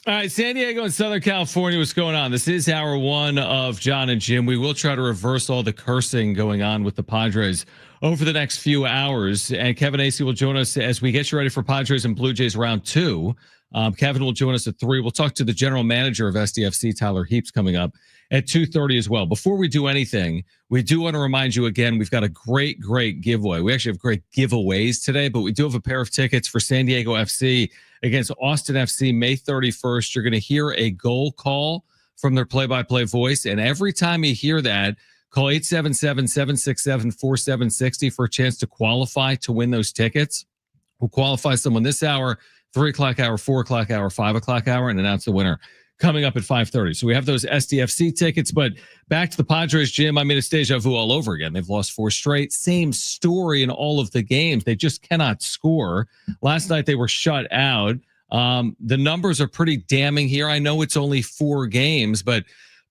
All right, San Diego and Southern California, what's going on? This is hour one of Jon and Jim. We will try to reverse all the cursing going on with the Padres over the next few hours. And Kevin Acee will join us as we get you ready for Padres and Blue Jays round 2. Kevin will join us at 3. We'll talk to the general manager of SDFC, Tyler Heaps, coming up at 2:30 as well. Before we do anything, we do want to remind you again, we've got a great giveaway. We actually have great giveaways today, but we do have a pair of tickets for San Diego FC against Austin FC May 31st. You're going to hear a goal call from their play-by-play voice, and every time you hear that, call 877-767-4760 for a chance to qualify to win those tickets. We'll qualify someone this hour, 3 o'clock hour, 4 o'clock hour, 5 o'clock hour, and announce the winner coming up at 5:30. So we have those SDFC tickets, but back to the Padres, Jim. I mean, it's deja vu all over again. They've lost 4 straight. Same story in all of the games. They just cannot score. Last night they were shut out. The numbers are pretty damning here. I know it's only 4 games, but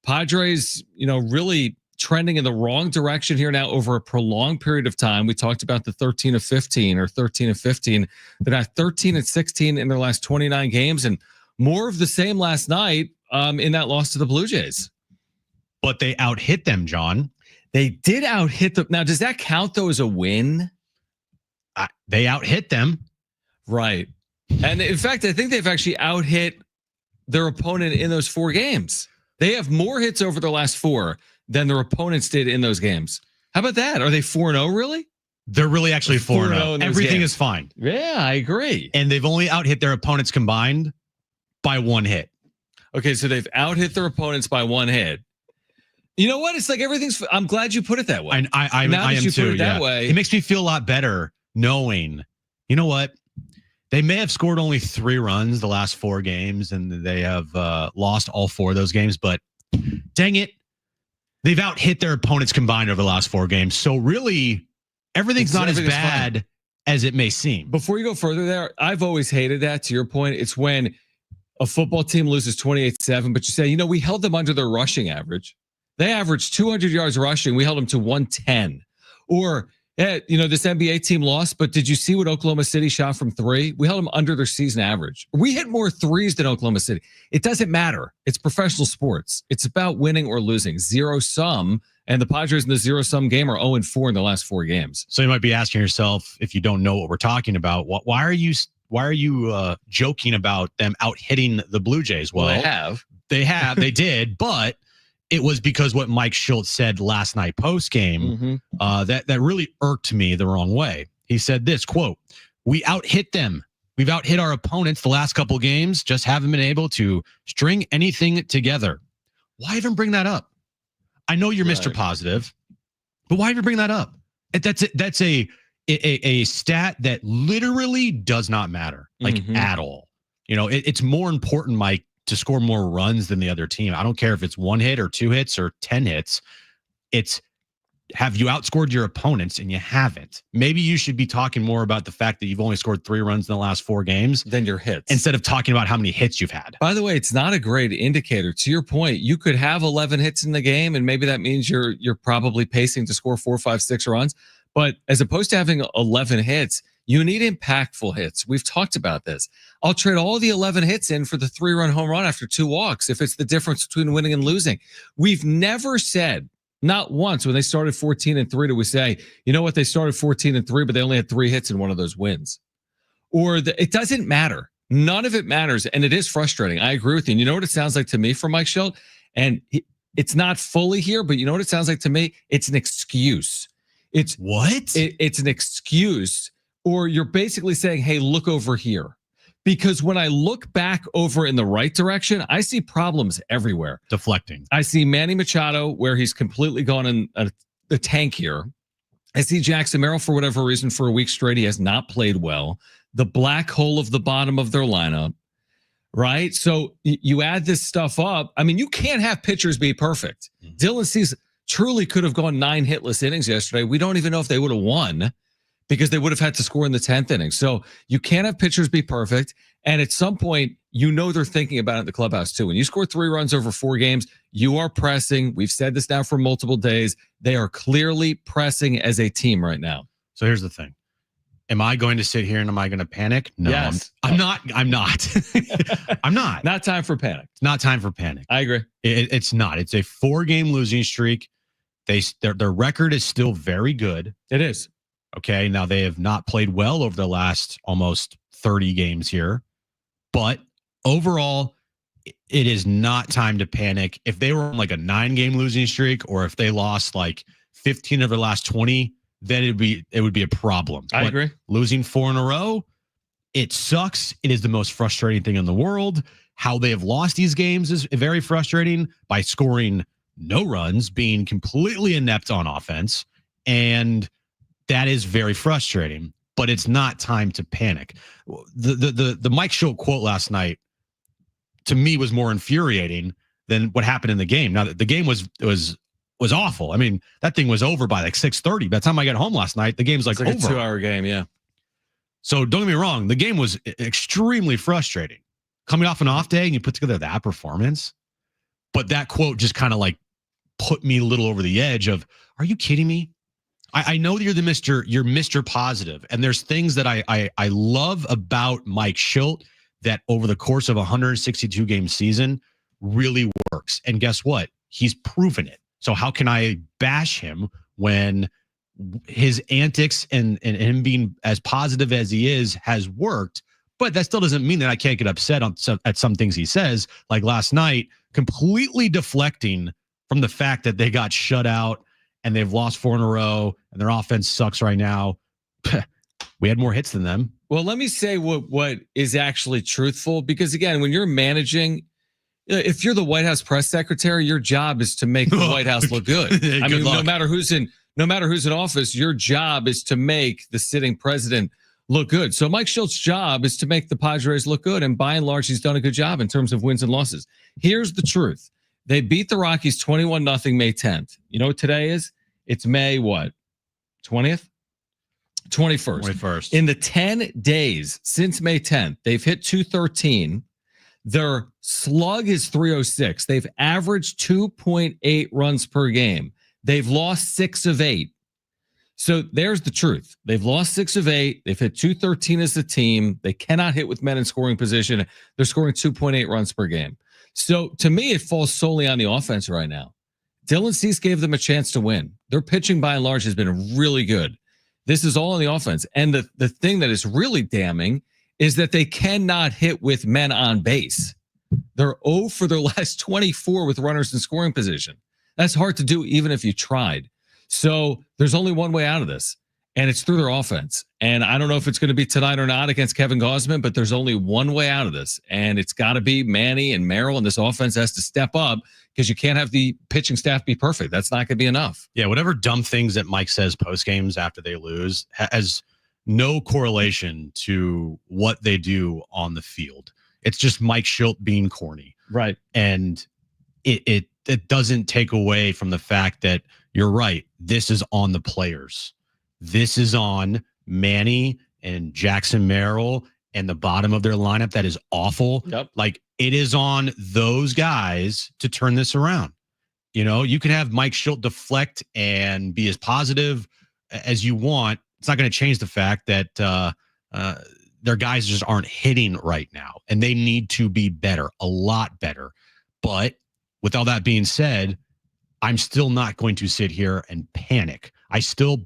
Padres, really trending in the wrong direction here now over a prolonged period of time. We talked about the 13 of 15 or 13 of 15. They're at 13 and 16 in their last 29 games, and more of the same last night in that loss to the Blue Jays. But they out-hit them, John. They did out-hit them. Now, does that count, though, as a win? They out-hit them. Right. And, in fact, I think they've actually out-hit their opponent in those 4 games. They have more hits over the last 4 than their opponents did in those games. How about that? Are they 4-0, really? They're really actually 4-0. Everything is fine. Yeah, I agree. And they've only out-hit their opponents combined by 1 hit. Okay, so they've out-hit their opponents by 1 hit. You know what? It's like everything's. I'm glad you put it that way. I am too. That way, it makes me feel a lot better knowing. You know what? They may have scored only 3 runs the last 4 games, and they have lost all 4 of those games. But dang it, they've out-hit their opponents combined over the last 4 games. So really, everything's not as bad as it may seem. Before you go further there, I've always hated that. To your point, it's when a football team loses 28-7, but you say, we held them under their rushing average. They averaged 200 yards rushing. We held them to 110. Or, this NBA team lost, but did you see what Oklahoma City shot from 3? We held them under their season average. We hit more threes than Oklahoma City. It doesn't matter. It's professional sports. It's about winning or losing. Zero sum. And the Padres in the zero-sum game are 0-4 in the last 4 games. So you might be asking yourself, if you don't know what we're talking about, why are you joking about them out-hitting the Blue Jays? Well, they did, but it was because what Mike Shildt said last night post-game that really irked me the wrong way. He said this, quote, "We out-hit them. We've out-hit our opponents the last couple games, just haven't been able to string anything together." Why even bring that up? I know you're Mr. Positive, but why even bring that up? That's a stat that literally does not matter, at all. It's more important, Mike, to score more runs than the other team. I don't care if it's 1 hit or 2 hits or 10 hits. It's, have you outscored your opponents? And you haven't. Maybe you should be talking more about the fact that you've only scored 3 runs in the last 4 games than your hits, instead of talking about how many hits you've had. By the way, it's not a great indicator. To your point, you could have 11 hits in the game, and maybe that means you're probably pacing to score 4, 5, 6 runs. But as opposed to having 11 hits, you need impactful hits. We've talked about this. I'll trade all the 11 hits in for the 3-run home run after 2 walks if it's the difference between winning and losing. We've never said, not once when they started 14-3, do we say, you know what, they started 14-3, but they only had 3 hits in one of those wins. Or it doesn't matter. None of it matters, and it is frustrating. I agree with you. And you know what it sounds like to me from Mike Shildt? And it's not fully here, but you know what it sounds like to me? It's an excuse. It's what? It's an excuse. Or you're basically saying, hey, look over here. Because when I look back over in the right direction, I see problems everywhere. Deflecting. I see Manny Machado, where he's completely gone in the tank here. I see Jackson Merrill, for whatever reason, for a week straight, he has not played well. The black hole of the bottom of their lineup, right? So you add this stuff up. I mean, you can't have pitchers be perfect. Dylan Cease truly could have gone 9 hitless innings yesterday. We don't even know if they would have won, because they would have had to score in the 10th inning. So you can't have pitchers be perfect. And at some point, they're thinking about it in the clubhouse too. When you score 3 runs over 4 games, you are pressing. We've said this now for multiple days. They are clearly pressing as a team right now. So here's the thing. Am I going to sit here and am I going to panic? No, yes. I'm not. I'm not. I'm not. Not time for panic. It's not time for panic. I agree. It's not. It's a 4-game losing streak. Their record is still very good. It is. Okay. Now they have not played well over the last almost 30 games here, but overall, it is not time to panic. If they were on like a 9-game losing streak, or if they lost like 15 of their last 20, then it would be a problem. I agree. Losing 4 in a row, it sucks. It is the most frustrating thing in the world. How they have lost these games is very frustrating, by scoring no runs, being completely inept on offense, and that is very frustrating. But it's not time to panic. The Mike Shildt quote last night, to me, was more infuriating than what happened in the game. Now, the game was awful. I mean, that thing was over by like 6:30. By the time I got home last night, the game's like over. A 2-hour game, yeah. So don't get me wrong, the game was extremely frustrating. Coming off an off day and you put together that performance, but that quote just kind of like put me a little over the edge of, are you kidding me? I know that you're Mr. Positive, and there's things that I love about Mike Shildt that over the course of a 162 game season really works. And guess what? He's proven it. So how can I bash him when his antics and him being as positive as he is has worked? But that still doesn't mean that I can't get upset at some things he says, like last night, completely deflecting from the fact that they got shut out and they've lost 4 in a row and their offense sucks right now. We had more hits than them. Well, let me say what is actually truthful, because again, when you're managing, if you're the White House press secretary, your job is to make the White House look good. I mean, no matter who's in office, your job is to make the sitting president look good. So Mike Shildt's job is to make the Padres look good, and by and large, he's done a good job in terms of wins and losses. Here's the truth: they beat the Rockies 21-0 May 10th. You know what today is? It's May what? 20th? 21st. In the 10 days since May 10th, they've hit 213. Their slug is 306. They've averaged 2.8 runs per game. They've lost 6 of 8. So there's the truth. They've lost 6 of 8. They've hit 213 as a team. They cannot hit with men in scoring position. They're scoring 2.8 runs per game. So to me, it falls solely on the offense right now. Dylan Cease gave them a chance to win. Their pitching, by and large, has been really good. This is all on the offense. And the thing that is really damning is that they cannot hit with men on base. They're 0 for their last 24 with runners in scoring position. That's hard to do even if you tried. So there's only one way out of this, and it's through their offense. And I don't know if it's going to be tonight or not against Kevin Gausman, but there's only one way out of this, and it's got to be Manny and Merrill, and this offense has to step up, because you can't have the pitching staff be perfect. That's not going to be enough. Yeah, whatever dumb things that Mike says post games after they lose has no correlation to what they do on the field. It's just Mike Shildt being corny. Right. And it doesn't take away from the fact that you're right. This is on the players. This is on Manny and Jackson Merrill and the bottom of their lineup that is awful. Yep. Like, it is on those guys to turn this around. You know, you can have Mike Shildt deflect and be as positive as you want. It's not going to change the fact that their guys just aren't hitting right now, and they need to be better, a lot better. But with all that being said, I'm still not going to sit here and panic. I still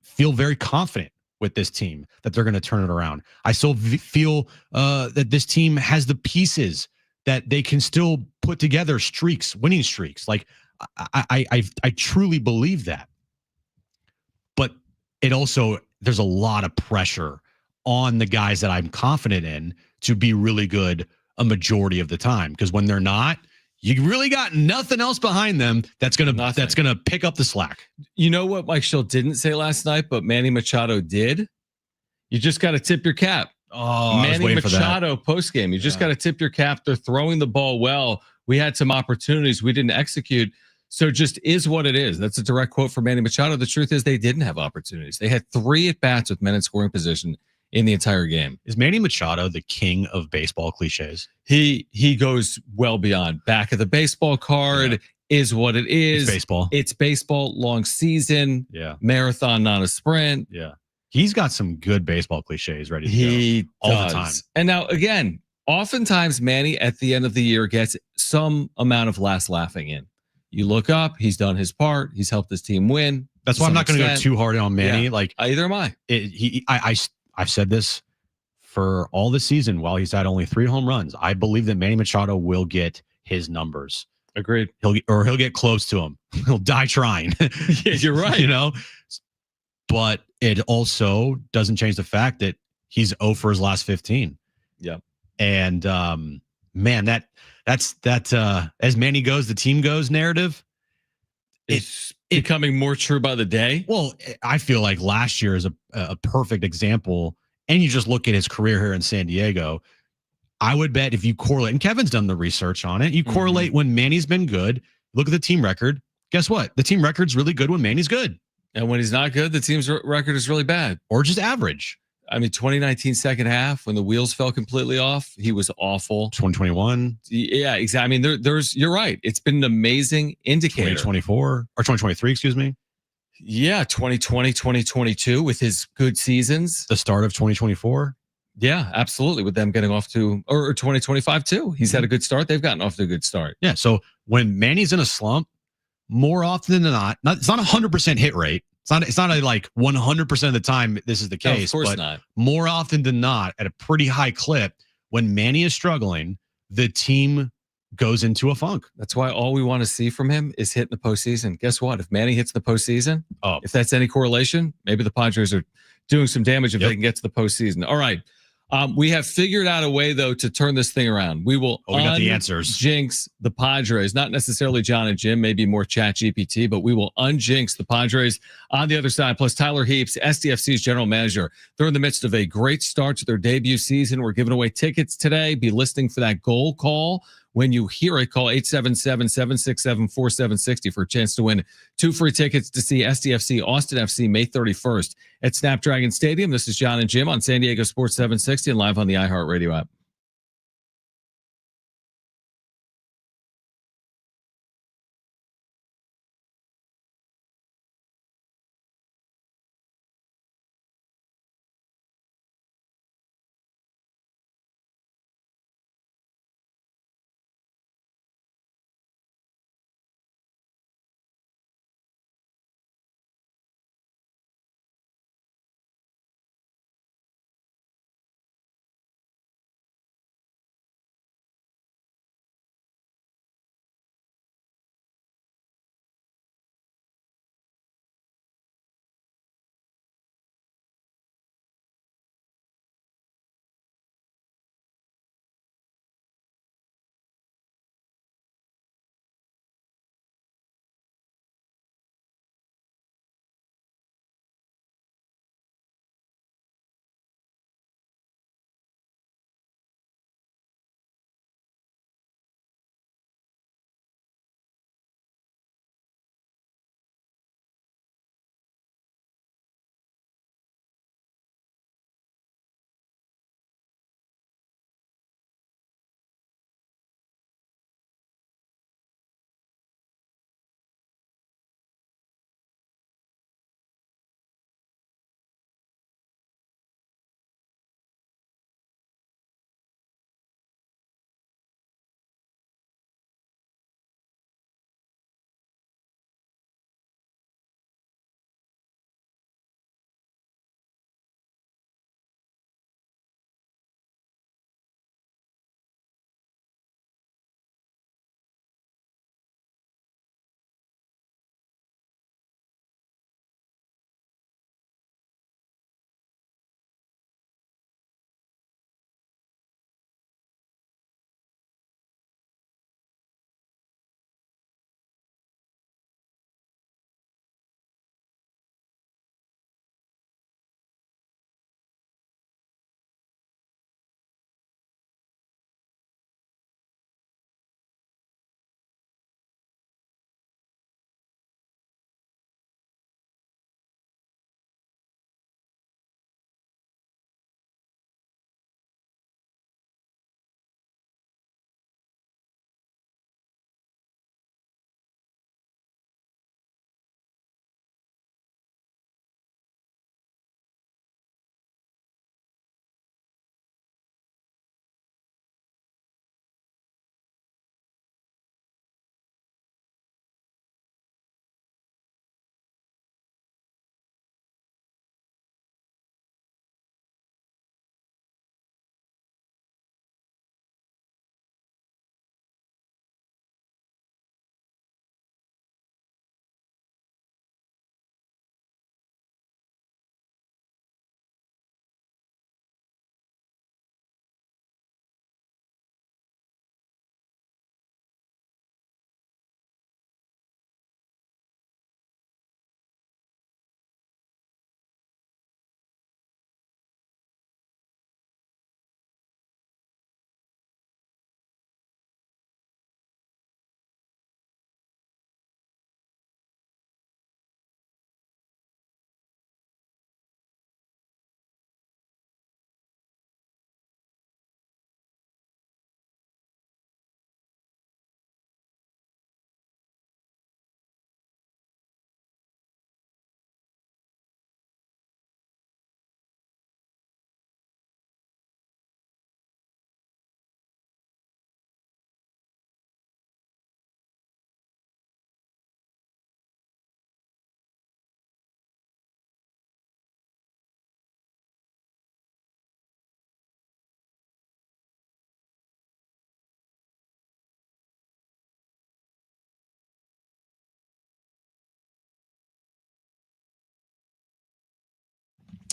feel very confident with this team that they're going to turn it around. I still feel that this team has the pieces that they can still put together streaks, winning streaks. Like, I truly believe that. But it also, there's a lot of pressure on the guys that I'm confident in to be really good a majority of the time, because when they're not, you really got nothing else behind them that's gonna pick up the slack. You know what Mike Shildt didn't say last night, but Manny Machado did? You just got to tip your cap. Oh, Manny Machado post game. You just got to tip your cap. They're throwing the ball well. We had some opportunities we didn't execute. So just is what it is. That's a direct quote from Manny Machado. The truth is they didn't have opportunities. They had 3 at-bats with men in scoring position in the entire game. Is Manny Machado the king of baseball cliches? He goes well beyond. Back of the baseball card is what it is. It's baseball. It's baseball, long season. Yeah. Marathon, not a sprint. Yeah. He's got some good baseball cliches ready to go all the time. And now, again, oftentimes Manny at the end of the year gets some amount of last laughing in. You look up, he's done his part. He's helped his team win. That's why I'm not going to go too hard on Manny. Yeah, like either am I. I've said this for all the season. While he's had only 3 home runs, I believe that Manny Machado will get his numbers. Agreed. He'll get close to him. He'll die trying. Yeah, you're right. You know, but it also doesn't change the fact that he's 0 for his last 15. Yeah. And man, that's as Manny goes, the team goes narrative. It's becoming more true by the day. Well, I feel like last year is a perfect example. And you just look at his career here in San Diego. I would bet if you correlate, and Kevin's done the research on it, you correlate when Manny's been good, look at the team record. Guess what? The team record's really good when Manny's good. And when he's not good, the team's record is really bad. Or just average. I mean, 2019 second half, when the wheels fell completely off, he was awful. 2021. Yeah, exactly. I mean, you're right. It's been an amazing indicator. 2024 or 2023, excuse me. Yeah, 2020, 2022 with his good seasons. The start of 2024. Yeah, absolutely. With them getting off to, or 2025 too. He's had a good start. They've gotten off to a good start. Yeah. So when Manny's in a slump, more often than not, it's not 100% hit rate. It's not a like 100% of the time this is the case. No, of course but not. More often than not, at a pretty high clip, when Manny is struggling, the team goes into a funk. That's why all we want to see from him is hit in the postseason. Guess what? If Manny hits the postseason, if that's any correlation, maybe the Padres are doing some damage if they can get to the postseason. All right. We have figured out a way, though, to turn this thing around. We will we got the answers. Jinx the Padres, not necessarily Jon and Jim, maybe more Chat GPT, but we will unjinx the Padres on the other side. Plus, Tyler Heaps, SDFC's general manager. They're in the midst of a great start to their debut season. We're giving away tickets today. Be listening for that goal call. When you hear it, call 877-767-4760 for a chance to win 2 free tickets to see SDFC Austin FC May 31st at Snapdragon Stadium. This is Jon and Jim on San Diego Sports 760 and live on the iHeartRadio app.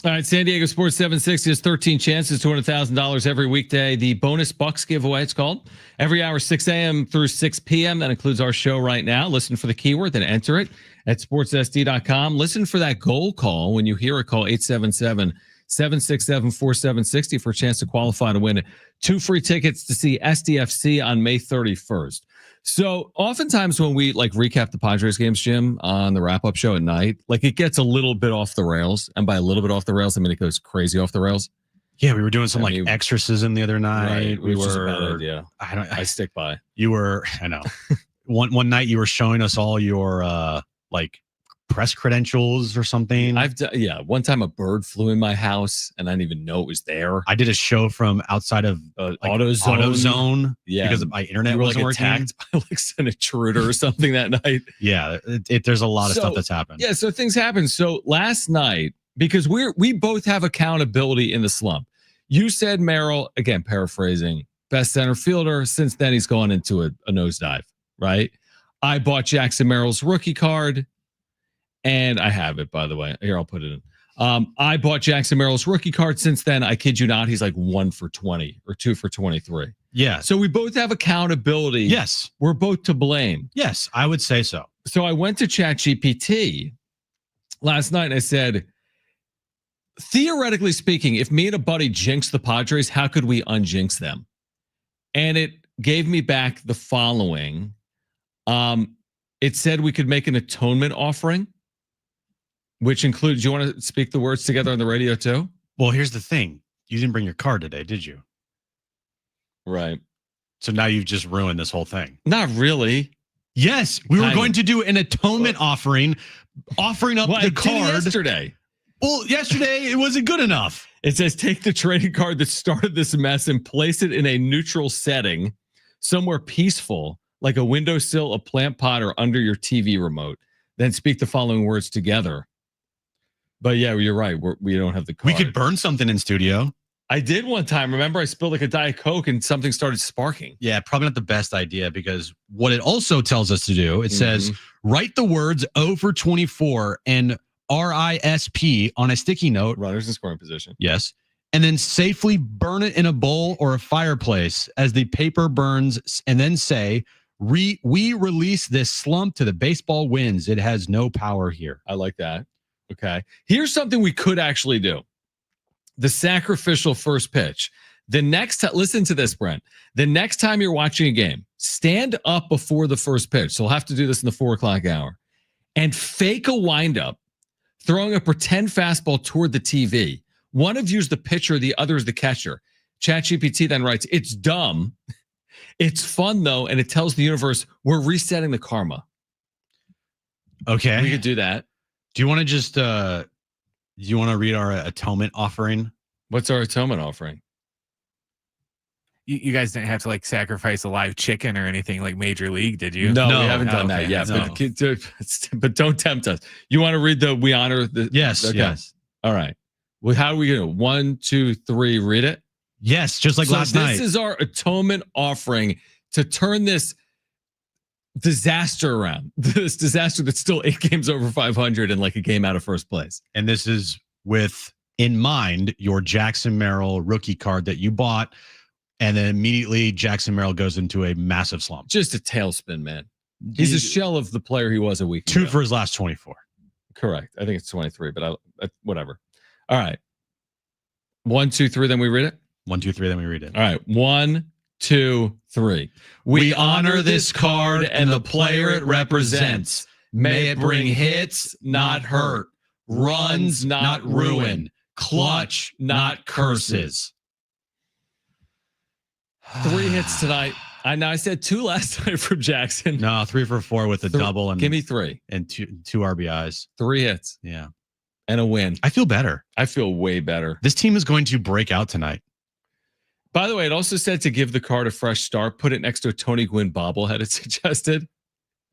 All right, San Diego Sports 760 has 13 chances, $200,000 every weekday. The bonus Bucks giveaway, it's called. Every hour, 6 a.m. through 6 p.m. That includes our show right now. Listen for the keyword, then enter it at sportssd.com. Listen for that goal call. When you hear it, call 877-767-4760 for a chance to qualify to win 2 free tickets to see SDFC on May 31st. So oftentimes when we recap the Padres games, Jim, on the wrap-up show at night, it gets a little bit off the rails. And by a little bit off the rails, I mean it goes crazy off the rails. Yeah, we were doing some exorcism the other night. Right, which is a bad idea. I stick by. You were, I know. one night you were showing us all your press credentials or something. One time a bird flew in my house and I didn't even know it was there. I did a show from outside of AutoZone. Yeah, because my internet wasn't working. Attacked by an intruder or something that night. Yeah, there's a lot of stuff that's happened. Yeah, so things happen. So last night, because we both have accountability in the slump. You said Merrill, again paraphrasing, best center fielder. Since then he's gone into a nosedive, right? I bought Jackson Merrill's rookie card. And I have it, by the way. Here, I'll put it in. I bought Jackson Merrill's rookie card. Since then, I kid you not, he's 1 for 20 or 2 for 23. Yeah. So we both have accountability. Yes. We're both to blame. Yes, I would say so. So I went to ChatGPT last night and I said, theoretically speaking, if me and a buddy jinx the Padres, how could we unjinx them? And it gave me back the following. It said we could make an atonement offering, which includes, you want to speak the words together on the radio too? Well, here's the thing. You didn't bring your card today, did you? Right. So now you've just ruined this whole thing. Not really. Yes, we were going to do an atonement offering up the card. Yesterday. Well, yesterday it wasn't good enough. It says take the trading card that started this mess and place it in a neutral setting, somewhere peaceful, like a windowsill, a plant pot, or under your TV remote. Then speak the following words together. But yeah, you're right. We don't have the card. We could burn something in studio. I did one time. Remember, I spilled a Diet Coke and something started sparking. Yeah, probably not the best idea, because what it also tells us to do, it says, write the words O for 24 and RISP on a sticky note. Runners in scoring position. Yes. And then safely burn it in a bowl or a fireplace as the paper burns, and then say, we release this slump to the baseball winds. It has no power here. I like that. Okay. Here's something we could actually do. The sacrificial first pitch. Listen to this, Brent. The next time you're watching a game, stand up before the first pitch. So we'll have to do this in the 4:00 hour and fake a windup, throwing a pretend fastball toward the TV. One of you is the pitcher, the other is the catcher. ChatGPT then writes, it's dumb. It's fun though. And it tells the universe we're resetting the karma. Okay. We could do that. Do you want to just, do you want to read our atonement offering? What's our atonement offering? You guys didn't have to sacrifice a live chicken or anything like Major League, did you? No, we haven't done that yet. No. But don't tempt us. You want to read we honor the. Yes. Okay. Yes. All right. Well, how are we going to 1, 2, 3, read it? Yes. Just like last night. This is our atonement offering to turn this disaster around. This disaster that's still 8 games over 500 and a game out of first place. And this is with in mind your Jackson Merrill rookie card that you bought. And then immediately Jackson Merrill goes into a massive slump. Just a tailspin, man. He's a shell of the player he was a week ago. 2 for his last 24. Correct. I think it's 23, but whatever. All right. 1, 2, 3, then we read it? 1, 2, 3, then we read it. All right. 1, 2, 3. We honor this card and the player it represents. May it bring hits, not hurt. Runs, not ruin. Clutch, not curses. 3 hits tonight. I know I said 2 last night from Jackson. No, 3 for 4 with a double and give me 3 and two RBIs. 3 hits. Yeah. And a win. I feel better. I feel way better. This team is going to break out tonight. By the way, it also said to give the card a fresh start. Put it next to a Tony Gwynn bobblehead. It suggested.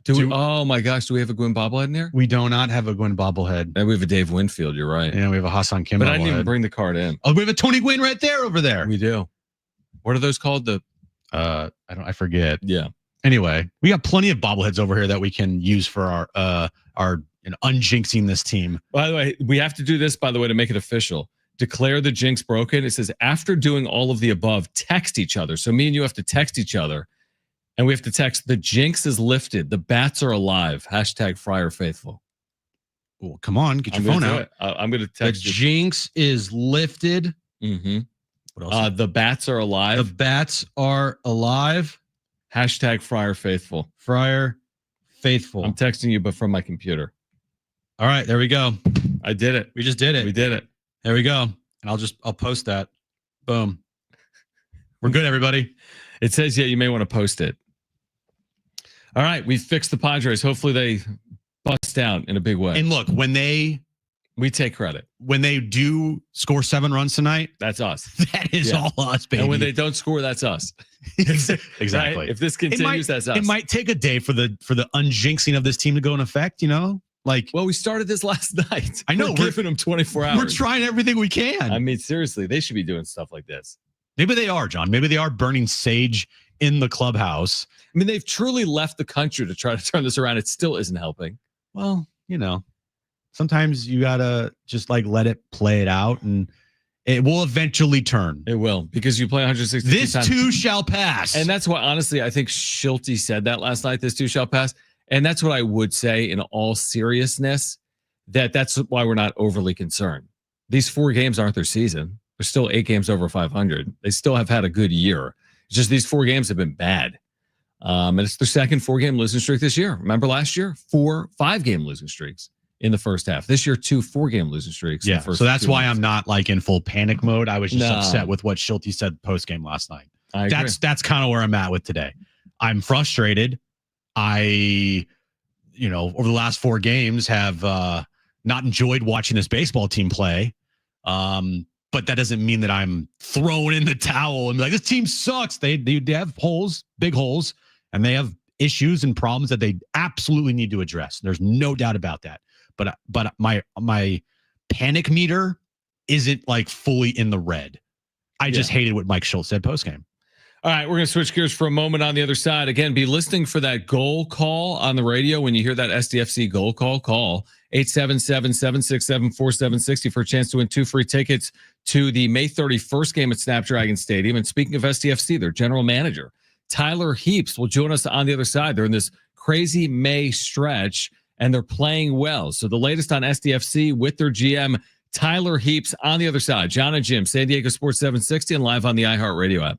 Oh my gosh, do we have a Gwynn bobblehead in there? We do not have a Gwynn bobblehead. And we have a Dave Winfield. You're right. Yeah, we have a Hassan Kim. But I didn't even bring the card in. Oh, we have a Tony Gwynn right there over there. We do. What are those called? I forget. Yeah. Anyway, we got plenty of bobbleheads over here that we can use for our and unjinxing this team. By the way, we have to do this, by the way, to make it official. Declare the jinx broken. It says, after doing all of the above, text each other. So me and you have to text each other, and we have to text, the jinx is lifted. The bats are alive. # Friar Faithful. Well, come on, get your phone out. I'm going to text the jinx is lifted. Mm-hmm. What else? The bats are alive. The bats are alive. # Friar Faithful. Friar Faithful. I'm texting you, but from my computer. All right, there we go. I did it. We just did it. We did it. There we go. And I'll post that. Boom. We're good, everybody. It says, yeah, you may want to post it. All right, we fixed the Padres. Hopefully they bust out in a big way. And look, we take credit. When they do score 7 runs tonight, that's us. That is all us, baby. And when they don't score, that's us. Exactly. Right? If this continues, that's us. It might take a day for the unjinxing of this team to go in effect, Well, we started this last night. I know. We're giving them 24 hours. We're trying everything we can. I mean, seriously, they should be doing stuff like this. Maybe they are, John. Maybe they are burning sage in the clubhouse. I mean, they've truly left the country to try to turn this around. It still isn't helping. Well, sometimes you gotta just let it play it out, and it will eventually turn. It will, because you play 160. This too shall pass. And that's why, honestly, I think Shildt said that last night. This too shall pass. And that's what I would say in all seriousness, that's why we're not overly concerned. These 4 games aren't their season. They're still 8 games over 500. They still have had a good year. It's just these 4 games have been bad. And it's their second 4-game losing streak this year. Remember last year? 4 5-game losing streaks in the first half. This year, 2 4-game losing streaks. Yeah, in the first so that's why months. I'm not in full panic mode. I was just upset with what Shildt said post-game last night. That's kind of where I'm at with today. I'm frustrated. Over the last 4 games have not enjoyed watching this baseball team play. But that doesn't mean that I'm throwing in the towel and be like, this team sucks. They have holes, big holes, and they have issues and problems that they absolutely need to address. There's no doubt about that. But my panic meter isn't fully in the red. I just hated what Mike Shildt said postgame. All right, we're going to switch gears for a moment on the other side. Again, be listening for that goal call on the radio. When you hear that SDFC goal call 877-767-4760 for a chance to win 2 free tickets to the May 31st game at Snapdragon Stadium. And speaking of SDFC, their general manager, Tyler Heaps, will join us on the other side. They're in this crazy May stretch, and they're playing well. So the latest on SDFC with their GM, Tyler Heaps, on the other side. Jon and Jim, San Diego Sports 760, and live on the iHeartRadio app.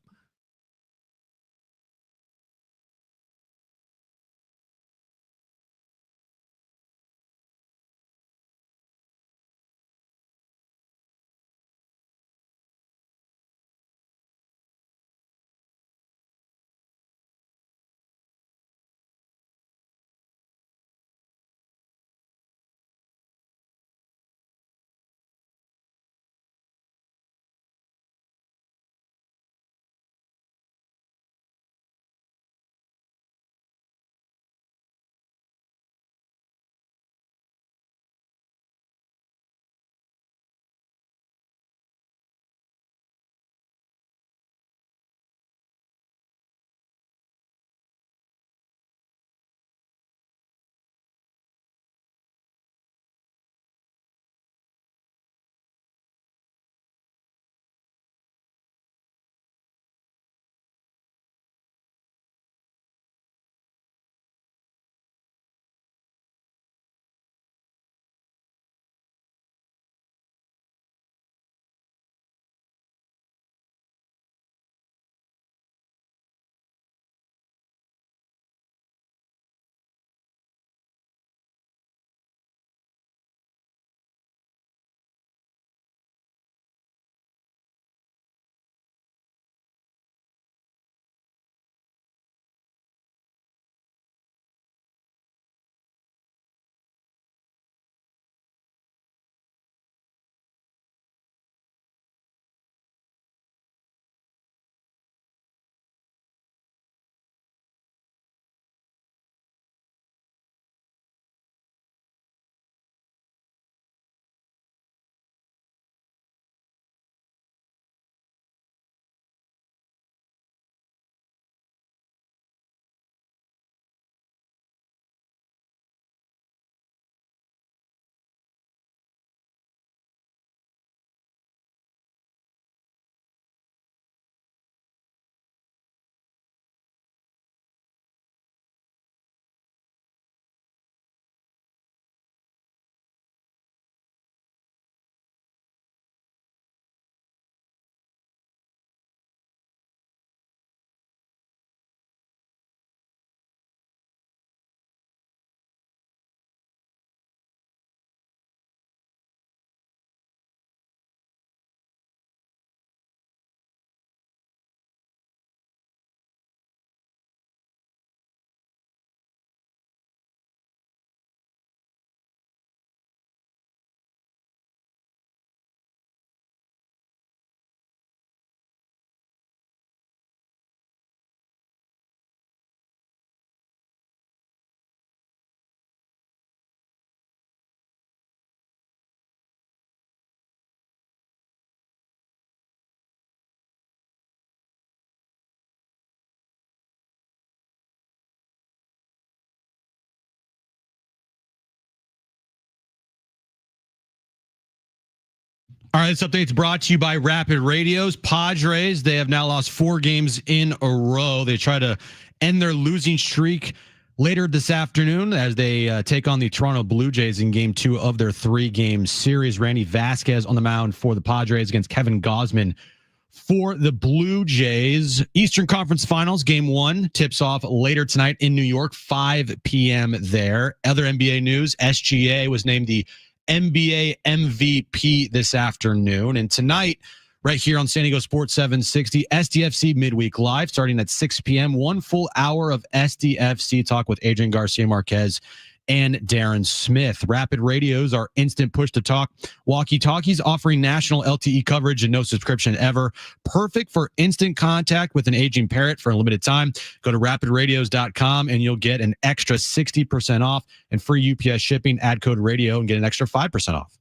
All right, this update's brought to you by Rapid Radios. Padres, they have now lost 4 games in a row. They try to end their losing streak later this afternoon as they take on the Toronto Blue Jays in Game 2 of their 3-game series. Randy Vasquez on the mound for the Padres against Kevin Gausman for the Blue Jays. Eastern Conference Finals, Game 1 tips off later tonight in New York, 5 p.m. there. Other NBA news, SGA was named the NBA MVP this afternoon. And tonight, right here on San Diego Sports 760, SDFC Midweek Live, starting at 6 p.m. 1 full hour of SDFC talk with Adrian Garcia Marquez and Darren Smith. Rapid Radios are instant push-to-talk walkie-talkies offering national LTE coverage and no subscription ever. Perfect for instant contact with an aging parrot for a limited time. Go to rapidradios.com and you'll get an extra 60% off and free UPS shipping. Add code radio and get an extra 5% off.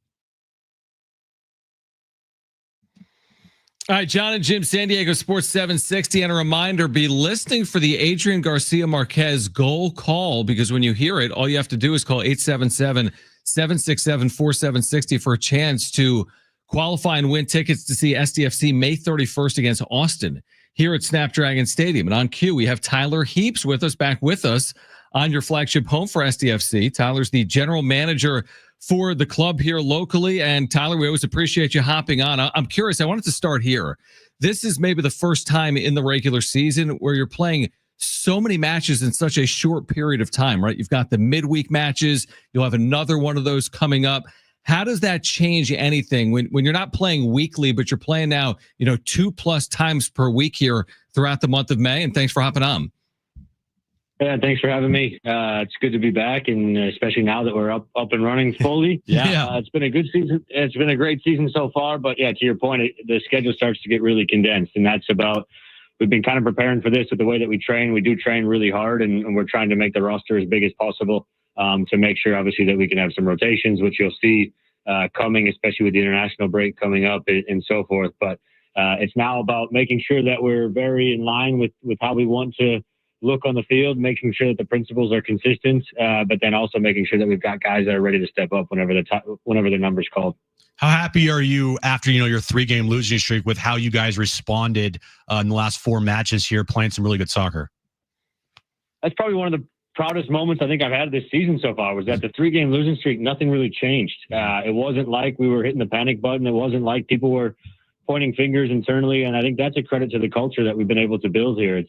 All right, Jon and Jim, San Diego Sports 760. And a reminder, be listening for the Adrian Garcia Marquez goal call, because when you hear it, all you have to do is call 877-767-4760 for a chance to qualify and win tickets to see SDFC May 31st against Austin here at Snapdragon Stadium. And on cue, we have Tyler Heaps back with us on your flagship home for SDFC. Tyler's the general manager for the club here locally. And Tyler, we always appreciate you hopping on. I'm curious, I wanted to start here. This is maybe the first time in the regular season where you're playing so many matches in such a short period of time, right? You've got the midweek matches. You'll have another one of those coming up. How does that change anything when you're not playing weekly, but you're playing now, 2+ times per week here throughout the month of May? And thanks for hopping on. Yeah, thanks for having me. It's good to be back, and especially now that we're up and running fully. It's been a good season. It's been a great season so far. But yeah, to your point, the schedule starts to get really condensed, and that's about. We've been kind of preparing for this with the way that we train. We do train really hard, and we're trying to make the roster as big as possible to make sure, obviously, that we can have some rotations, which you'll see coming, especially with the international break coming up and so forth. But it's now about making sure that we're very in line with how we want to look on the field, making sure that the principles are consistent, but then also making sure that we've got guys that are ready to step up whenever the number's called. How happy are you after, your 3-game losing streak with how you guys responded in the last 4 matches here, playing some really good soccer? That's probably one of the proudest moments I think I've had this season so far, was that the 3-game losing streak, nothing really changed. It wasn't like we were hitting the panic button. It wasn't like people were pointing fingers internally. And I think that's a credit to the culture that we've been able to build here.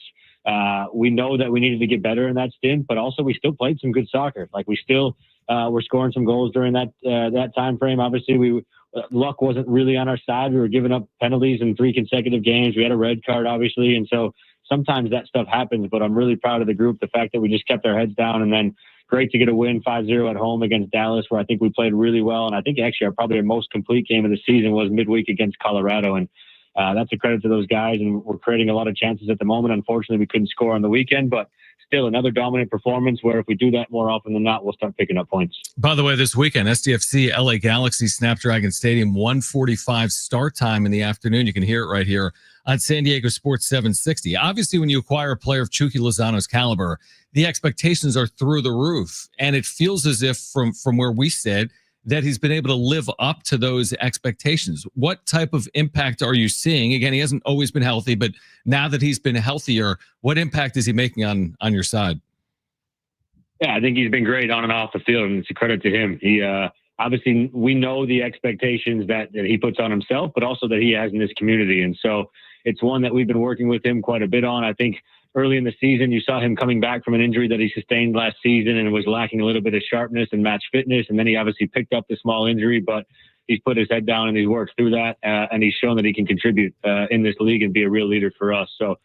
We know that we needed to get better in that stint, but also we still played some good soccer. Like we still were scoring some goals during that time frame. Obviously, luck wasn't really on our side. We were giving up penalties in 3 consecutive games. We had a red card, obviously, and so sometimes that stuff happens. But I'm really proud of the group. The fact that we just kept our heads down, and then great to get a win 5-0 at home against Dallas, where I think we played really well. And I think actually probably our most complete game of the season was midweek against Colorado, and that's a credit to those guys, and we're creating a lot of chances at the moment. Unfortunately, we couldn't score on the weekend, but still another dominant performance where if we do that more often than not, we'll start picking up points. By the way, this weekend, SDFC, LA Galaxy, Snapdragon Stadium, 1:45 start time in the afternoon. You can hear it right here on San Diego Sports 760. Obviously, when you acquire a player of Chucky Lozano's caliber, the expectations are through the roof, and it feels as if from where we sit, that he's been able to live up to those expectations. What type of impact are you seeing? Again, he hasn't always been healthy, but now that he's been healthier, what impact is he making on your side? Yeah, I think he's been great on and off the field, and it's a credit to him. He obviously, we know the expectations that he puts on himself, but also that he has in this community. And so it's one that we've been working with him quite a bit on. I think early in the season, you saw him coming back from an injury that he sustained last season and was lacking a little bit of sharpness and match fitness. And then he obviously picked up the small injury, but he's put his head down and he's worked through that. And he's shown that he can contribute in this league and be a real leader for us. So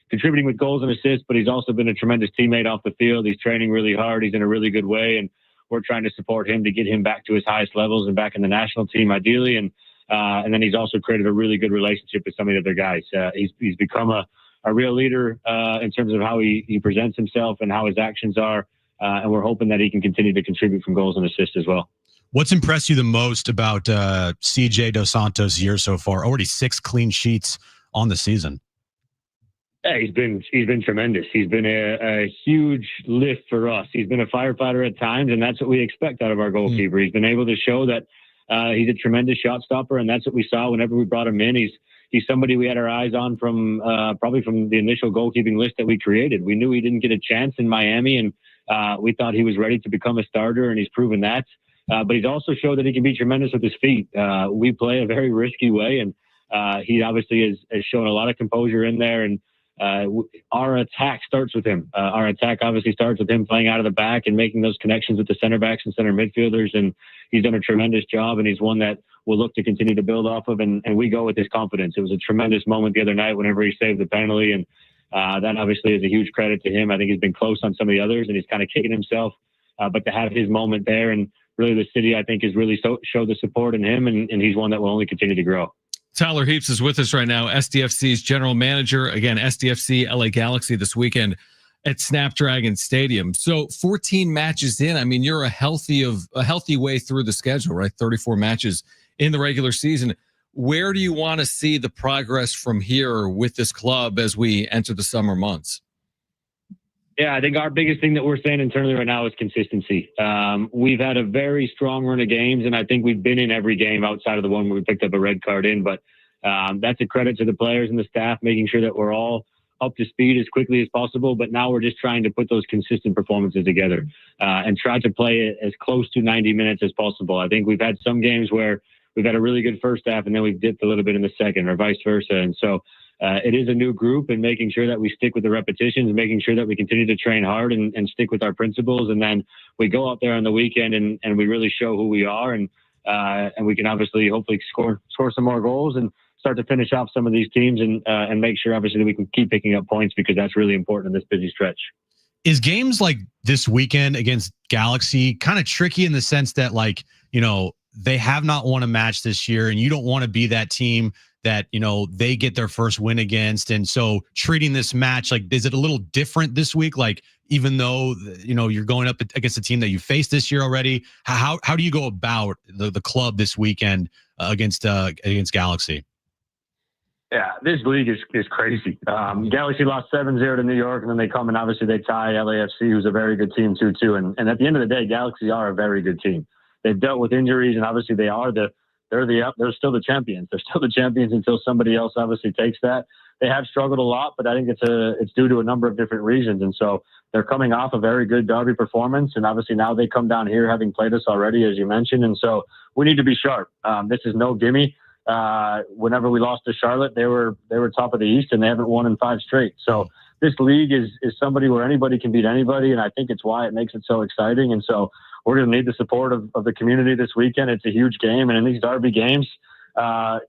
contributing with goals and assists, but he's also been a tremendous teammate off the field. He's training really hard. He's in a really good way. And we're trying to support him to get him back to his highest levels and back in the national team, ideally. And then he's also created a really good relationship with some of the other guys. He's become a real leader in terms of how he presents himself and how his actions are. And we're hoping that he can continue to contribute from goals and assists as well. What's impressed you the most about CJ Dos Santos' year so far? Already 6 clean sheets on the season. Yeah, he's been tremendous. He's been a huge lift for us. He's been a firefighter at times, and that's what we expect out of our goalkeeper. He's been able to show that he's a tremendous shot stopper, and that's what we saw whenever we brought him in. He's somebody we had our eyes on from probably from the initial goalkeeping list that we created. We knew he didn't get a chance in Miami, and we thought he was ready to become a starter, and he's proven that. But he's also showed that he can be tremendous with his feet. We play a very risky way, and he obviously has shown a lot of composure in there. And our attack starts with him. Our attack obviously starts with him playing out of the back and making those connections with the center backs and center midfielders. And he's done a tremendous job, and he's one that we'll look to continue to build off of. And we go with his confidence. It was a tremendous moment the other night whenever he saved the penalty. And that obviously is a huge credit to him. I think he's been close on some of the others, and he's kind of kicking himself. But to have his moment there, and really the city, I think, has really showed the support in him, and he's one that will only continue to grow. Tyler Heaps is with us right now, SDFC's general manager. Again, SDFC LA Galaxy this weekend at Snapdragon Stadium. So 14 matches in. I mean, you're a healthy way through the schedule, right? 34 matches in the regular season. Where do you want to see the progress from here with this club as we enter the summer months? Yeah, I think our biggest thing that we're saying internally right now is consistency. We've had a very strong run of games, and I think we've been in every game outside of the one where we picked up a red card in. But that's a credit to the players and the staff, making sure that we're all up to speed as quickly as possible. But now we're just trying to put those consistent performances together and try to play as close to 90 minutes as possible. I think we've had some games where we've had a really good first half, and then we've dipped a little bit in the second, or vice versa. And so it is a new group, and making sure that we stick with the repetitions and making sure that we continue to train hard and stick with our principles. And then we go out there on the weekend and we really show who we are. And we can obviously hopefully score some more goals and start to finish off some of these teams and make sure obviously that we can keep picking up points, because that's really important in this busy stretch. Is games like this weekend against Galaxy kind of tricky in the sense that, like, you know, they have not won a match this year, and you don't want to be that team that, you know, they get their first win against? And so treating this match, like, is it a little different this week? Like, even though, you know, you're going up against a team that you faced this year already, how do you go about the club this weekend against Galaxy? Yeah, this league is crazy. Galaxy lost 7-0 to New York, and then they come and obviously they tie LAFC, who's a very good team too. And at the end of the day, Galaxy are a very good team. They've dealt with injuries, and obviously they're still the champions. They're still the champions until somebody else obviously takes that. They have struggled a lot, but I think it's due to a number of different reasons. And so they're coming off a very good derby performance, and obviously now they come down here having played us already, as you mentioned. And so we need to be sharp. This is no gimme. Whenever we lost to Charlotte, they were top of the East, and they haven't won in 5 straight. So this league is somebody where anybody can beat anybody, and I think it's why it makes it so exciting. And so we're going to need the support of the community this weekend. It's a huge game, and in these derby games,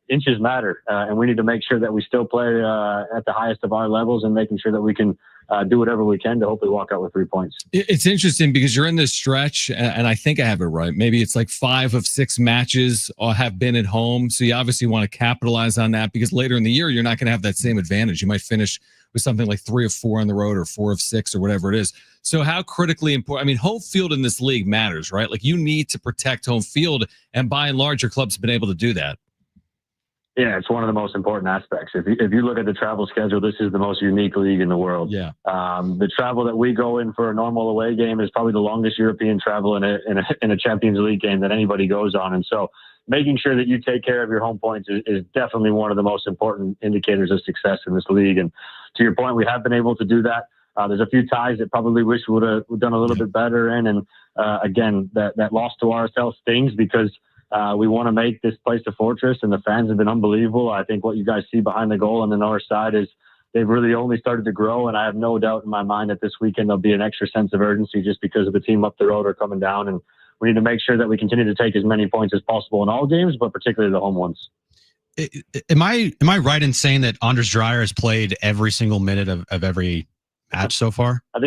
inches matter, and we need to make sure that we still play at the highest of our levels, and making sure that we can do whatever we can to hopefully walk out with 3 points. It's interesting because you're in this stretch, and I think I have it right. Maybe it's like 5 of 6 matches have been at home, so you obviously want to capitalize on that, because later in the year, you're not going to have that same advantage. You might finish with something like 3 of 4 on the road, or 4 of 6, or whatever it is. So how critically important, I mean, home field in this league matters, right? Like, you need to protect home field, and by and large, your club's been able to do that. Yeah, it's one of the most important aspects. If you look at the travel schedule, this is the most unique league in the world. Yeah. The travel that we go in for a normal away game is probably the longest European travel in a Champions League game that anybody goes on. And so making sure that you take care of your home points is definitely one of the most important indicators of success in this league. And to your point, we have been able to do that. There's a few ties that probably wish we would have done a little bit better in. And again, that loss to RSL stings, because we want to make this place a fortress, and the fans have been unbelievable. I think what you guys see behind the goal on the north side is they've really only started to grow, and I have no doubt in my mind that this weekend there'll be an extra sense of urgency just because of the team up the road are coming down, and we need to make sure that we continue to take as many points as possible in all games, but particularly the home ones. Am I right in saying that Anders Dreyer has played every single minute of every match so far? I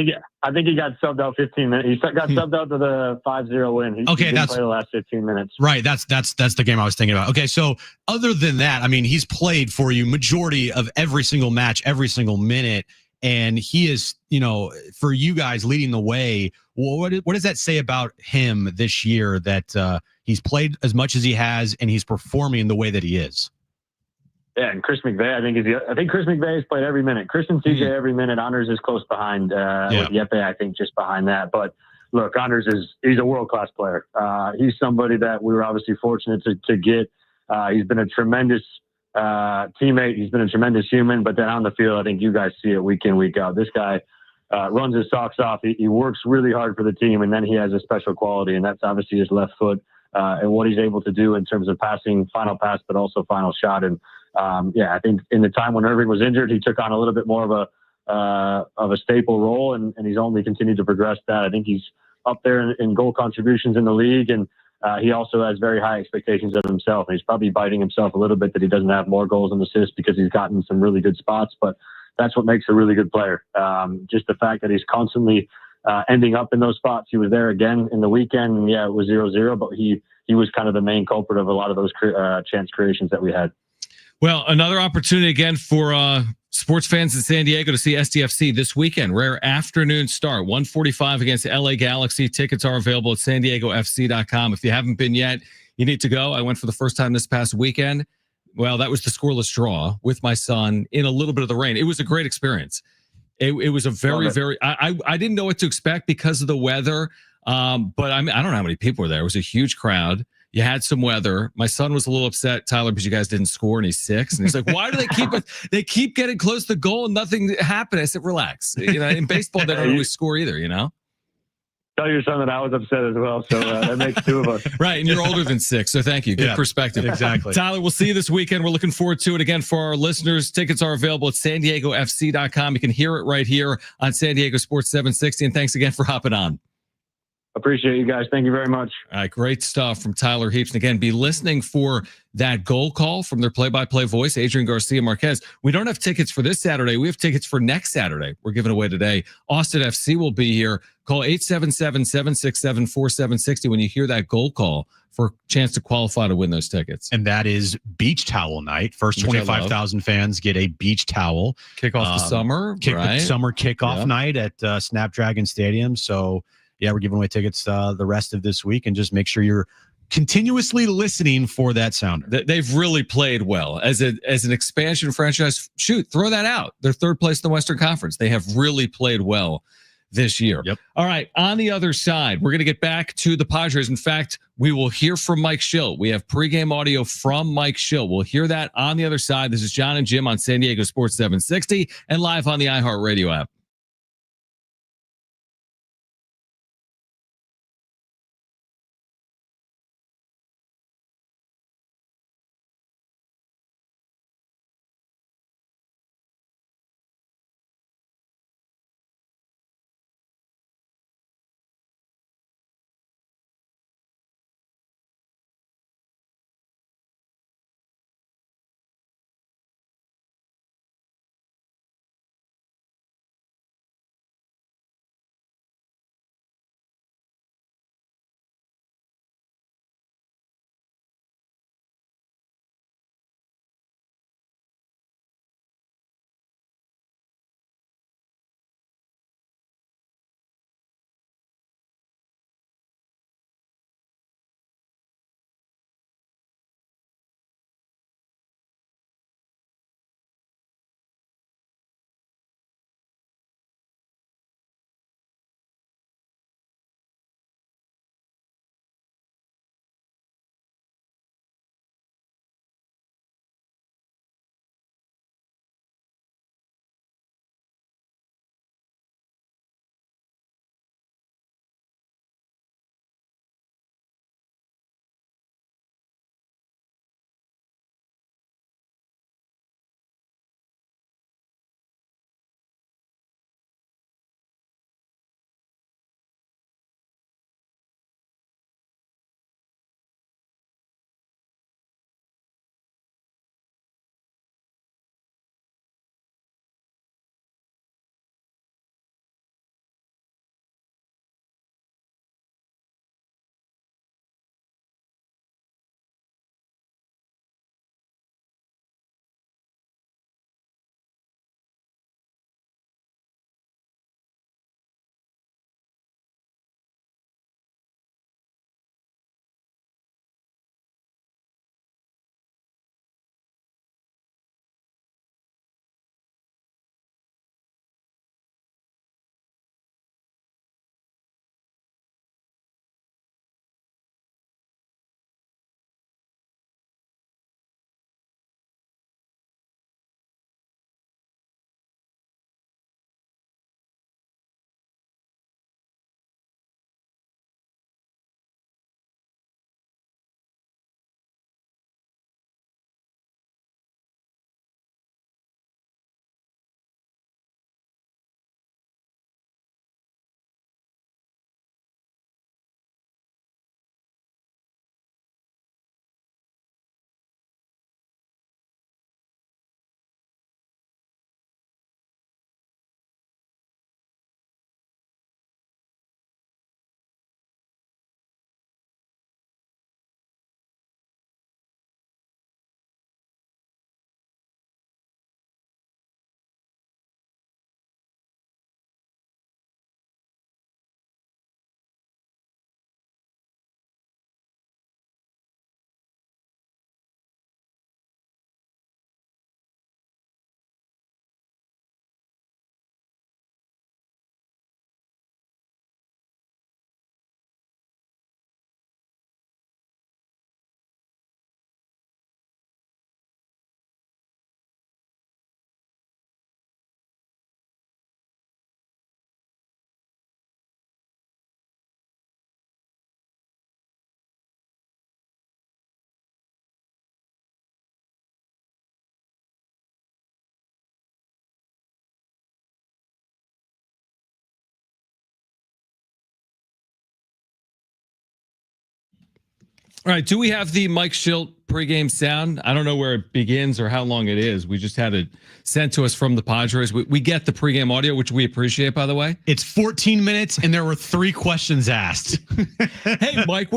think he got subbed out 15 minutes. He got subbed out to the 5-0 win. He didn't play the last 15 minutes. Right. That's the game I was thinking about. Okay, so other than that, I mean, he's played for you majority of every single match, every single minute, and he is, you know, for you guys leading the way. What does that say about him this year, that he's played as much as he has and he's performing the way that he is? Yeah, and Chris McVeigh, I think Chris McVeigh has played every minute. Chris and TJ every minute. Anders is close behind. With Yepe, I think, just behind that. But look, he's a world-class player. He's somebody that we were obviously fortunate to get. He's been a tremendous teammate. He's been a tremendous human, but then on the field, I think you guys see it week in, week out. This guy runs his socks off. He works really hard for the team, and then he has a special quality, and that's obviously his left foot and what he's able to do in terms of passing, final pass, but also final shot. And I think in the time when Irving was injured, he took on a little bit more of a staple role, and he's only continued to progress that. I think he's up there in goal contributions in the league, and he also has very high expectations of himself. And he's probably biting himself a little bit that he doesn't have more goals and assists because he's gotten some really good spots, but that's what makes a really good player. Just the fact that he's constantly ending up in those spots. He was there again in the weekend, and it was 0-0, but he was kind of the main culprit of a lot of those chance creations that we had. Well, another opportunity again for sports fans in San Diego to see SDFC this weekend. Rare afternoon start, 1:45 against LA Galaxy. Tickets are available at sandiegofc.com. If you haven't been yet, you need to go. I went for the first time this past weekend. Well, that was the scoreless draw with my son in a little bit of the rain. It was a great experience. It was a very, I didn't know what to expect because of the weather. But I don't know how many people were there. It was a huge crowd. You had some weather. My son was a little upset, Tyler, because you guys didn't score, and he's 6. And he's like, "Why do they keep it? They keep getting close to the goal, and nothing happened." I said, "Relax. In baseball, they don't always score either. Tell your son that I was upset as well, so that makes 2 of us. Right, and you're older than 6, so thank you. Good perspective. Exactly. Tyler, we'll see you this weekend. We're looking forward to it. Again, for our listeners, tickets are available at sandiegofc.com. You can hear it right here on San Diego Sports 760. And thanks again for hopping on. Appreciate you guys. Thank you very much. All right, great stuff from Tyler Heaps. And again, be listening for that goal call from their play-by-play voice, Adrian Garcia Marquez. We don't have tickets for this Saturday. We have tickets for next Saturday. We're giving away today. Austin FC will be here. Call 877-767-4760 when you hear that goal call for a chance to qualify to win those tickets. And that is beach towel night. First 25,000 fans get a beach towel. Kick off the summer. The summer kickoff night at Snapdragon Stadium. So, we're giving away tickets the rest of this week, and just make sure you're continuously listening for that sounder. They've really played well as an expansion franchise. Shoot, throw that out. They're 3rd place in the Western Conference. They have really played well this year. Yep. All right. On the other side, we're going to get back to the Padres. In fact, we will hear from Mike Shildt. We have pregame audio from Mike Shildt. We'll hear that on the other side. This is Jon and Jim on San Diego Sports 760 and live on the iHeartRadio app. All right. Do we have the Mike Shildt pregame sound? I don't know where it begins or how long it is. We just had it sent to us from the Padres. We get the pregame audio, which we appreciate, by the way. It's 14 minutes and there were 3 questions asked. Hey, Mike,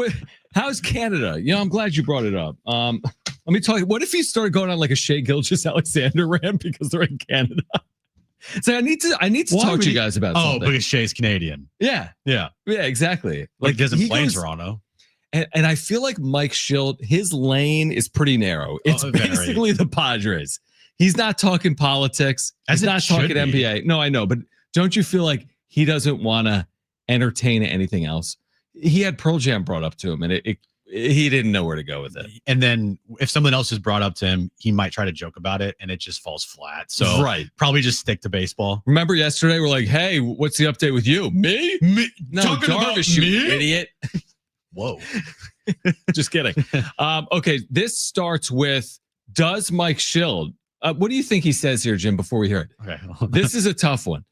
how's Canada? I'm glad you brought it up. Let me tell you, what if you started going on like a Shea Gilgeous-Alexander rant because they're in Canada? So I need to talk to you guys about something. Because Shea's Canadian. Yeah, exactly. Like doesn't play in Toronto. And I feel like Mike Shildt, his lane is pretty narrow. It's basically the Padres. He's not talking politics. He's not talking NBA. No, I know. But don't you feel like he doesn't want to entertain anything else? He had Pearl Jam brought up to him, and he didn't know where to go with it. And then if someone else is brought up to him, he might try to joke about it, and it just falls flat. So probably just stick to baseball. Remember yesterday, we're like, hey, what's the update with you? Me? No, talking Darvish, about you me? idiot. Whoa. Just kidding. Okay, this starts with, does Mike Shildt, what do you think he says here, Jim, before we hear it? Okay. This is a tough one.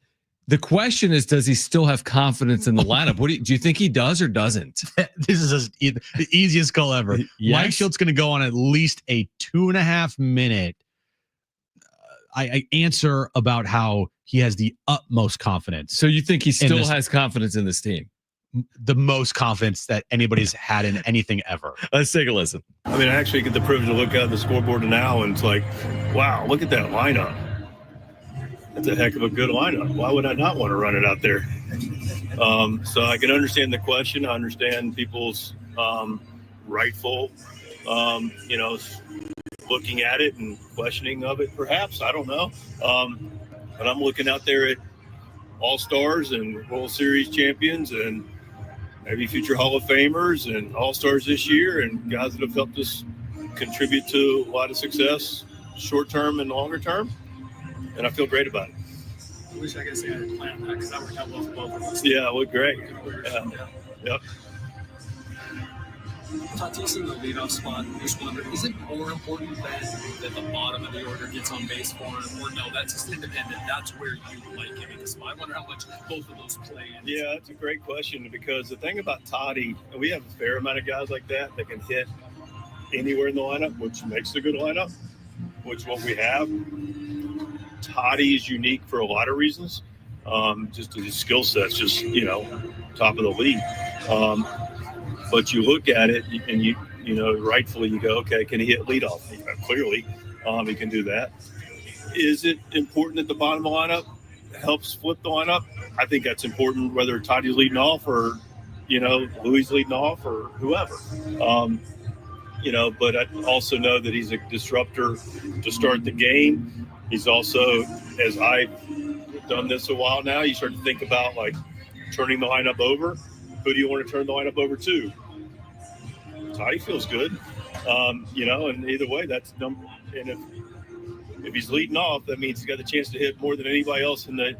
The question is, does he still have confidence in the lineup? Do you think he does or doesn't? This is the easiest call ever. Yes. Mike Shildt's going to go on at least a 2.5 minute I answer about how he has the utmost confidence. So you think he still has confidence in this team? The most confidence that anybody's had in anything ever. Let's take a listen. I mean, I actually get the privilege to look at the scoreboard now, and it's like, wow, look at that lineup. That's a heck of a good lineup. Why would I not want to run it out there? So I can understand the question. I understand people's rightful, looking at it and questioning of it, perhaps. I don't know. But I'm looking out there at all-stars and World Series champions and maybe future Hall of Famers and all-stars this year and guys that have helped us contribute to a lot of success short-term and longer-term. And I feel great about it. I wish I could say I didn't plan that because that worked out well for both of us. Yeah, it looked great. Yep. Tatis in the leadoff spot, just wonder, is it more important that the bottom of the order gets on base for him, or no, that's just independent, that's where you like giving the spot? I wonder how much both of those play in. Yeah, that's a great question, because the thing about Toddy, and we have a fair amount of guys like that can hit anywhere in the lineup, which makes a good lineup, which what we have. Toddy is unique for a lot of reasons. Just his skill set's just, top of the league. But you look at it and you rightfully you go, okay, can he hit leadoff? Clearly, he can do that. Is it important that the bottom of the lineup helps flip the lineup? I think that's important, whether Toddy's leading off or, Louis leading off or whoever. But I also know that he's a disruptor to start the game. He's also, as I've done this a while now, you start to think about like turning the lineup over. Who do you want to turn the lineup over to? Toddy feels good, and either way, that's number. And if he's leading off, that means he's got the chance to hit more than anybody else in the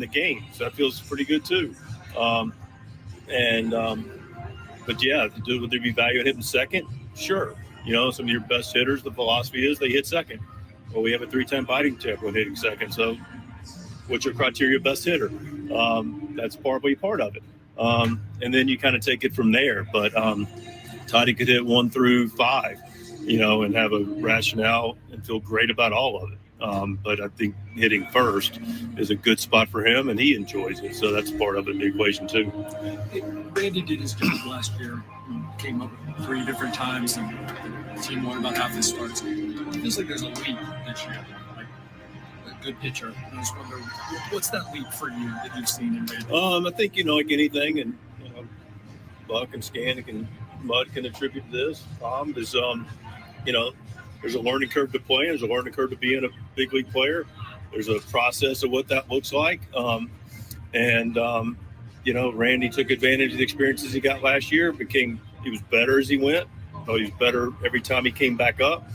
game. So that feels pretty good too. But yeah, would there be value in hitting second? Sure. Some of your best hitters, the philosophy is they hit second. Well, we have a 3-time batting champion hitting second. So what's your criteria of best hitter? That's probably part of it. And then you kind of take it from there. But Toddy could hit 1 through 5, and have a rationale and feel great about all of it. But I think hitting first is a good spot for him, and he enjoys it. So that's part of the equation too. Randy did his job last year. Came up 3 different times and the team won about half his starts. It feels like there's a leap this year. Like a good pitcher. I just wonder, what's that leap for you that you've seen in Randy? I think like anything, and Buck and Scannick and Mud can attribute to this. Is there's a learning curve to play. There's a learning curve to being a big league player. There's a process of what that looks like. Randy took advantage of the experiences he got last year. He was better as he went. He was better every time he came back up.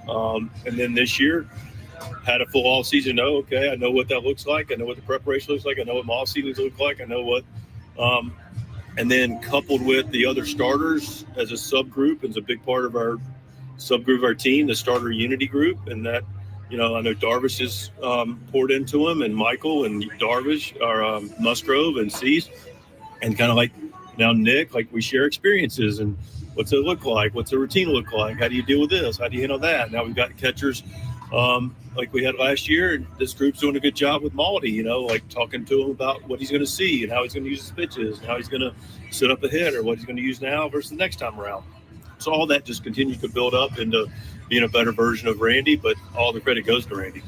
And then this year, had a full off season. I know what that looks like. I know what the preparation looks like. I know what my off seasons look like. I know what. And then coupled with the other starters as a subgroup, is a big part of our subgroup of our team, the starter unity group, and that. I know Darvish has poured into him, and Michael and Darvish are Musgrove and Cease, and kind of like now Nick, like we share experiences, and What's it look like? What's the routine look like? How do you deal with this? How do you handle that? Now we've got catchers like we had last year, and this group's doing a good job with Malty, like talking to him about what he's going to see and how he's going to use his pitches and how he's going to set up a hit or what he's going to use now versus the next time around. So all that just continues to build up into being a better version of Randy, but all the credit goes to Randy.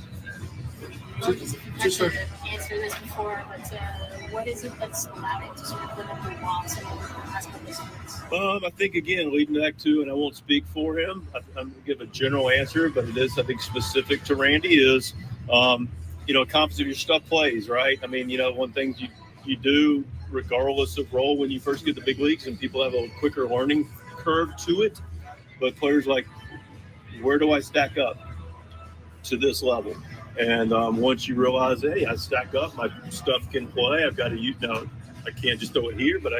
Just answer this before, but what is it that's allowed it to sort of limit the walks in the last couple of seasons? I think, again, leading back to, and I won't speak for him, I'm going to give a general answer, but it is, I think, specific to Randy is, confidence of your stuff plays, right? I mean, one thing you do, regardless of role, when you first get the big leagues, and people have a quicker learning curve to it, but players like, where do I stack up to this level? And once you realize, hey, I stack up, my stuff can play. I've got to use now. I can't just throw it here, but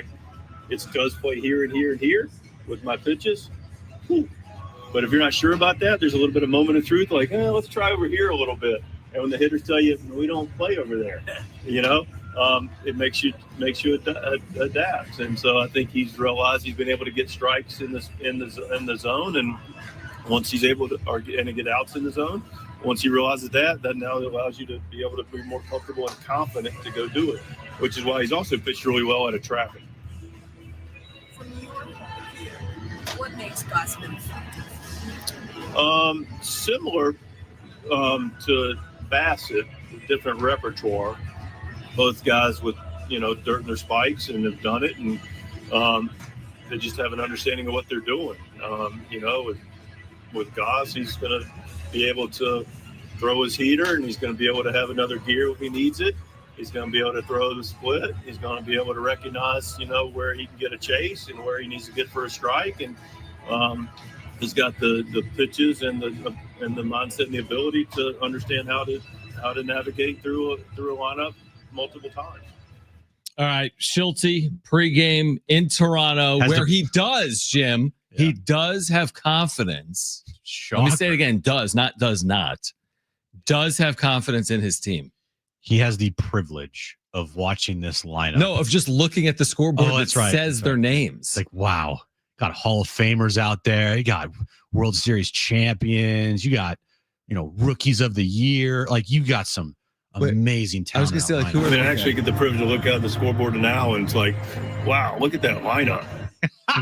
it does play here and here and here with my pitches. But if you're not sure about that, there's a little bit of moment of truth, like, let's try over here a little bit. And when the hitters tell you we don't play over there, it makes you adapt. And so I think he's realized he's been able to get strikes in the zone, and once he's able to and get outs in the zone. Once he realizes that now it allows you to be able to be more comfortable and confident to go do it, which is why he's also pitched really well out of traffic. From your point of view, what makes Gausman effective? Similar to Bassett, different repertoire. Both guys with dirt in their spikes and have done it, and they just have an understanding of what they're doing. With Goss, he's going to be able to throw his heater, and he's going to be able to have another gear if he needs it. He's going to be able to throw the split. He's going to be able to recognize, where he can get a chase and where he needs to get for a strike. And he's got the pitches and the mindset and the ability to understand how to navigate through a lineup multiple times. All right, Shildt pregame in Toronto, where he does, Jim. Yeah. He does have confidence. Shocker. Let me say it again. Does not have confidence in his team. He has the privilege of watching this lineup. No, of just looking at the scoreboard that says their names. It's like, wow, got Hall of Famers out there. You got World Series champions. You got, rookies of the year. Like, you got some amazing talent. I was going to say, I actually get the privilege to look at the scoreboard now, and it's like, wow, look at that lineup.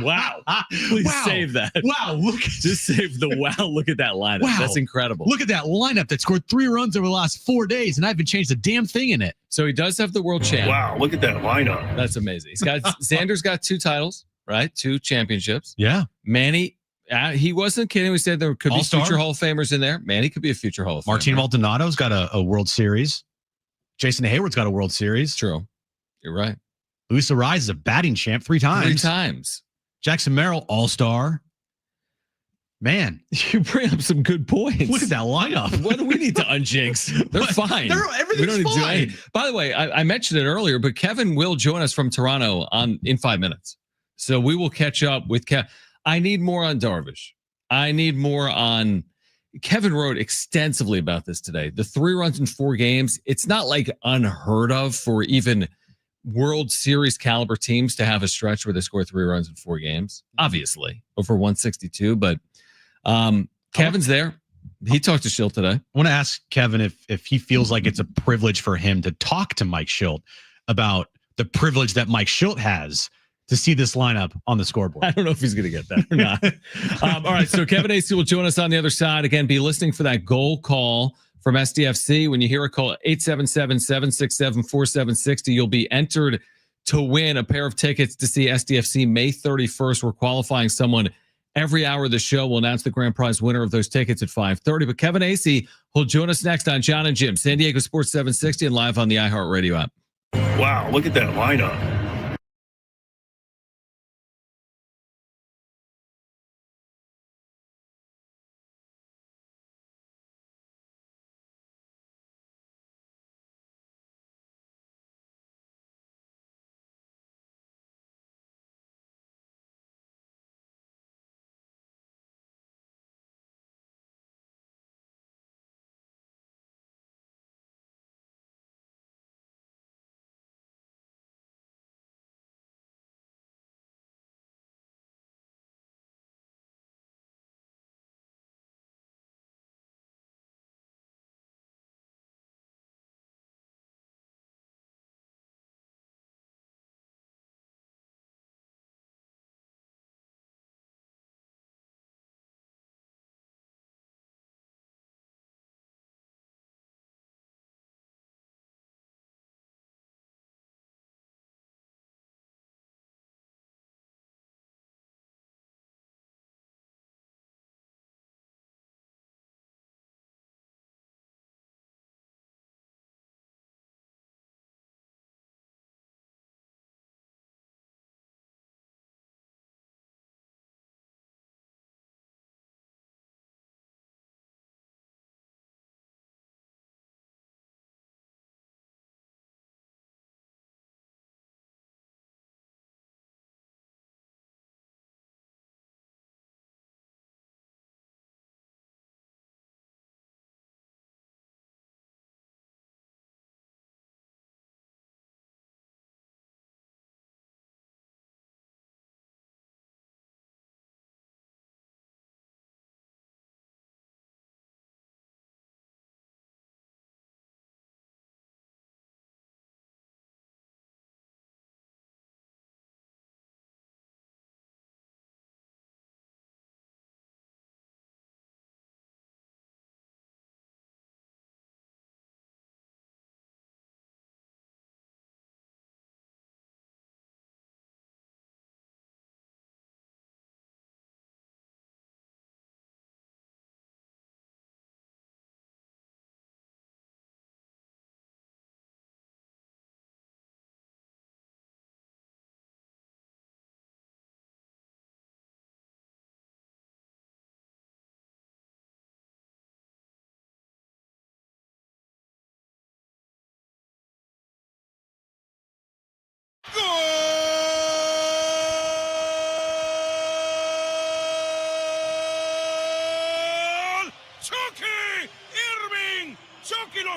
Wow. Please save that. Wow. Just save the wow. Look at that lineup. Wow. That's incredible. Look at that lineup that scored 3 runs over the last 4 days, and I haven't changed a damn thing in it. So he does have the world champ. Wow. Look at that lineup. That's amazing. He's got Xander's got 2 titles, right? 2 championships. Yeah. Manny, he wasn't kidding. We said there could be future Hall of Famers in there. Manny could be a future Hall of Famer. Martin Maldonado's got a World Series. Jason Hayward's got a World Series. True. You're right. Luis Ariz is a batting champ 3 times. 3 times. Jackson Merrill, all-star. Man, you bring up some good points. Look at that lineup. What do we need to unjinx? They're fine. Everything's fine. By the way, I mentioned it earlier, but Kevin will join us from Toronto in 5 minutes. So we will catch up with Kevin. I need more on Darvish. I need more on... Kevin wrote extensively about this today. The 3 runs in 4 games, it's not like unheard of for even World Series caliber teams to have a stretch where they score 3 runs in 4 games, obviously over 162. But Kevin's there. He talked to Shildt today. I want to ask Kevin if he feels like it's a privilege for him to talk to Mike Shildt about the privilege that Mike Shildt has to see this lineup on the scoreboard. I don't know if he's going to get that or not. All right, so Kevin Acee will join us on the other side. Again, be listening for that goal call from SDFC. When you hear a call, 877-767-4760, you'll be entered to win a pair of tickets to see SDFC May 31st. We're qualifying someone every hour of the show. We'll announce the grand prize winner of those tickets at 5:30. But Kevin Acee will join us next on Jon and Jim, San Diego Sports 760 and live on the iHeartRadio app. Wow, look at that lineup.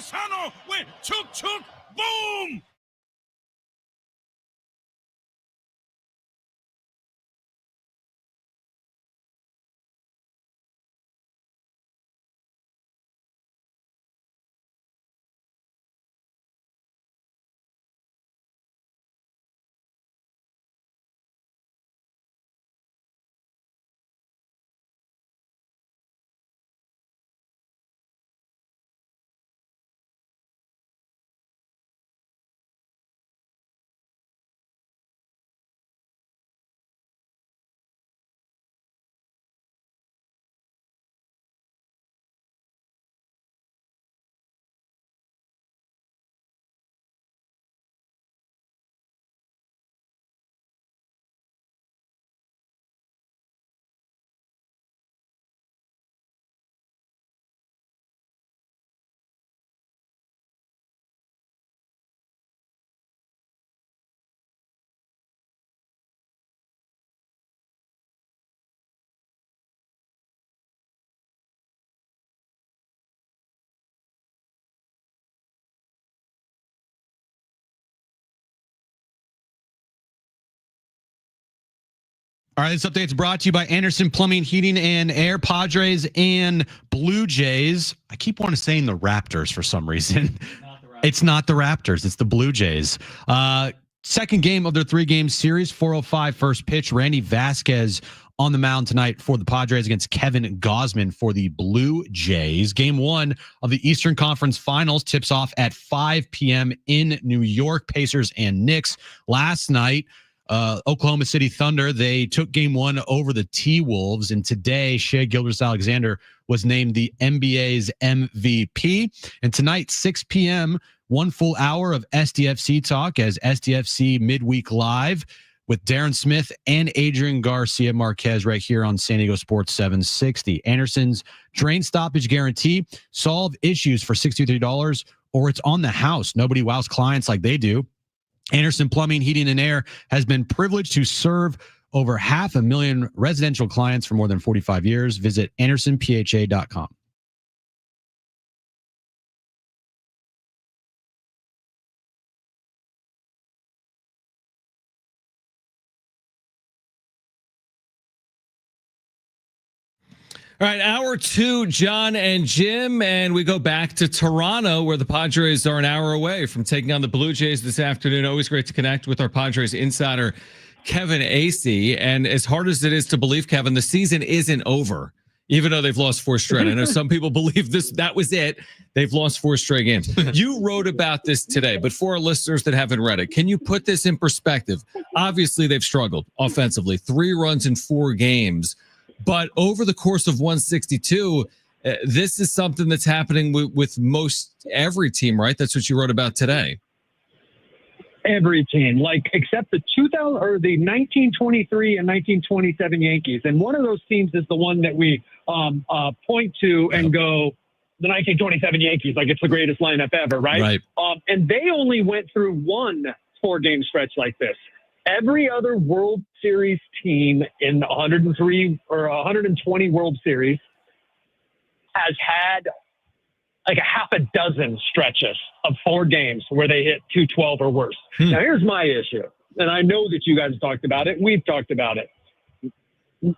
Lozano went chuk, boom! All right, this update is brought to you by Anderson Plumbing, Heating, and Air, Padres and Blue Jays. I keep wanting to say the Raptors for some reason. It's not the Raptors. It's the Blue Jays. Second game of their 3-game series, 4:05 first pitch. Randy Vasquez on the mound tonight for the Padres against Kevin Gausman for the Blue Jays. Game 1 of the Eastern Conference Finals tips off at 5 p.m. in New York. Pacers and Knicks. Last night, Oklahoma City Thunder, they took game 1 over the T-Wolves, and today Shai Gilgeous-Alexander was named the NBA's MVP. And tonight, 6 p.m., 1 full hour of SDFC talk as SDFC Midweek Live with Darren Smith and Adrian Garcia Marquez right here on San Diego Sports 760. Anderson's drain stoppage guarantee. Solve issues for $63 or it's on the house. Nobody wows clients like they do. Anderson Plumbing, Heating, and Air has been privileged to serve over 500,000 residential clients for more than 45 years. Visit AndersonPHA.com. All right, hour 2, Jon and Jim, and we go back to Toronto, where the Padres are an hour away from taking on the Blue Jays this afternoon. Always great to connect with our Padres insider, Kevin Acee. And as hard as it is to believe, Kevin, the season isn't over, even though they've lost 4 straight. I know some people believe that was it. They've lost 4 straight games. You wrote about this today, but for our listeners that haven't read it, can you put this in perspective? Obviously, they've struggled offensively, 3 runs in 4 games. But over the course of 162, this is something that's happening with most every team, right? That's what you wrote about today. Every team, except the 1923 and 1927 Yankees. And one of those teams is the one that we point to and go, the 1927 Yankees, like it's the greatest lineup ever, right? And they only went through 1 4-game stretch like this. Every other World Series team in 103 or 120 World Series has had like a half a dozen stretches of 4 games where they hit 212 or worse. Now, here's my issue, and I know that you guys talked about it. We've talked about it.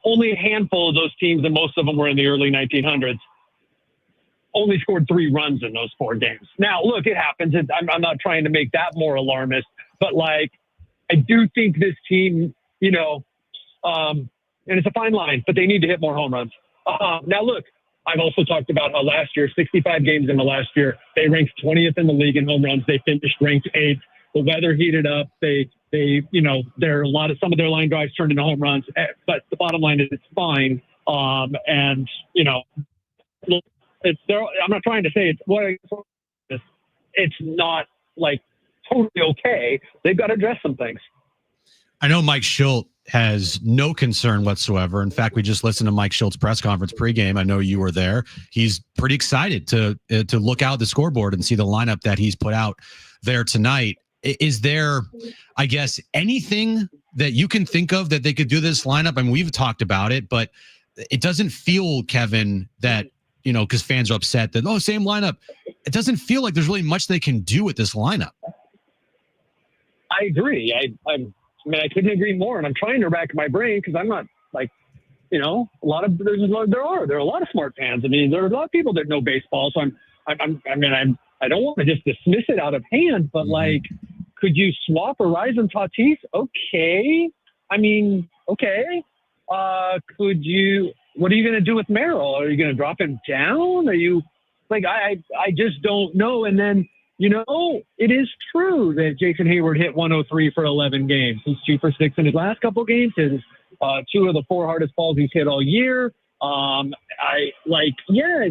Only a handful of those teams, and most of them were in the early 1900s, only scored 3 runs in those 4 games. Now, look, it happens. I'm not trying to make that more alarmist, but I do think this team, and it's a fine line, but they need to hit more home runs. Now, look, I've also talked about how last year, 65 games in the last year, they ranked 20th in the league in home runs. They finished ranked 8th. The weather heated up. Some of their line drives turned into home runs. But the bottom line is it's fine. I'm not trying to say it's not totally okay. They've got to address some things. I know Mike Shildt has no concern whatsoever. In fact, we just listened to Mike Shilt's press conference pregame. I know you were there. He's pretty excited to look out the scoreboard and see the lineup that he's put out there tonight. Is there, I guess, anything that you can think of that they could do this lineup? I mean, we've talked about it, but it doesn't feel, Kevin, that because fans are upset that, same lineup. It doesn't feel like there's really much they can do with this lineup. I agree. I mean, I couldn't agree more. And I'm trying to rack my brain because I'm not like, there are a lot of smart fans. I mean, there are a lot of people that know baseball. So I don't want to just dismiss it out of hand, but like, could you swap Arise and Tatis? Okay. I mean, okay. Could you? What are you going to do with Merrill? Are you going to drop him down? Are you like, I just don't know. And then, it is true that Jason Hayward hit 103 for 11 games. He's 2 for 6 in his last couple games. His 2 of the 4 hardest balls he's hit all year. Is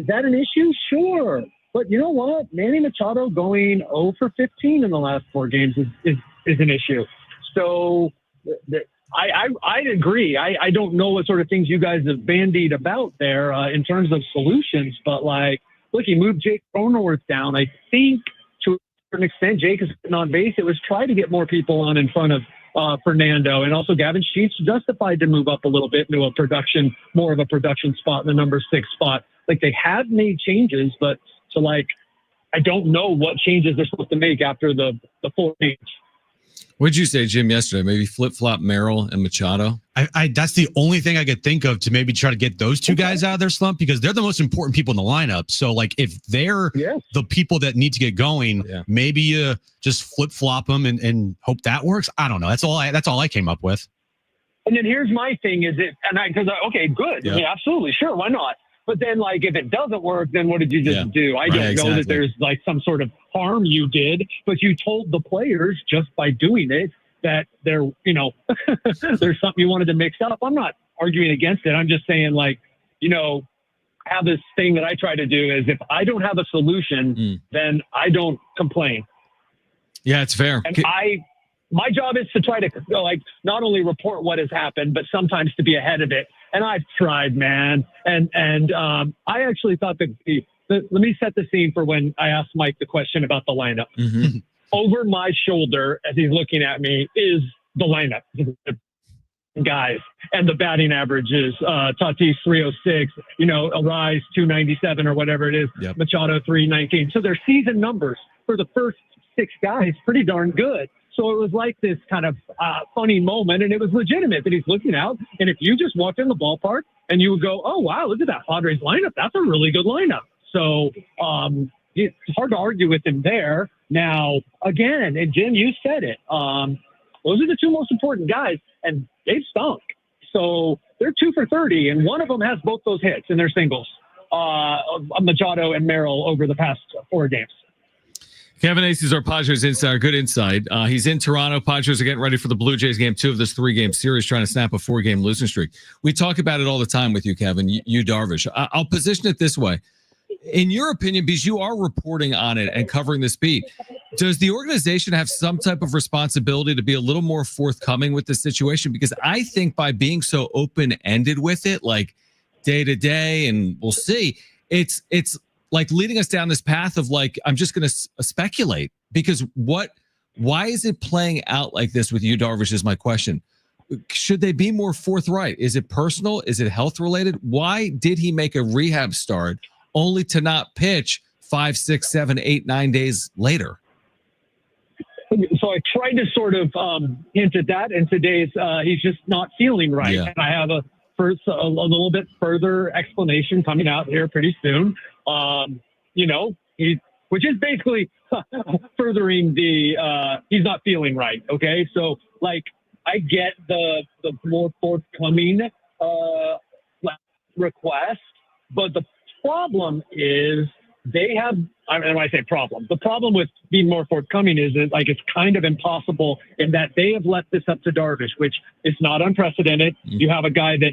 that an issue? Sure. But you know what? Manny Machado going 0 for 15 in the last 4 games is an issue. So I agree. I don't know what sort of things you guys have bandied about there in terms of solutions, but look, he moved Jake Cronenworth down. I think to an extent, Jake is on base. It was try to get more people on in front of Fernando, and also Gavin Sheets justified to move up a little bit into more of a production spot in the number 6 spot. Like they have made changes, but I don't know what changes they're supposed to make after the full change. What'd you say, Jim, yesterday? Maybe flip-flop Merrill and Machado? I that's the only thing I could think of to maybe try to get those two guys out of their slump, because they're the most important people in the lineup. So, if they're the people that need to get going, maybe you just flip-flop them and hope that works. I don't know. That's all I came up with. And then here's my thing: okay, good. Yeah. I mean, absolutely, sure, why not? But then, if it doesn't work, then what did you just do? I don't know that there's some sort of harm you did, but you told the players just by doing it that there's something you wanted to mix up. I'm not arguing against it. I'm just saying, have this thing that I try to do is if I don't have a solution, then I don't complain. Yeah, it's fair. And my job is to try to not only report what has happened, but sometimes to be ahead of it. And I've tried, man. And I actually thought that let me set the scene for when I asked Mike the question about the lineup. Mm-hmm. Over my shoulder, as he's looking at me, is the lineup. Guys, and the batting averages, Tatis 306, Arise 297 or whatever it is, Machado 319. So their season numbers for the first 6 guys, pretty darn good. So it was like this kind of funny moment, and it was legitimate that he's looking out. And if you just walked in the ballpark and you would go, oh, wow, look at that Padres lineup. That's a really good lineup. So it's hard to argue with him there. Now, again, and Jim, you said it. Those are the 2 most important guys, and they've stunk. So they're 2 for 30, and one of them has both those hits in their singles, Machado and Merrill over the past 4 games. Kevin Acee is our Padres Insider. Good insight. He's in Toronto. Padres are getting ready for the Blue Jays game 2 of this 3-game series, trying to snap a 4-game losing streak. We talk about it all the time with you, Kevin. Yu Darvish. I'll position it this way. In your opinion, because you are reporting on it and covering this beat, does the organization have some type of responsibility to be a little more forthcoming with the situation? Because I think by being so open-ended with it, day to day, and we'll see, it's leading us down this path of I'm just going to speculate, because why is it playing out like this with Yu Darvish is my question. Should they be more forthright? Is it personal? Is it health related? Why did he make a rehab start only to not pitch 5, 6, 7, 8, 9 days later? So I tried to sort of hint at that, and today's he's just not feeling right. Yeah. And I have a little bit further explanation coming out here pretty soon. Which is basically furthering the he's not feeling right. Okay, so I get the more forthcoming request, but the problem is they have. And when I say problem, the problem with being more forthcoming is that it's kind of impossible in that they have left this up to Darvish, which is not unprecedented. Mm-hmm. You have a guy that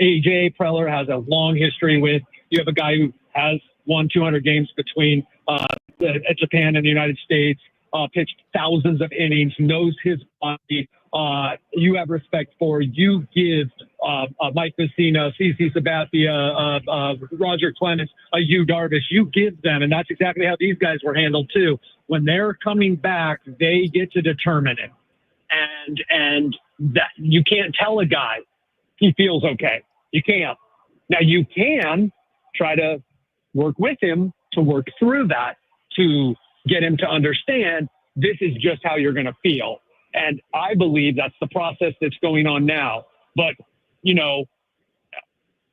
AJ Preller has a long history with. You have a guy who has won 200 games between Japan and the United States, pitched thousands of innings, knows his body. You have respect for. You give Mike Messina, CC Sabathia, Roger Clemens, Yu Darvish. You give them, and that's exactly how these guys were handled too. When they're coming back, they get to determine it, and that you can't tell a guy he feels okay. You can't. Now you can try to work with him to work through that, to get him to understand this is just how you're going to feel. And I believe that's the process that's going on now. But, you know,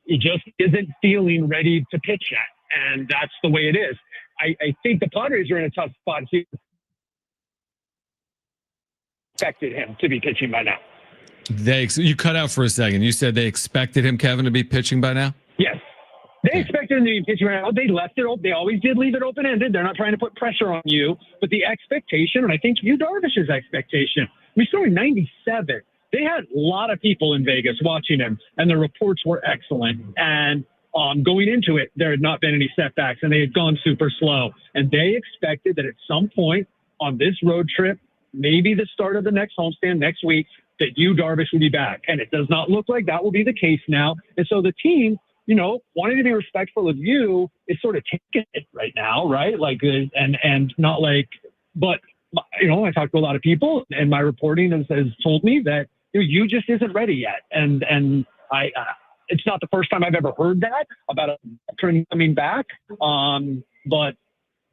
he just isn't feeling ready to pitch yet. And that's the way it is. I think the Padres are in a tough spot. He expected him to be pitching by now. You cut out for a second. You said they expected him, Kevin, to be pitching by now? Yes. They expected him to be pitching right now. They left it open. They always did leave it open-ended. They're not trying to put pressure on you. But the expectation, and I think Yu Darvish's expectation, we saw in 97. They had a lot of people in Vegas watching him, and the reports were excellent. And going into it, there had not been any setbacks, and they had gone super slow. And they expected that at some point on this road trip, maybe the start of the next homestand next week, that Yu Darvish would be back. And it does not look like that will be the case now. And so the team, you know, wanting to be respectful of you is sort of taking it right now, right? Like, and not like, but, you know, I talked to a lot of people, and my reporting has told me that you just isn't ready yet. And I, it's not the first time I've ever heard that about a veteran coming back. But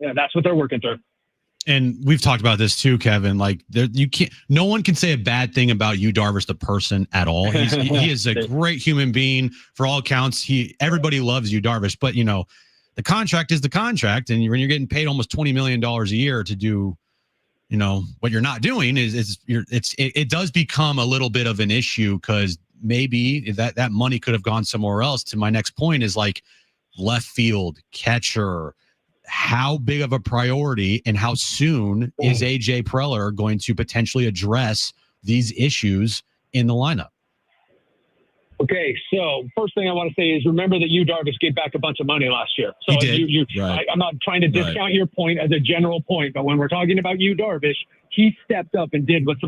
yeah, that's what they're working through. And we've talked about this too, Kevin. Like, no one can say a bad thing about Yu Darvish, the person, at all. He is a great human being for all accounts. Everybody loves Yu Darvish, but you know, the contract is the contract, and when you're getting paid almost $20 million a year to do, you know, what you're not doing it does become a little bit of an issue, because maybe that money could have gone somewhere else. To my next point is like left field, catcher. How big of a priority and how soon is AJ Preller going to potentially address these issues in the lineup? Okay, so first thing I want to say is remember that Yu Darvish gave back a bunch of money last year. So he did. Right. I'm not trying to discount your point as a general point, but when we're talking about Yu Darvish, he stepped up and did what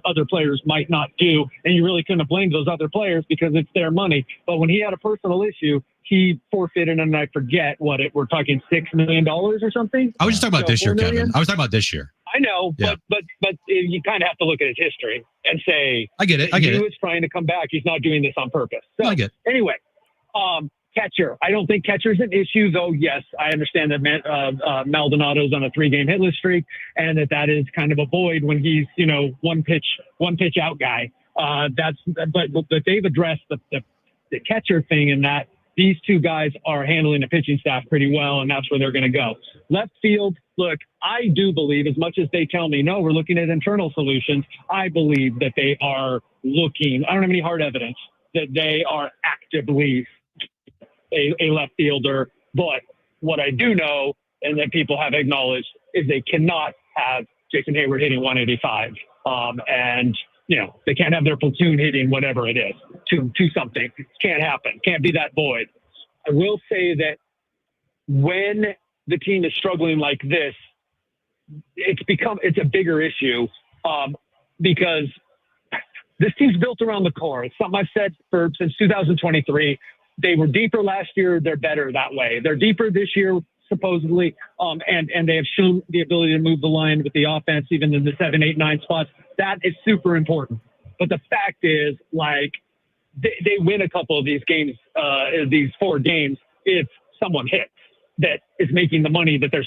other players might not do, and you really couldn't have blamed those other players because it's their money. But when he had a personal issue, he forfeited, and I forget we're talking $6 million or something. I was just talking about this year, Kevin. I was talking about this year. I know, yeah. but you kind of have to look at his history and say, I get it. He was trying to come back. He's not doing this on purpose. So I get it. Anyway, catcher. I don't think catcher's an issue, though. Yes, I understand that Maldonado's on a 3-game hitless streak, and that is kind of a void when he's, you know, one pitch out guy. But they've addressed the catcher thing, in that these two guys are handling the pitching staff pretty well, and that's where they're going to go. Left field, look, I do believe, as much as they tell me, no, we're looking at internal solutions, I believe that they are looking, I don't have any hard evidence that they are actively a left fielder. But what I do know, and that people have acknowledged, is they cannot have Jason Hayward hitting 185. And, you know, they can't have their platoon hitting whatever it is to something. Can't happen. Can't be that void. I will say that when the team is struggling like this, it's a bigger issue, because this team's built around the core. It's something I've said since 2023. They were deeper last year. They're better that way. They're deeper this year, supposedly, and they have shown the ability to move the line with the offense, even in the 7, 8, 9 spots. That is super important. But the fact is, like, they win a couple of these games, these 4 games, if someone hits that is making the money that that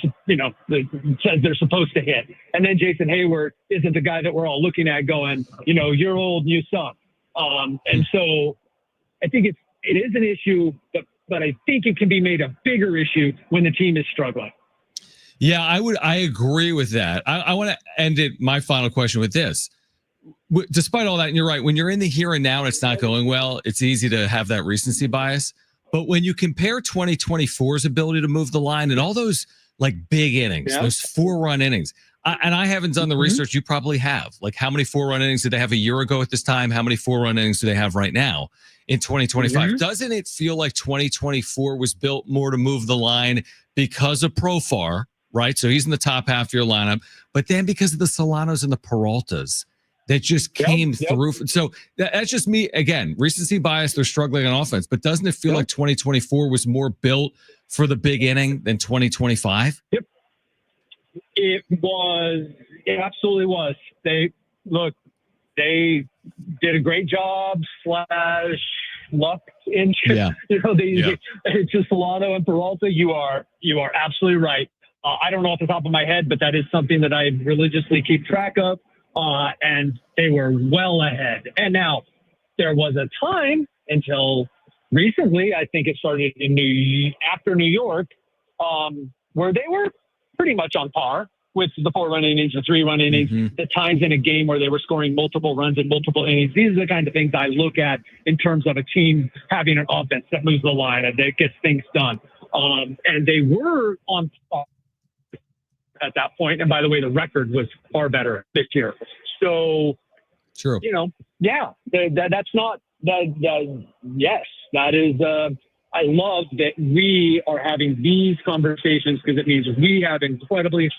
says they're supposed to hit. And then Jason Hayward isn't the guy that we're all looking at going, you know, you're old and you suck. And so I think it is an issue, but I think it can be made a bigger issue when the team is struggling. Yeah, I agree with that. I want to end my final question with this. Despite all that, and you're right, when you're in the here and now and it's not going well, it's easy to have that recency bias. But when you compare 2024's ability to move the line and all those like big innings, those 4-run innings, and I haven't done the research, you probably have. Like, how many 4-run innings did they have a year ago at this time? How many 4-run innings do they have right now in 2025? Doesn't it feel like 2024 was built more to move the line because of Profar, right? So he's in the top half of your lineup, but then because of the Solanos and the Peraltas that just came through. So that's just me. Again, recency bias, they're struggling on offense, but doesn't it feel like 2024 was more built for the big inning than 2025? Yep. It absolutely was. They did a great job, luck in. Yeah. It's just Solano and Peralta. You are absolutely right. I don't know off the top of my head, but that is something that I religiously keep track of. And they were well ahead. And now there was a time until recently, I think it started after New York, where they were pretty much on par with the 4-run innings, the 3-run innings, the times in a game where they were scoring multiple runs in multiple innings. These are the kind of things I look at in terms of a team having an offense that moves the line and that gets things done. And they were on par at that point. And by the way, the record was far better this year. So, true. That's not that. Yes, that is. I love that we are having these conversations because it means we have incredibly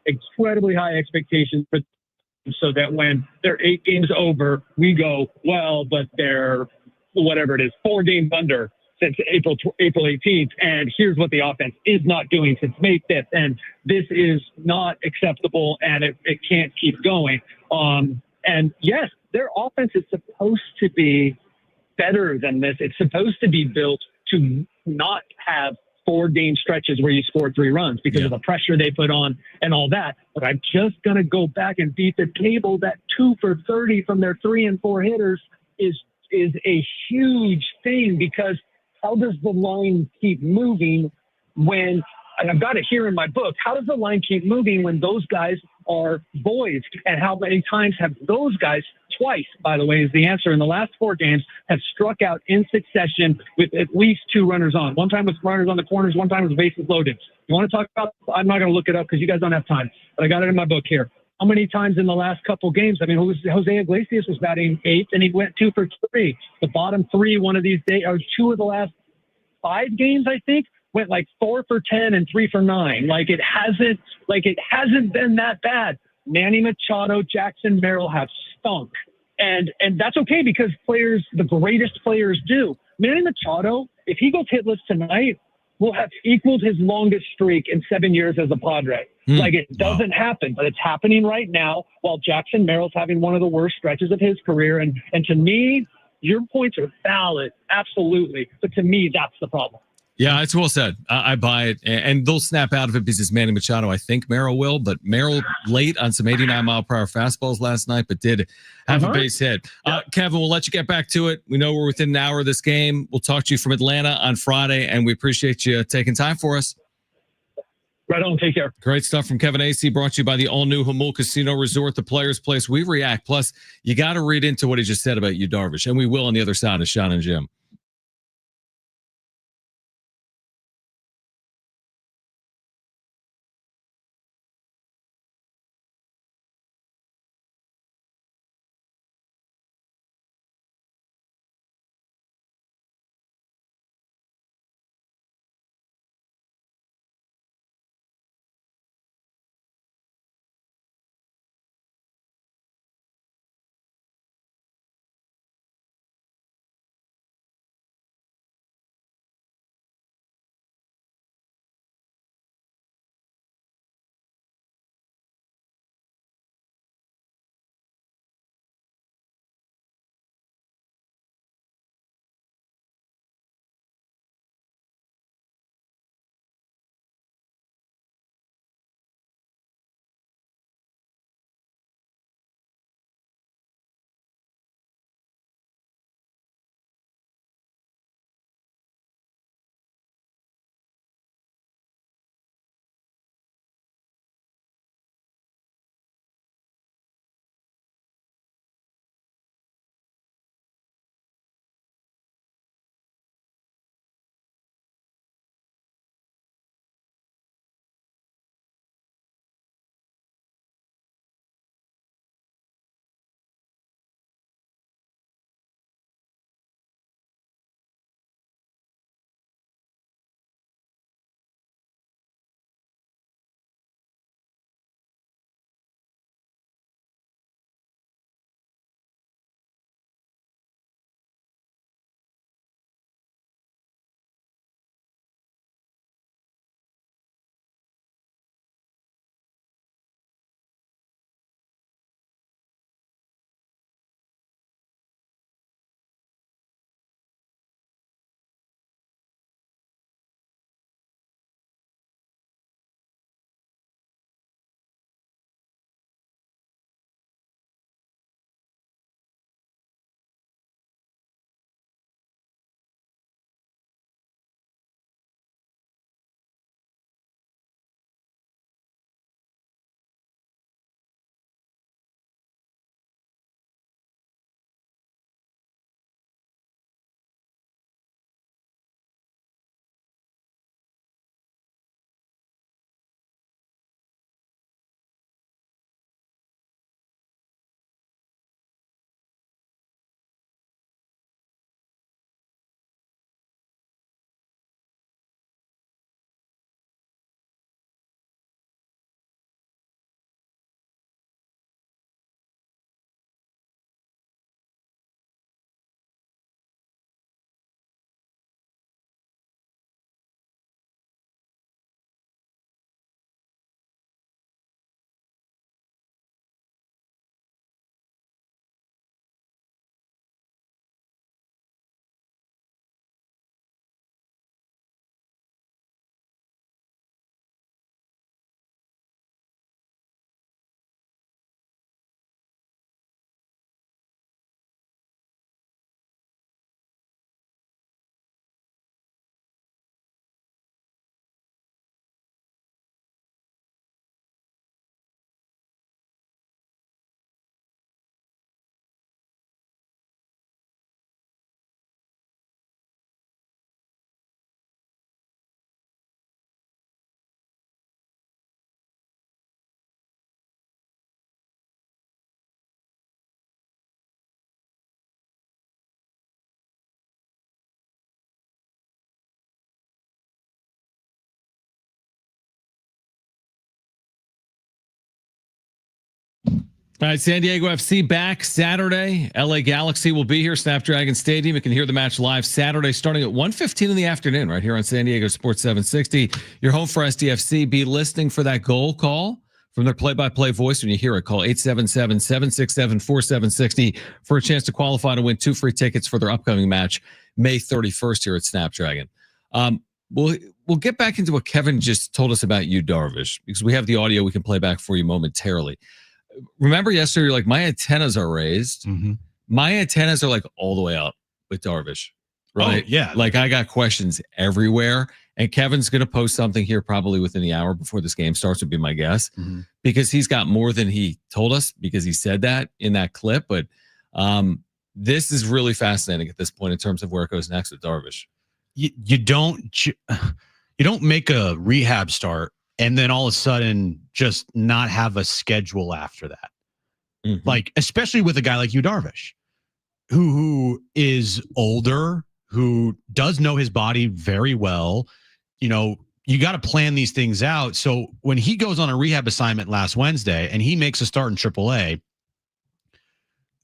high expectations for them, so that when they're 8 games over, we go, well, but they're whatever it is, 4 games under since April 18th. And here's what the offense is not doing since May 5th. And this is not acceptable and it can't keep going. And yes, their offense is supposed to be better than this. It's supposed to be built to not have 4-game stretches where you score 3 runs because of the pressure they put on and all that. But I'm just going to go back and beat the table that 2 for 30 from their 3 and 4 hitters is a huge thing, because how does the line keep moving when, and I've got it here in my book, how does the line keep moving when those guys are boys? And how many times have those guys, twice, by the way, is the answer, in the last 4 games, have struck out in succession with at least 2 runners on. One time with runners on the corners, one time with bases loaded. You want to talk about, I'm not going to look it up because you guys don't have time, but I got it in my book here. How many times in the last couple games? I mean, Jose Iglesias was batting 8th and he went 2 for 3. The bottom 3 one of these days, or 2 of the last 5 games, I think, went like 4 for 10 and 3 for 9. It hasn't been that bad. Manny Machado, Jackson Merrill have stunk. And that's okay, because the greatest players do. Manny Machado, if he goes hitless tonight, will have equaled his longest streak in 7 years as a Padre. It doesn't happen, but it's happening right now, while Jackson Merrill's having one of the worst stretches of his career. And to me, your points are valid, absolutely. But to me, that's the problem. Yeah, it's well said. I buy it. And they'll snap out of it because it's Manny Machado. I think Merrill will, but Merrill late on some 89-mile-per-hour fastballs last night, but did have a base hit. Kevin, we'll let you get back to it. We know we're within an hour of this game. We'll talk to you from Atlanta on Friday, and we appreciate you taking time for us. Right on. Take care. Great stuff from Kevin Acee, brought to you by the all-new Jamul Casino Resort, the Players Place. We react. Plus, you got to read into what he just said about Yu Darvish, and we will on the other side of Jon and Jim. All right, San Diego FC back Saturday. LA Galaxy will be here, Snapdragon Stadium. You can hear the match live Saturday starting at 1:15 in the afternoon right here on San Diego Sports 760. Your home for SDFC. Be listening for that goal call from their play-by-play voice. When you hear it, call 877-767-4760 for a chance to qualify to win 2 free tickets for their upcoming match May 31st here at Snapdragon. We'll get back into what Kevin just told us about Yu Darvish, because we have the audio we can play back for you momentarily. Remember yesterday, you're like, my antennas are raised. Mm-hmm. My antennas are like all the way up with Darvish, right? Oh, yeah. Like I got questions everywhere. And Kevin's going to post something here probably within the hour before this game starts, would be my guess, because he's got more than he told us, because he said that in that clip. But this is really fascinating at this point in terms of where it goes next with Darvish. You don't make a rehab start and then all of a sudden just not have a schedule after that. Mm-hmm. Like, especially with a guy like Yu Darvish, who is older, who does know his body very well. You know, you got to plan these things out. So when he goes on a rehab assignment last Wednesday and he makes a start in AAA,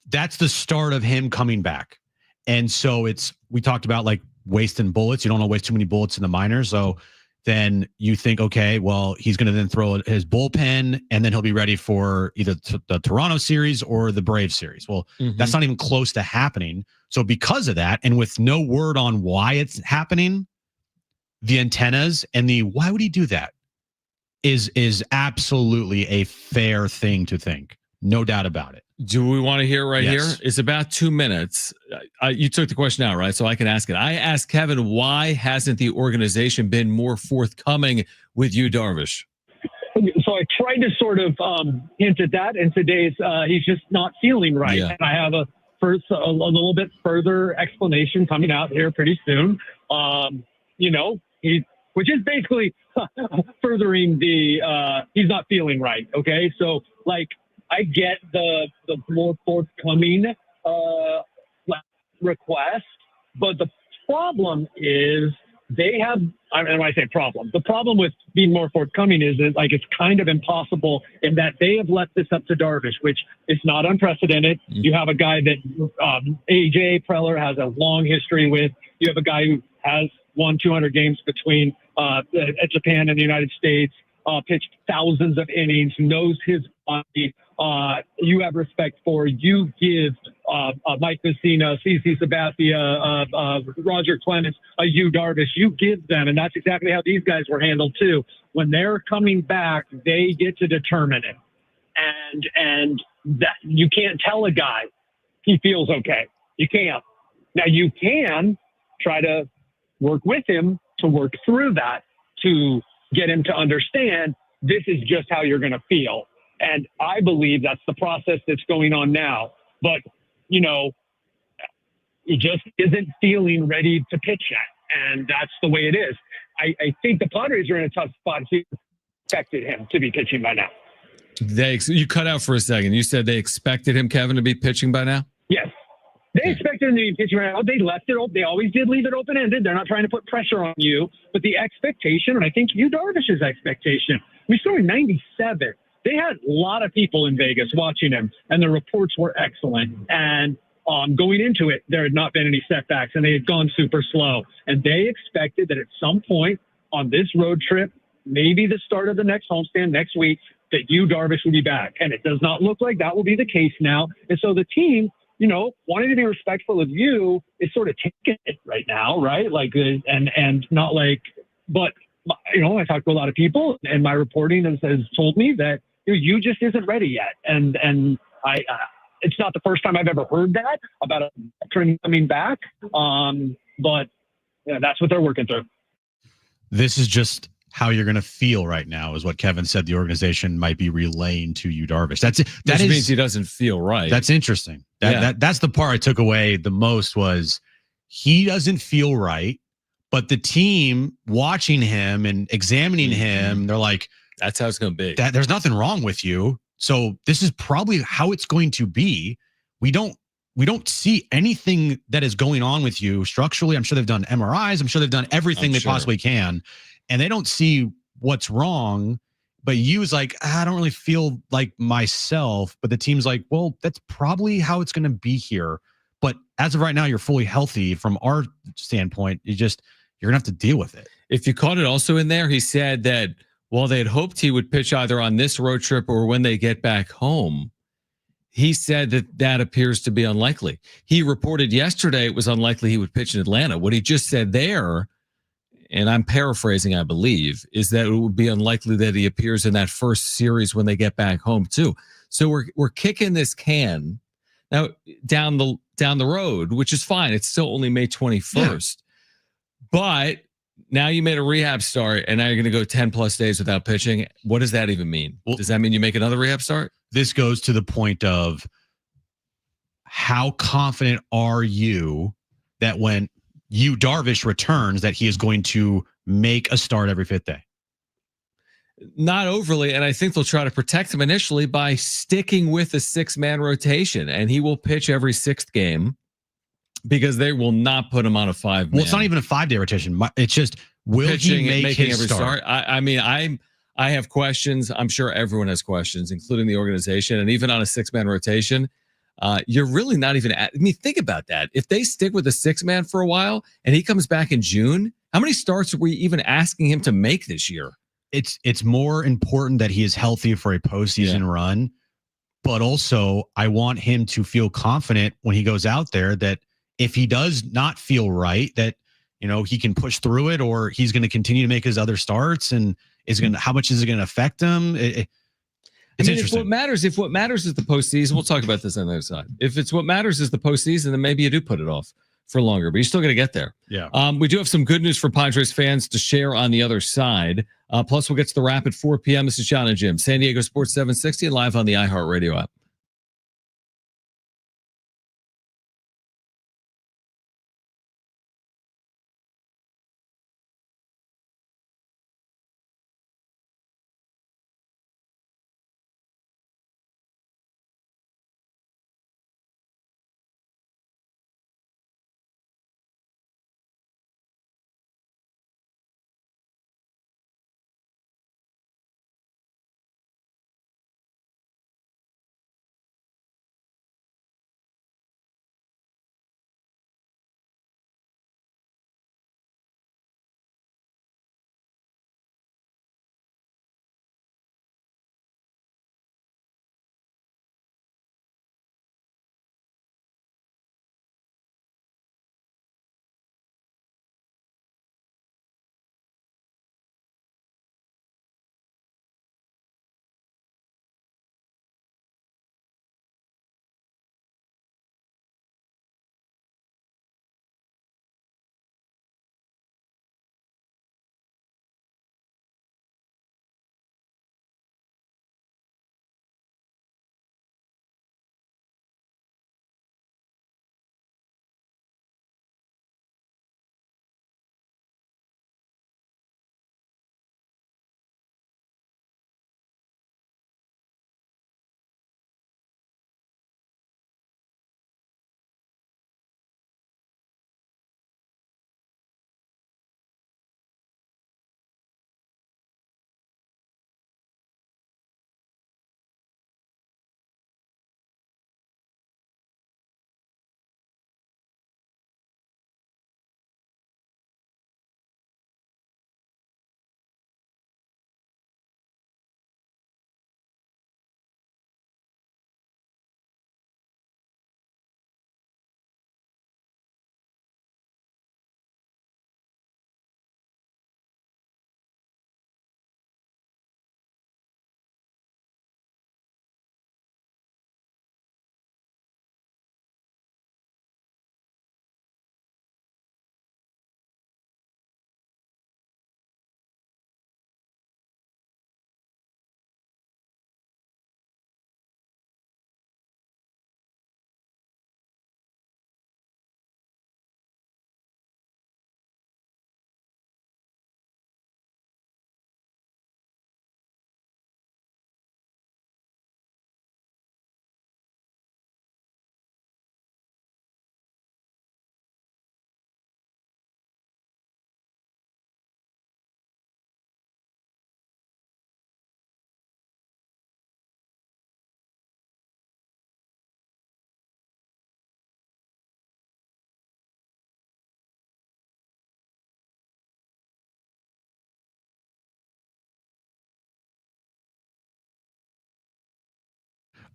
that's the start of him coming back. And so we talked about like wasting bullets. You don't want to waste too many bullets in the minors. So then you think, okay, well, he's going to then throw his bullpen and then he'll be ready for either the Toronto series or the Braves series. Well, that's not even close to happening. So because of that, and with no word on why it's happening, the antennas and the why would he do that is absolutely a fair thing to think. No doubt about it. Do we want to hear it here? Yes. It's about 2 minutes. You took the question out, right? So I can ask it. I asked Kevin, why hasn't the organization been more forthcoming with Yu Darvish? So I tried to sort of hint at that in today's, he's just not feeling right. Yeah. And I have a little bit further explanation coming out here pretty soon. Which is basically furthering the, he's not feeling right. Okay. So like, I get the more forthcoming request, but the problem is they have, and when I say problem, the problem with being more forthcoming is that like it's kind of impossible in that they have left this up to Darvish, which is not unprecedented. You have a guy that AJ Preller has a long history with. You have a guy who has won 200 games between Japan and the United States, pitched thousands of innings, knows his body. You have respect for. You give Mike Messina, CC Sabathia, Roger Clemens, Yu Darvish. You give them, and that's exactly how these guys were handled too. When they're coming back, they get to determine it, and that you can't tell a guy he feels okay. You can't. Now you can try to work with him to work through that to get him to understand this is just how you're going to feel. And I believe that's the process that's going on now. But, he just isn't feeling ready to pitch yet. And that's the way it is. I think the Padres are in a tough spot. He expected him to be pitching by now. You cut out for a second. You said they expected him, Kevin, to be pitching by now? Yes. They expected him to be pitching right now. They left it open. They always did leave it open-ended. They're not trying to put pressure on you. But the expectation, and I think Yu Darvish's expectation, we saw in 97. They had a lot of people in Vegas watching him, and the reports were excellent. And going into it, there had not been any setbacks, and they had gone super slow. And they expected that at some point on this road trip, maybe the start of the next homestand next week, that Yu Darvish would be back. And it does not look like that will be the case now. And so the team, wanting to be respectful of you is sort of taking it right now, right? Like, and not like, but, I talked to a lot of people, and my reporting has told me that you just isn't ready yet. And I, it's not the first time I've ever heard that about a veteran coming back. But that's what they're working through. This is just how you're going to feel right now, is what Kevin said the organization might be relaying to Yu Darvish. That means he doesn't feel right. That's interesting. That's the part I took away the most, was he doesn't feel right, but the team watching him and examining him, they're like, that's how it's going to be. There's nothing wrong with you. So this is probably how it's going to be. We don't see anything that is going on with you structurally. I'm sure they've done MRIs. I'm sure they've done everything they possibly can. And they don't see what's wrong, But Yu's like, I don't really feel like myself. But the team's like, well, that's probably how it's going to be here. But as of right now, you're fully healthy. From our standpoint, you're going to have to deal with it. If you caught it also in there, he said that while they had hoped he would pitch either on this road trip or when they get back home, he said that appears to be unlikely. He reported yesterday it was unlikely he would pitch in Atlanta. What he just said there, and I'm paraphrasing, I believe, is that it would be unlikely that he appears in that first series when they get back home too. So we're kicking this can now down the road, which is fine. It's still only May 21st. Yeah. But now you made a rehab start, and now you're going to go 10 plus days without pitching. What does that even mean? Well, does that mean you make another rehab start? This goes to the point of how confident are you that when Yu Darvish returns, that he is going to make a start every 5th day? Not overly, and I think they'll try to protect him initially by sticking with a 6-man rotation, and he will pitch every 6th game because they will not put him on a 5-man. Well, it's not even a 5-day rotation. It's just will he make his start? I mean, I have questions. I'm sure everyone has questions, including the organization, and even on a 6-man rotation. You're really not even think about that. If they stick with a 6-man for a while and he comes back in June, how many starts are we even asking him to make this year? It's more important that he is healthy for a postseason run, but also I want him to feel confident when he goes out there that if he does not feel right, that he can push through it, or he's going to continue to make his other starts, and how much is it going to affect him? It's interesting. If what matters is the postseason, we'll talk about this on the other side. If it's what matters is the postseason, then maybe you do put it off for longer, but you're still going to get there. Yeah. We do have some good news for Padres fans to share on the other side. Plus, we'll get to the wrap at 4 p.m. This is Jon and Jim, San Diego Sports 760, and live on the iHeartRadio app.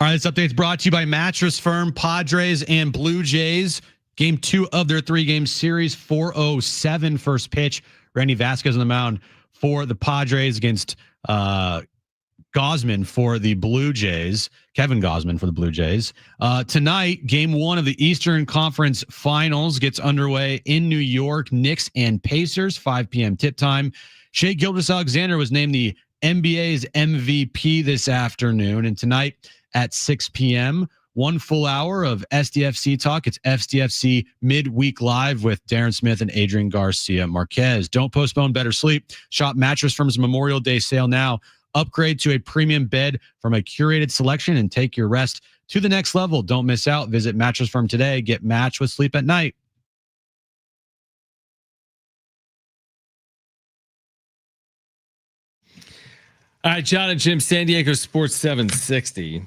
All right, this update's brought to you by Mattress Firm, Padres, and Blue Jays. Game 2 of their 3-game series, 4:07 first pitch. Randy Vasquez on the mound for the Padres against Gausman for the Blue Jays. Kevin Gausman for the Blue Jays. Tonight, game 1 of the Eastern Conference Finals gets underway in New York. Knicks and Pacers, 5 p.m. tip time. Shai Gilgeous-Alexander was named the NBA's MVP this afternoon. And tonight at 6 p.m., 1 full hour of SDFC talk. It's SDFC Midweek Live with Darren Smith and Adrian Garcia Marquez. Don't postpone better sleep. Shop Mattress Firm's Memorial Day sale now. Upgrade to a premium bed from a curated selection and take your rest to the next level. Don't miss out. Visit Mattress Firm today. Get matched with sleep at night. All right, Jon and Jim, San Diego Sports 760.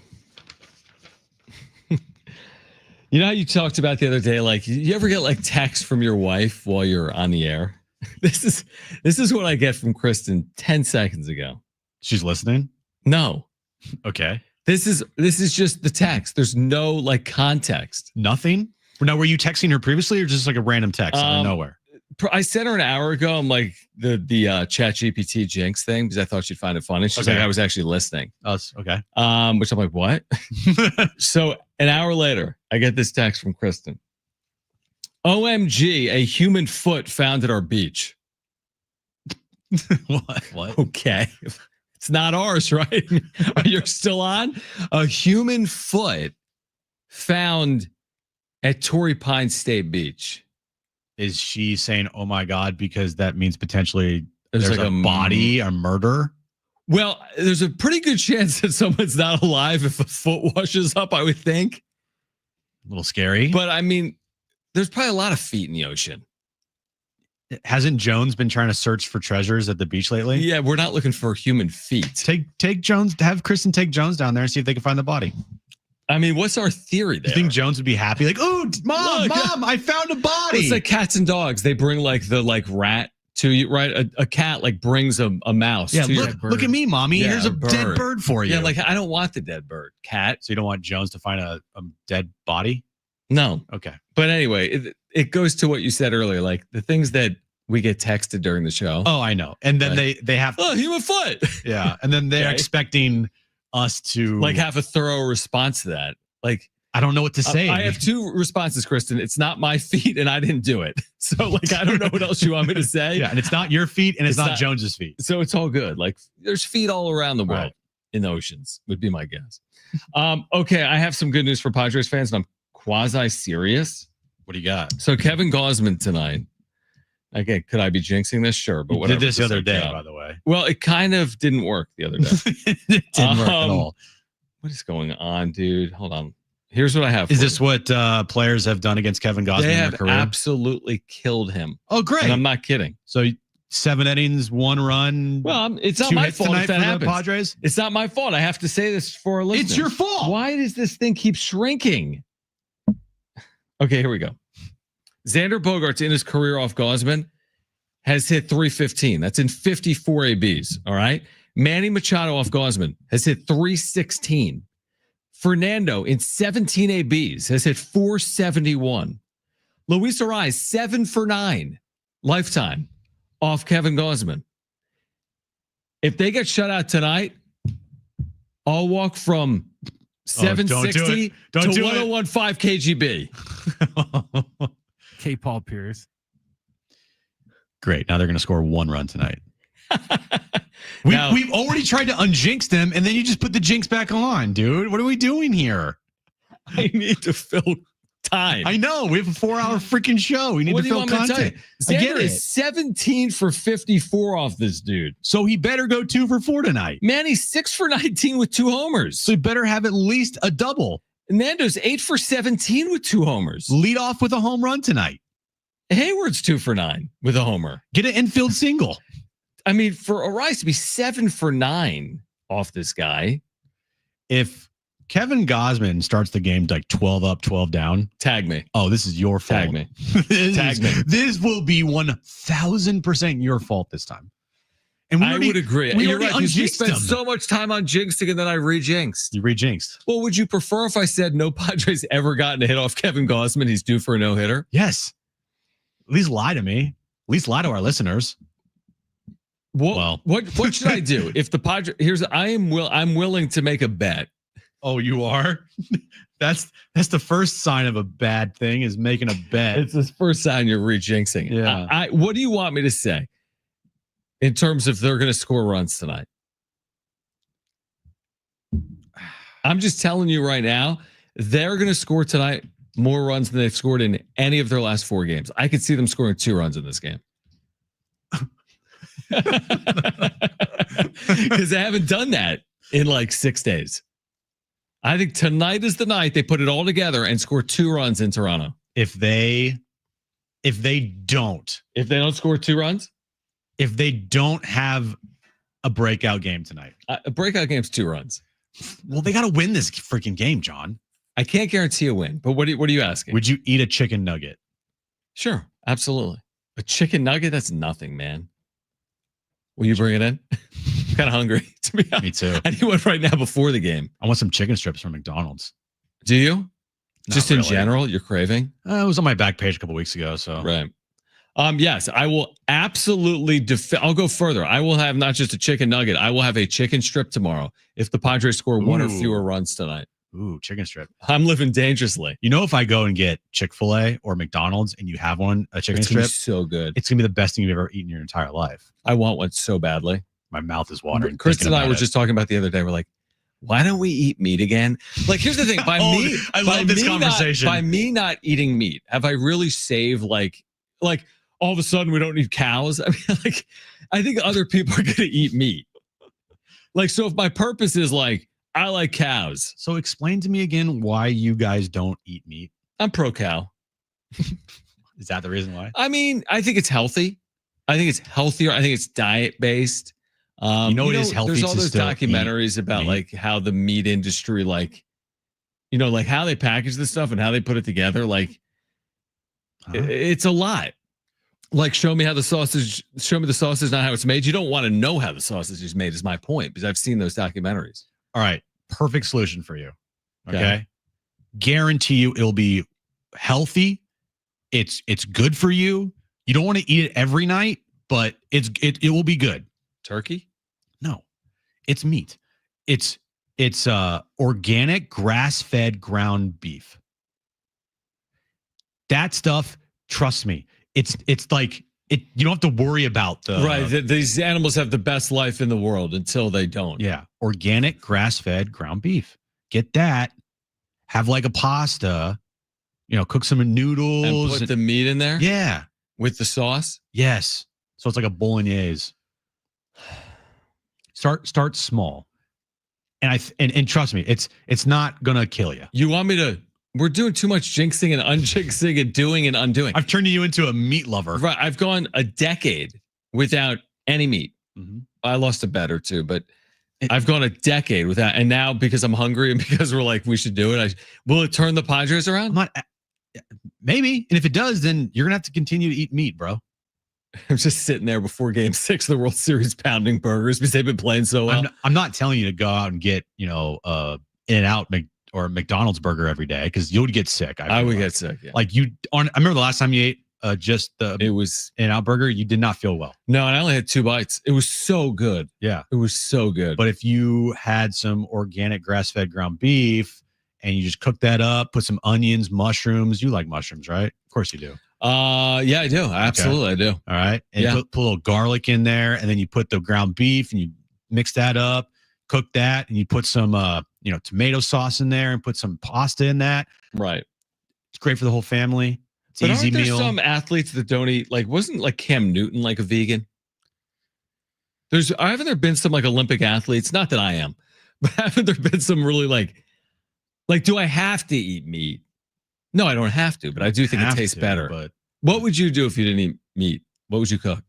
You know how you talked about the other day, like you ever get like text from your wife while you're on the air? This is what I get from Kristen 10 seconds ago. She's listening? No. Okay. This is just the text. There's no like context. Nothing? Now, were you texting her previously or just like a random text out of nowhere? I sent her an hour ago. I'm like the ChatGPT jinx thing because I thought she'd find it funny. She's like, I was actually listening. Oh, okay. Which I'm like, what? So an hour later, I get this text from Kristen. OMG, a human foot found at our beach. What? Okay. It's not ours, right? You're still on? A human foot found at Torrey Pines State Beach. Is she saying, oh my God, because that means potentially there's like a body, a murder? Well, there's a pretty good chance that someone's not alive if a foot washes up, I would think. A little scary. But I mean, there's probably a lot of feet in the ocean. Hasn't Jones been trying to search for treasures at the beach lately? Yeah, we're not looking for human feet. Take Jones, have Kristen take Jones down there and see if they can find the body. I mean, what's our theory there? You think Jones would be happy? Like, oh, mom, I found a body. It's like cats and dogs. They bring like the rat to you, right? A cat like brings a mouse. Yeah, to look at me, mommy. Yeah, here's a dead bird for you. Yeah, like I don't want the dead bird. Cat. So you don't want Jones to find a dead body? No. Okay. But anyway, it goes to what you said earlier, like the things that we get texted during the show. Oh, I know. And then they have human foot. Yeah. And then they're expecting us to like have a thorough response to that. Like, I don't know what to say. I have 2 responses, Kristen. It's not my feet and I didn't do it. So like, I don't know what else you want me to say. Yeah. And it's not your feet and it's not Jones's feet. So it's all good. Like there's feet all around the world in the oceans would be my guess. Okay. I have some good news for Padres fans and I'm quasi serious. What do you got? So Kevin Gausman tonight. Again, could I be jinxing this? Sure. But whatever. Did this the other day, by the way. Well, it kind of didn't work the other day. It didn't work at all. What is going on, dude? Hold on. Here's what I have. Is this what players have done against Kevin Gausman in their career? Absolutely killed him. Oh, great. And I'm not kidding. So 7 innings, 1 run. Well, it's not my fault if that happens. Padres? It's not my fault. I have to say this for a listener. It's your fault. Why does this thing keep shrinking? Okay, here we go. Xander Bogaerts in his career off Gausman has hit 315. That's in 54 ABs. All right. Manny Machado off Gausman has hit 316. Fernando in 17 ABs has hit 471. Luis Arraez 7 for 9 lifetime off Kevin Gausman. If they get shut out tonight, I'll walk from 760 to 1015 KGB. K. Paul Pierce. Great. Now they're going to score 1 run tonight. We've already tried to unjinx them, and then you just put the jinx back on, dude. What are we doing here? I need to fill time. I know. We have a 4-hour freaking show. We need to fill content. Xander is 17 for 54 off this dude. So he better go 2 for 4 tonight. Manny's 6 for 19 with 2 homers. So he better have at least a double. Nando's 8 for 17 with 2 homers. Lead off with a home run tonight. Hayward's 2 for 9 with a homer. Get an infield single. I mean, for Arraez to be 7 for 9 off this guy. If Kevin Gausman starts the game like 12 up, 12 down, tag me. Oh, this is your fault. Tag me. Tag me. This will be 1,000% your fault this time. And I would agree. You're right. You spent so much time on jinxing and then I re-jinxed. You re-jinxed. Well, would you prefer if I said no Padres ever gotten a hit off Kevin Gausman? He's due for a no-hitter. Yes. At least lie to me. At least lie to our listeners. What should I do if the Padres? I'm willing to make a bet. Oh, you are? That's the first sign of a bad thing is making a bet. It's the first sign you're re-jinxing. Yeah. What do you want me to say in terms of they're going to score runs tonight? I'm just telling you right now, they're going to score tonight more runs than they've scored in any of their last 4 games. I could see them scoring 2 runs in this game. Because they haven't done that in like 6 days. I think tonight is the night they put it all together and score 2 runs in Toronto. If they don't score 2 runs, if they don't have a breakout game tonight, a breakout game's 2 runs. Well, they got to win this freaking game, John. I can't guarantee a win, but what are you asking? Would you eat a chicken nugget? Sure, absolutely. A chicken nugget? That's nothing, man. Will you bring it in? I'm kind of hungry, to be honest. Me too. I need one right now before the game. I want some chicken strips from McDonald's. Do you? Not Just really. in general, you're craving? It was on my back page a couple weeks ago. So right. Yes, I will absolutely I'll go further. I will have not just a chicken nugget. I will have a chicken strip tomorrow if the Padres score 1 or fewer runs tonight. Ooh, chicken strip. I'm living dangerously. You know, if I go and get Chick-fil-A or McDonald's and you have a chicken strip, so good. It's gonna be the best thing you've ever eaten in your entire life. I want one so badly. My mouth is watering. Chris and I were just talking about the other day. We're like, why don't we eat meat again? Like, here's the thing. I love this conversation. By me not eating meat, have I really saved like all of a sudden we don't need cows? I mean, like, I think other people are going to eat meat. Like, so if my purpose is like, I like cows. So explain to me again why you guys don't eat meat. I'm pro cow. Is that the reason why? I mean, I think it's healthy. I think it's healthier. I think it's diet based. It is healthy. There's all to those still documentaries about meat. like how the meat industry, like, like how they package this stuff and how they put it together. Like, it's a lot. Like, show me the sausage, not how it's made. You don't want to know how the sausage is made, is my point, because I've seen those documentaries. All right. Perfect solution for you. Okay. Guarantee you it'll be healthy. It's good for you. You don't want to eat it every night, but it will be good. Turkey? No. It's meat. It's organic grass-fed ground beef. That stuff, trust me, it's like you don't have to worry about these animals have the best life in the world until they don't. Yeah. Organic grass-fed ground beef. Get that. Have like a pasta, cook some noodles. And put the meat in there? Yeah. With the sauce? Yes. So it's like a bolognese. Start small. And trust me, it's not gonna kill you. You want me to? We're doing too much jinxing and unjinxing and doing and undoing. I've turned you into a meat lover. Right. I've gone a decade without any meat. Mm-hmm. I lost a bet or two, but I've gone a decade without. And now because I'm hungry and because we're like, we should do it. Will it turn the Padres around? Maybe. And if it does, then you're going to have to continue to eat meat, bro. I'm just sitting there before Game 6 of the World Series pounding burgers because they've been playing so well. I'm not telling you to go out and get, In-N-Out or McDonald's burger every day because you would get sick. I would get sick. Yeah. Like I remember the last time you ate it was In-N-Out burger, you did not feel well. No, and I only had 2 bites. It was so good. Yeah. It was so good. But if you had some organic grass-fed ground beef and you just cook that up, put some onions, mushrooms. You like mushrooms, right? Of course you do. Yeah, I do. Absolutely, I do. All right. And put a little garlic in there, and then you put the ground beef and you mix that up, cook that, and you put some tomato sauce in there and put some pasta in that. Right. It's great for the whole family. It's but easy aren't there meal. Some athletes that don't eat, like, wasn't like Cam Newton like a vegan? Haven't there been some like Olympic athletes? Not that I am, but haven't there been some really like do I have to eat meat? No, I don't have to, but I do think it tastes better. But what would you do if you didn't eat meat? What would you cook?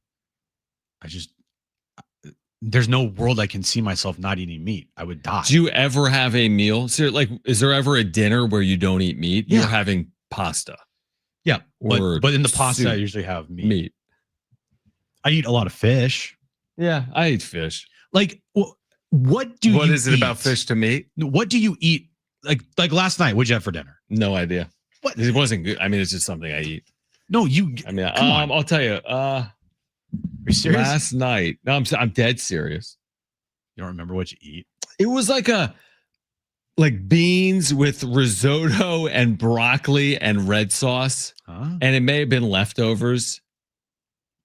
There's no world I can see myself not eating meat. I would die. Do you ever have a meal? So is there ever a dinner where you don't eat meat? Yeah. You're having pasta. Yeah. But in the pasta, I usually have meat. Meat. I eat a lot of fish. Yeah, I eat fish. Like, what is it about fish to meat? What do you eat? Like last night, what'd you have for dinner? No idea. What? It wasn't good. I mean, it's just something I eat. No, I mean, come on. I'll tell you. Are you serious? Last night. No, I'm dead serious. You don't remember what you eat? It was like beans with risotto and broccoli and red sauce, and it may have been leftovers.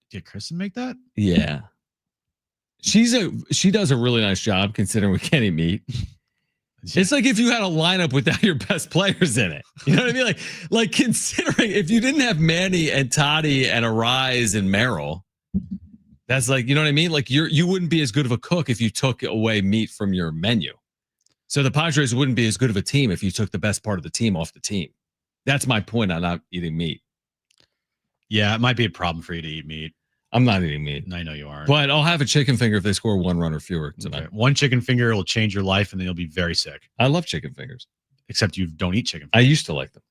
Did Kristen make that? Yeah, she does a really nice job considering we can't eat meat. It's like if you had a lineup without your best players in it. You know what I mean? Like considering if you didn't have Manny and Toddy and Arise and Merrill, that's like, you know what I mean? Like you wouldn't be as good of a cook if you took away meat from your menu. So the Padres wouldn't be as good of a team if you took the best part of the team off the team. That's my point on not eating meat. Yeah, it might be a problem for you to eat meat. I'm not eating meat. I know you aren't. But I'll have a chicken finger if they score one run or fewer tonight. Okay. One chicken finger will change your life, and then you'll be very sick. I love chicken fingers. Except you don't eat chicken I fingers. used to like them.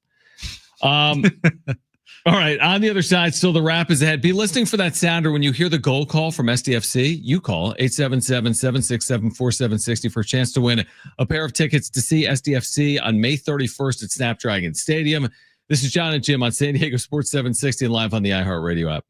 All right. On the other side, still the wrap is ahead. Be listening for that sounder when you hear the goal call from SDFC. You call 877-767-4760 for a chance to win a pair of tickets to see SDFC on May 31st at Snapdragon Stadium. This is Jon and Jim on San Diego Sports 760 and live on the iHeartRadio app.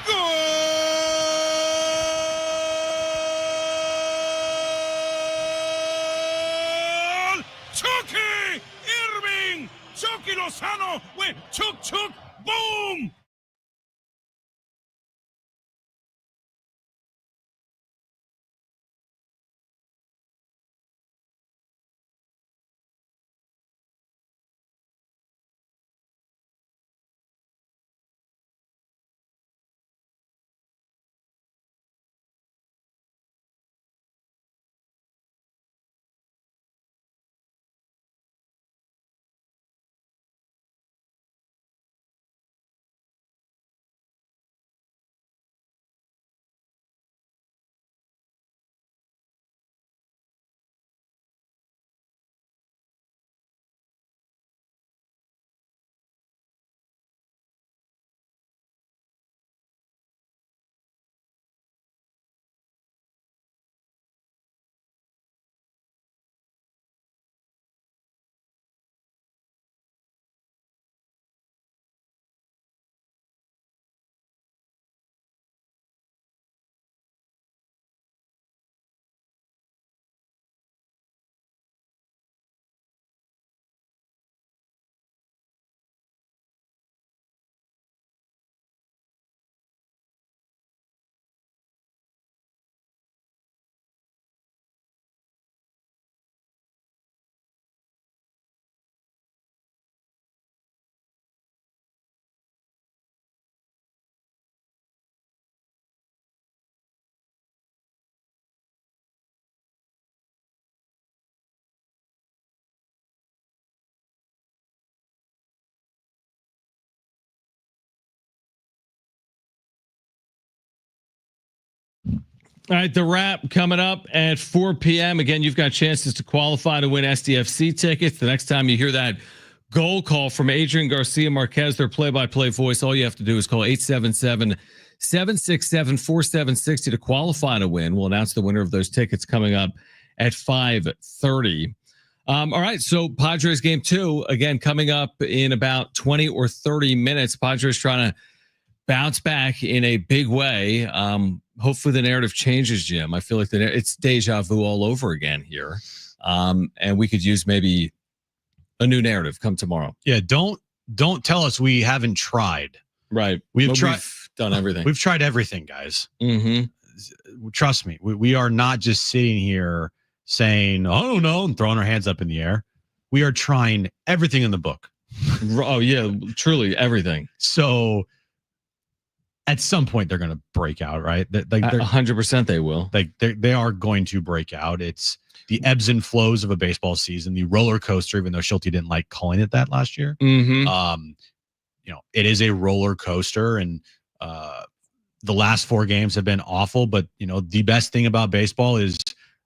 Goal! Chucky Irving! Chucky Lozano with Chuk, boom! All right, the wrap coming up at 4 p.m. Again, you've got chances to qualify to win SDFC tickets. The next time you hear that goal call from Adrian Garcia Marquez, their play-by-play voice, all you have to do is call 877-767-4760 to qualify to win. We'll announce the winner of those tickets coming up at 5:30. All right, so Padres game 2, again, coming up in about 20 or 30 minutes. Padres trying to bounce back in a big way. Hopefully the narrative changes, Jim. I feel like it's deja vu all over again here. And we could use maybe a new narrative come tomorrow. Yeah, don't tell us we haven't tried. Right. We've done everything. We've tried everything, guys. Mm-hmm. Trust me. We are not just sitting here saying, I don't know, and throwing our hands up in the air. We are trying everything in the book. Oh, yeah, truly everything. So at some point they're going to break out, right? Like 100% they will. Like they are going to break out. It's the ebbs and flows of a baseball season, the roller coaster, even though Shildt didn't like calling it that last year. Mm-hmm. It is a roller coaster, and the last 4 games have been awful, but the best thing about baseball is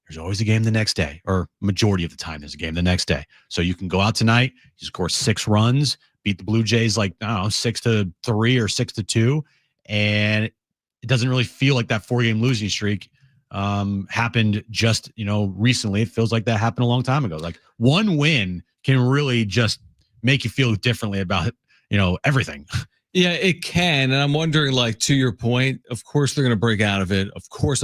there's always a game the next day, or majority of the time there's a game the next day. So you can go out tonight, you score 6 runs, beat the Blue Jays 6-3 or 6-2. And it doesn't really feel like that 4-game losing streak happened just, recently. It feels like that happened a long time ago. Like one win can really just make you feel differently about, everything. Yeah, it can. And I'm wondering, to your point, of course they're going to break out of it. Of course.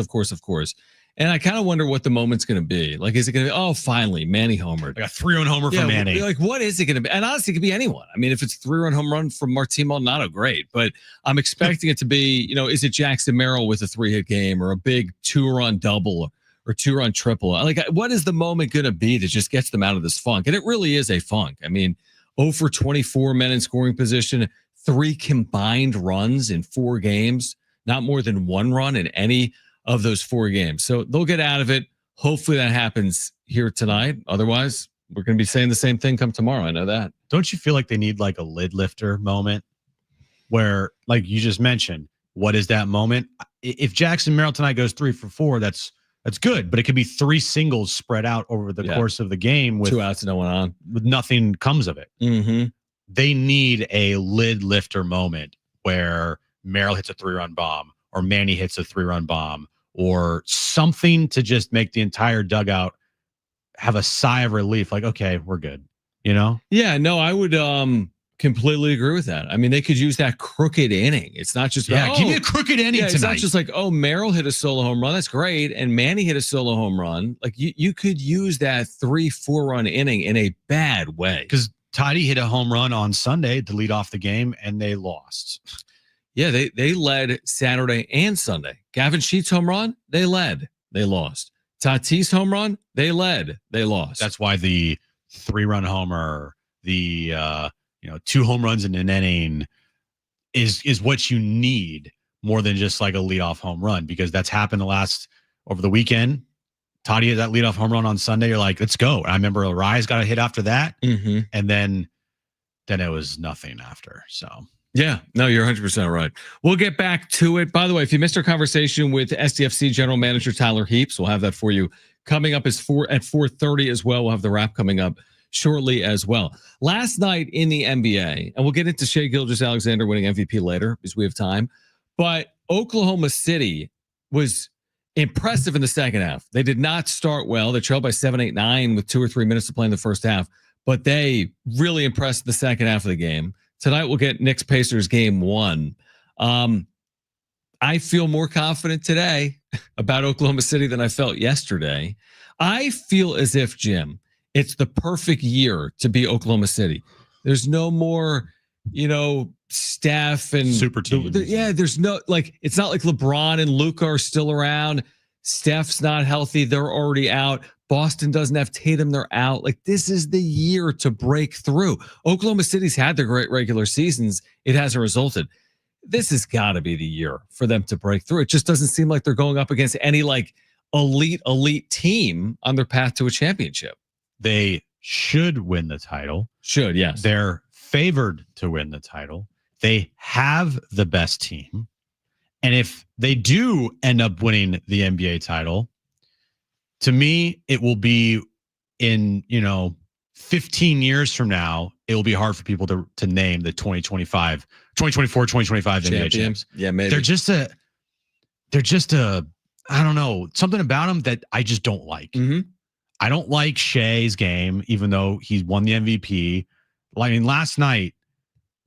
And I kind of wonder what the moment's going to be. Like, is it going to be, oh, finally, Manny homered. Like a 3-run homer from Manny. Like, what is it going to be? And honestly, it could be anyone. I mean, if it's 3-run home run from Martin Maldonado, great. But I'm expecting it to be, is it Jackson Merrill with a 3-hit game, or a big 2-run double or 2-run triple? Like, what is the moment going to be that just gets them out of this funk? And it really is a funk. I mean, 0 for 24 men in scoring position, 3 combined runs in 4 games, not more than 1 run in any of those 4 games. So they'll get out of it. Hopefully that happens here tonight. Otherwise, we're going to be saying the same thing come tomorrow. I know that. Don't you feel like they need like a lid lifter moment where, like you just mentioned, what is that moment? If Jackson Merrill tonight goes 3 for 4, that's good, but it could be 3 singles spread out over the course of the game with 2 outs and no one on, with nothing comes of it. Mm-hmm. They need a lid lifter moment where Merrill hits a 3-run bomb, or Manny hits a 3-run bomb, or something to just make the entire dugout have a sigh of relief. Like, okay, we're good. Yeah, no, I would completely agree with that. I mean, they could use that crooked inning. It's not just, give me a crooked inning tonight. It's not just like, oh, Merrill hit a solo home run. That's great. And Manny hit a solo home run. Like, you could use that 3-4 run inning in a bad way. Because Toddy hit a home run on Sunday to lead off the game, and they lost. Yeah, they led Saturday and Sunday. Gavin Sheets home run, they led, they lost. Tatis home run, they led, they lost. That's why the 3-run homer, the 2 home runs in an inning is what you need more than just like a leadoff home run, because that's happened over the weekend. Toddy had that leadoff home run on Sunday. You're like, let's go. And I remember Arias got a hit after that, and then it was nothing after. So. Yeah, no, you're 100% right. We'll get back to it. By the way, if you missed our conversation with SDFC General Manager Tyler Heaps, we'll have that for you coming up at 4:30 as well. We'll have the wrap coming up shortly as well. Last night in the NBA, and we'll get into Shai Gilgeous-Alexander winning MVP later because we have time, but Oklahoma City was impressive in the second half. They did not start well. They trailed by 7-8-9 with 2 or 3 minutes to play in the first half, but they really impressed the second half of the game. Tonight we'll get Knicks Pacers game 1. I feel more confident today about Oklahoma City than I felt yesterday. I feel as if, Jim, it's the perfect year to be Oklahoma City. There's no more, Steph and super teams. There's no, it's not like LeBron and Luka are still around. Steph's not healthy. They're already out. Boston doesn't have Tatum. They're out. Like, this is the year to break through. Oklahoma City's had their great regular seasons. It hasn't resulted. This has got to be the year for them to break through. It just doesn't seem like they're going up against any elite team on their path to a championship. They should win the title. Should, yes. They're favored to win the title. They have the best team. And if they do end up winning the NBA title, to me, it will be in, 15 years from now, it will be hard for people to name the 2024, 2025 NBA champs. Yeah, maybe. They're just a, I don't know, something about them that I just don't like. Mm-hmm. I don't like Shea's game, even though he won the MVP. I mean, last night,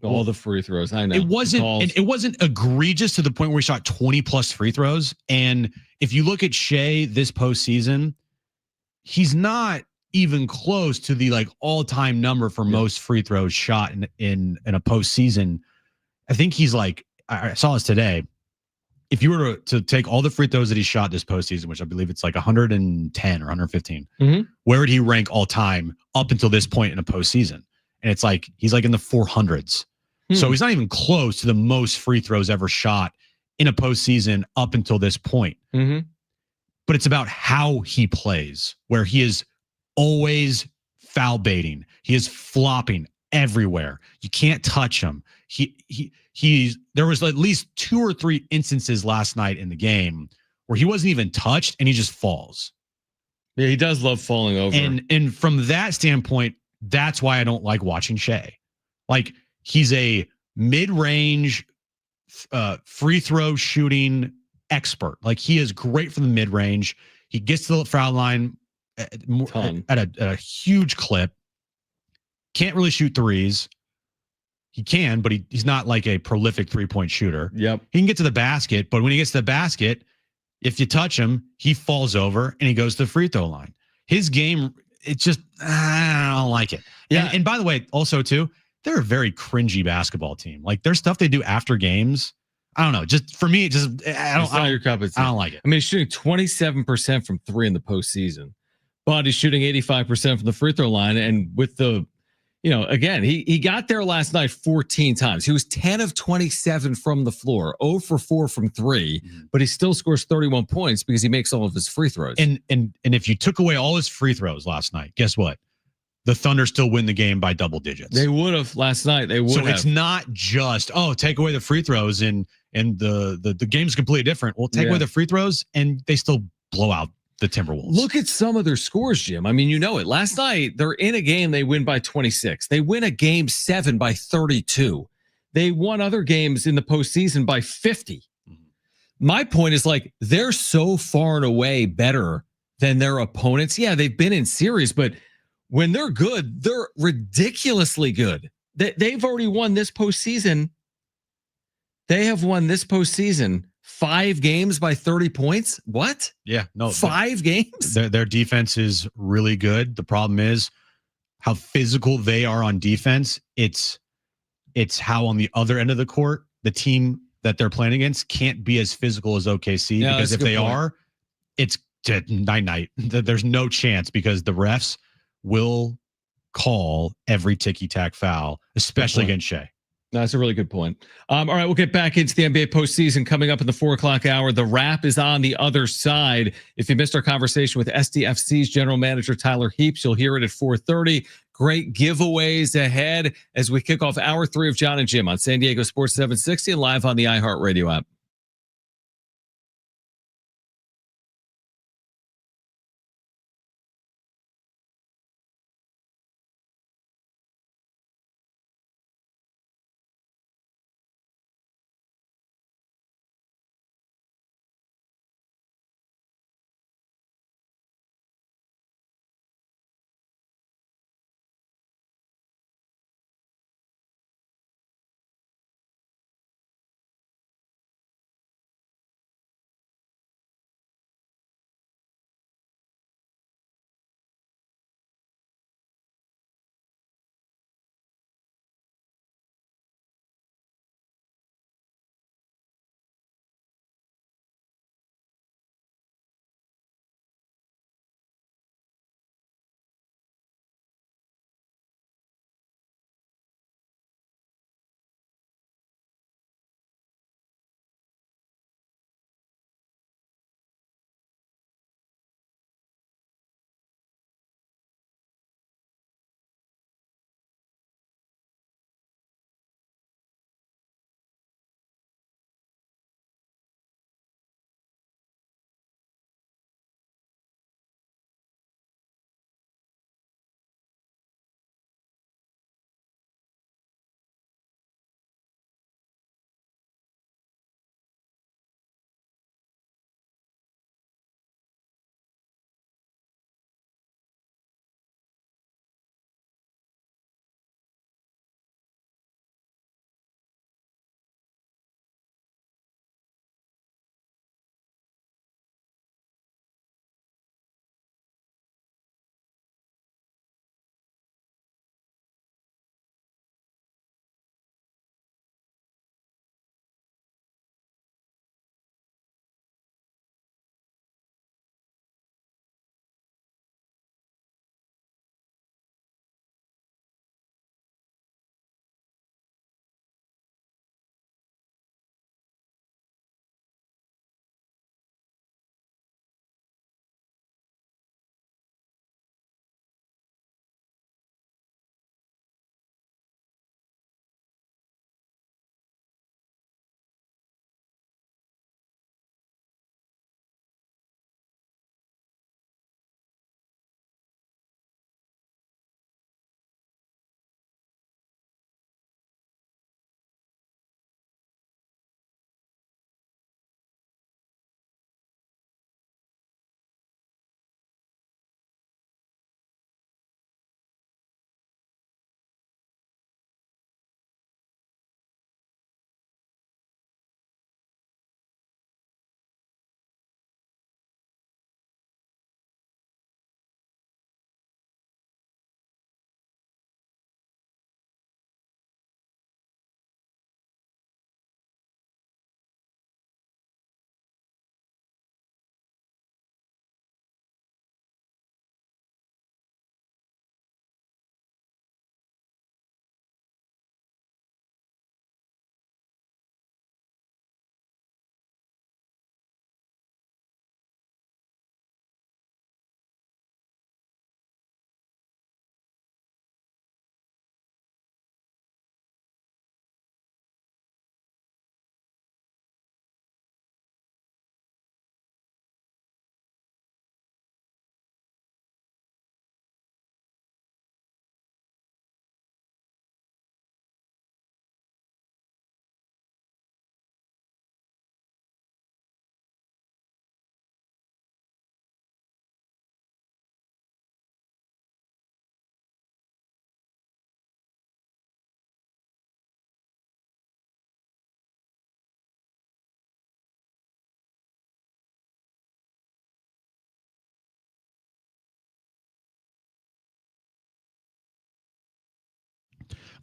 all the free throws. I know it wasn't egregious to the point where he shot 20 plus free throws. And if you look at Shea this postseason, he's not even close to the all-time number for most free throws shot in a postseason. I think he's I saw this today. If you were to take all the free throws that he shot this postseason, which I believe it's 110 or 115, where would he rank all time up until this point in a postseason? And it's he's in the 400s. So he's not even close to the most free throws ever shot in a postseason up until this point. But it's about how he plays, where he is always foul baiting. He is flopping everywhere. You can't touch him. There was at least 2 or 3 instances last night in the game where he wasn't even touched and he just falls. Yeah, he does love falling over. And from that standpoint, that's why I don't like watching Shea. He's a mid-range free throw shooting expert. He is great from the mid-range. He gets to the foul line at a huge clip. Can't really shoot threes. He can, but he's not a prolific three-point shooter. Yep. He can get to the basket, but when he gets to the basket, if you touch him, he falls over and he goes to the free throw line. His game, it's just, I don't like it. Yeah. And by the way, also too, they're a very cringy basketball team. There's stuff they do after games. I don't know. Just for me, I don't like it. I mean, he's shooting 27% from 3 in the postseason, but he's shooting 85% from the free throw line. And with the, again, he got there last night 14 times. He was 10 of 27 from the floor, 0 for 4 from 3, but he still scores 31 points because he makes all of his free throws. And if you took away all his free throws last night, guess what? The Thunder still win the game by double digits. They would have last night. They would have. So it's not just, take away the free throws and the game's completely different. Well, take away the free throws and they still blow out the Timberwolves. Look at some of their scores, Jim. I mean, it. Last night, they're in a game, they win by 26. They win a game 7 by 32. They won other games in the postseason by 50. My point is they're so far and away better than their opponents. Yeah, they've been in series, but when they're good, they're ridiculously good. They've already won this postseason. They have won this postseason 5 games by 30 points. What? Yeah, no. 5 games? Their defense is really good. The problem is how physical they are on defense. It's how on the other end of the court, the team that they're playing against can't be as physical as OKC, because if they are, it's night. There's no chance because the refs will call every ticky-tack foul, especially against Shea. No, that's a really good point. All right, we'll get back into the NBA postseason coming up in the 4:00 hour. The wrap is on the other side. If you missed our conversation with SDFC's general manager, Tyler Heaps, you'll hear it at 4:30. Great giveaways ahead as we kick off hour 3 of Jon and Jim on San Diego Sports 760 and live on the iHeartRadio app.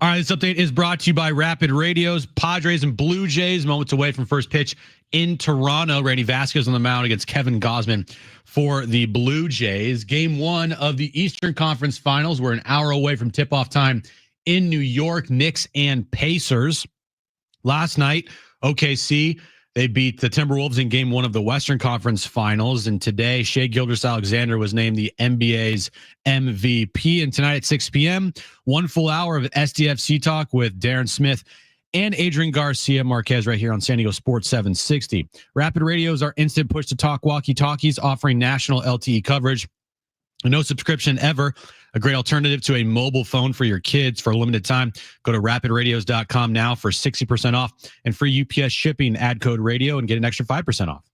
All right, this update is brought to you by Rapid Radios. Padres and Blue Jays moments away from first pitch in Toronto. Randy Vasquez on the mound against Kevin Gausman for the Blue Jays. Game 1 of the Eastern Conference Finals. We're an hour away from tip-off time in New York. Knicks and Pacers. Last night, OKC, they beat the Timberwolves in Game 1 of the Western Conference Finals. And today, Shai Gilgeous-Alexander was named the NBA's MVP. And tonight at 6 p.m., 1 full hour of SDFC talk with Darren Smith and Adrian Garcia Marquez right here on San Diego Sports 760. Rapid Radio is our instant push-to-talk walkie-talkies offering national LTE coverage. No subscription ever. A great alternative to a mobile phone for your kids for a limited time. Go to rapidradios.com now for 60% off and free UPS shipping. Add code radio and get an extra 5% off.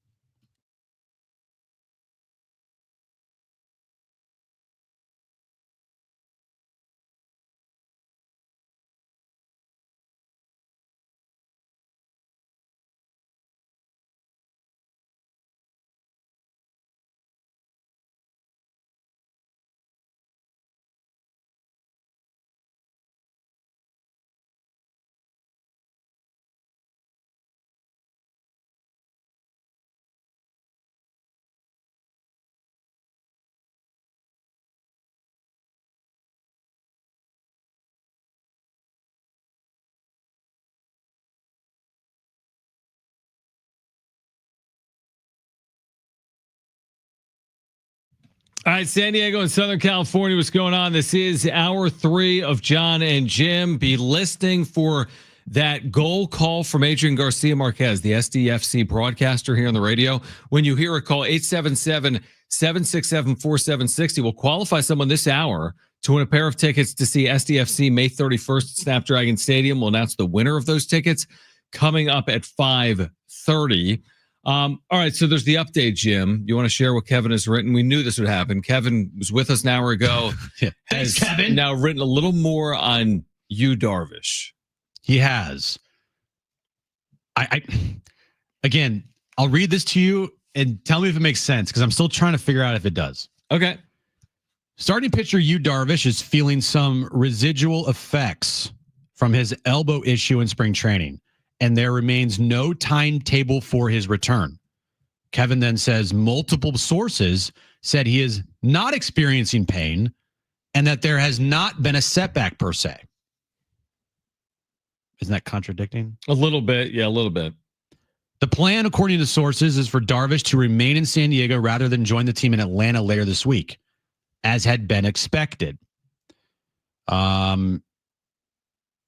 All right, San Diego and Southern California, what's going on? This is hour 3 of Jon and Jim. Be listening for that goal call from Adrian Garcia Marquez, the SDFC broadcaster here on the radio. When you hear a call, 877-767-4760 will qualify someone this hour to win a pair of tickets to see SDFC May 31st at Snapdragon Stadium. We'll announce the winner of those tickets coming up at 5:30. All right, so there's the update, Jim. You want to share what Kevin has written? We knew this would happen. Kevin was with us an hour ago. Thanks, Kevin. Now written a little more on Yu Darvish. He has. Again, I'll read this to you and tell me if it makes sense because I'm still trying to figure out if it does. Okay. Starting pitcher Yu Darvish is feeling some residual effects from his elbow issue in spring training, and there remains no timetable for his return. Kevin then says multiple sources said he is not experiencing pain and that there has not been a setback per se. Isn't that contradicting? A little bit. Yeah, a little bit. The plan, according to sources, is for Darvish to remain in San Diego rather than join the team in Atlanta later this week, as had been expected.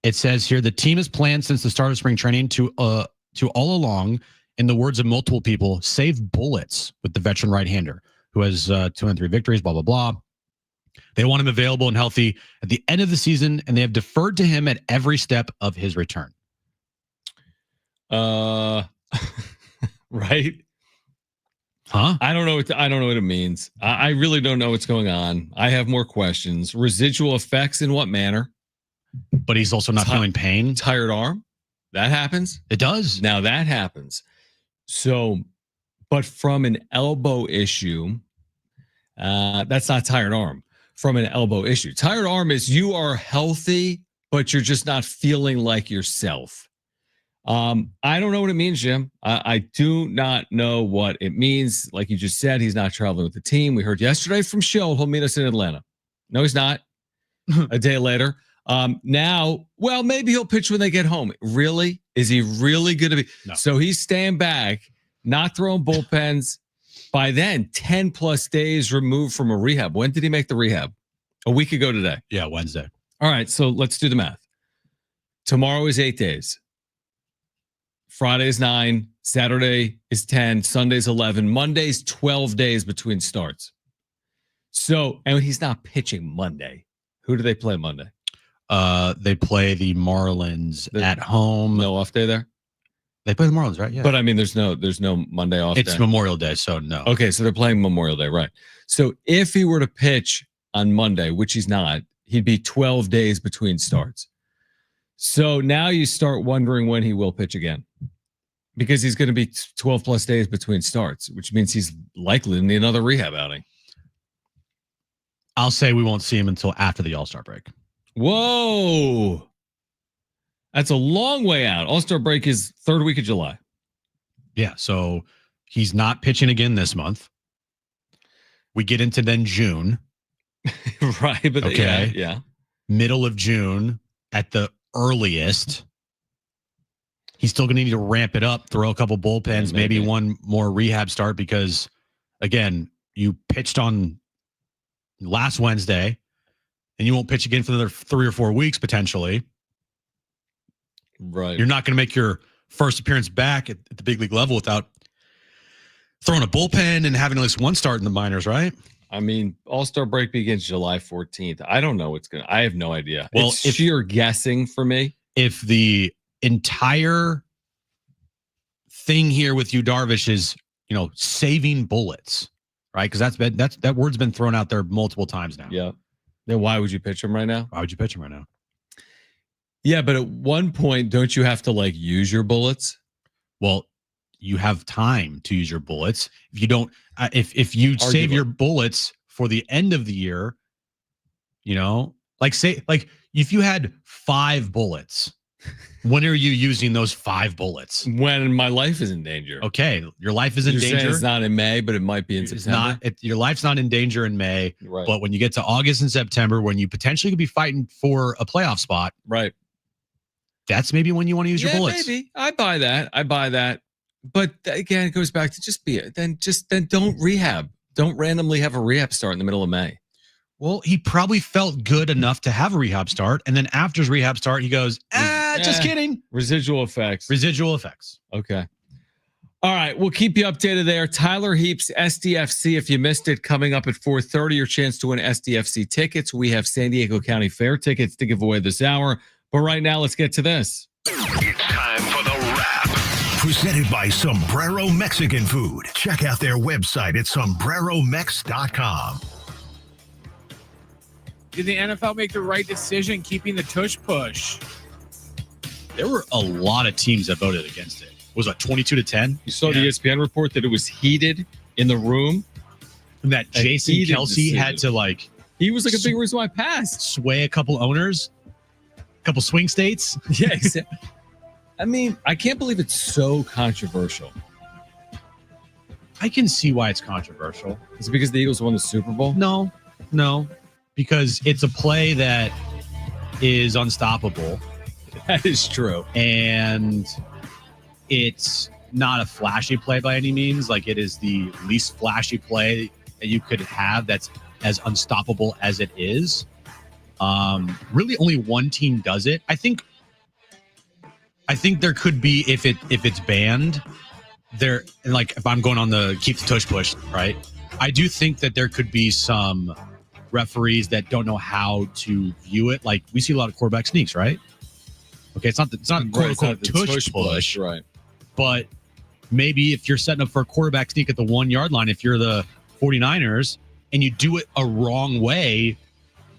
It says here, the team has planned since the start of spring training to all along, in the words of multiple people, save bullets with the veteran right-hander who has 203 victories, blah, blah, blah. They want him available and healthy at the end of the season, and they have deferred to him at every step of his return. Right? Huh? I don't know what it means. I really don't know what's going on. I have more questions. Residual effects in what manner? But he's also not feeling pain. Tired arm? That happens? It does. Now that happens. So, but from an elbow issue, that's not tired arm. From an elbow issue. Tired arm is you are healthy, but you're just not feeling like yourself. I don't know what it means, Jim. I do not know what it means. Like you just said, he's not traveling with the team. We heard yesterday from Shildt, he'll meet us in Atlanta. No, he's not. A day later. Now, well, maybe he'll pitch when they get home. Really? Is he really going to be? No. So he's staying back, not throwing bullpens. By then, 10 plus days removed from a rehab. When did he make the rehab? A week ago today. Yeah, Wednesday. All right, so let's do the math. Tomorrow is 8 days. Friday is 9. Saturday is 10. Sunday's 11. Monday's 12 days between starts. So, and he's not pitching Monday. Who do they play Monday? They play the Marlins at home. No off day there? They play the Marlins, right? Yeah. But I mean, there's no Monday off. It's Memorial Day, so no. Okay, so they're playing Memorial Day, right? So if he were to pitch on Monday, which he's not, he'd be 12 days between starts. So now you start wondering when he will pitch again, because he's going to be 12 plus days between starts, which means he's likely to need another rehab outing. I'll say we won't see him until after the All-Star break. Whoa. That's a long way out. All-Star break is third week of July. Yeah, so he's not pitching again this month. We get into then June. Right, but okay. Yeah. Middle of June at the earliest. He's still going to need to ramp it up, throw a couple bullpens, maybe one more rehab start because, again, you pitched on last Wednesday and you won't pitch again for another 3 or 4 weeks potentially. Right. You're not going to make your first appearance back at the big league level without throwing a bullpen and having at least one start in the minors, right? I mean, All-Star break begins July 14th. I don't know I have no idea. Well, it's sheer guessing for me. If the entire thing here with Yu Darvish is, saving bullets, right? Because that word's been thrown out there multiple times now. Yeah. Then why would you pitch him right now? Why would you pitch him right now? Yeah, but at one point, don't you have to use your bullets? Well, you have time to use your bullets. If you don't, if you save your bullets for the end of the year, if you had 5 bullets, when are you using those 5 bullets? When my life is in danger. Okay, your life is in danger. It's not in May, but it might be in September. Your life's not in danger in May, right. But when you get to August and September, when you potentially could be fighting for a playoff spot, right? That's maybe when you want to use your bullets. Maybe I buy that. But again, it goes back to then don't rehab. Don't randomly have a rehab start in the middle of May. Well, he probably felt good enough to have a rehab start. And then after his rehab start, he goes, just kidding. Residual effects. Okay. All right. We'll keep you updated there. Tyler Heaps, SDFC. If you missed it, coming up at 4:30, your chance to win SDFC tickets. We have San Diego County Fair tickets to give away this hour. But right now, let's get to this. It's time for the wrap. Presented by Sombrero Mexican Food. Check out their website at sombreromex.com. Did the NFL make the right decision keeping the Tush push? There were a lot of teams that voted against it. Was it 22-10? You saw the ESPN report that it was heated in the room. And that Jason Kelce had to he was a big reason why I passed. Sway a couple owners, a couple swing states. Yeah, exactly. I mean, I can't believe it's so controversial. I can see why it's controversial. Is it because the Eagles won the Super Bowl? No, because it's a play that is unstoppable. That is true. And it's not a flashy play by any means. It is the least flashy play that you could have that's as unstoppable as it is. Really only one team does it. I think there could be, if it's banned there, if I'm going on the keep the tush push, right? I do think that there could be some referees that don't know how to view it. We see a lot of quarterback sneaks, right? Okay, it's not quote unquote tush push, right? But maybe if you're setting up for a quarterback sneak at the 1 yard line, if you're the 49ers and you do it a wrong way,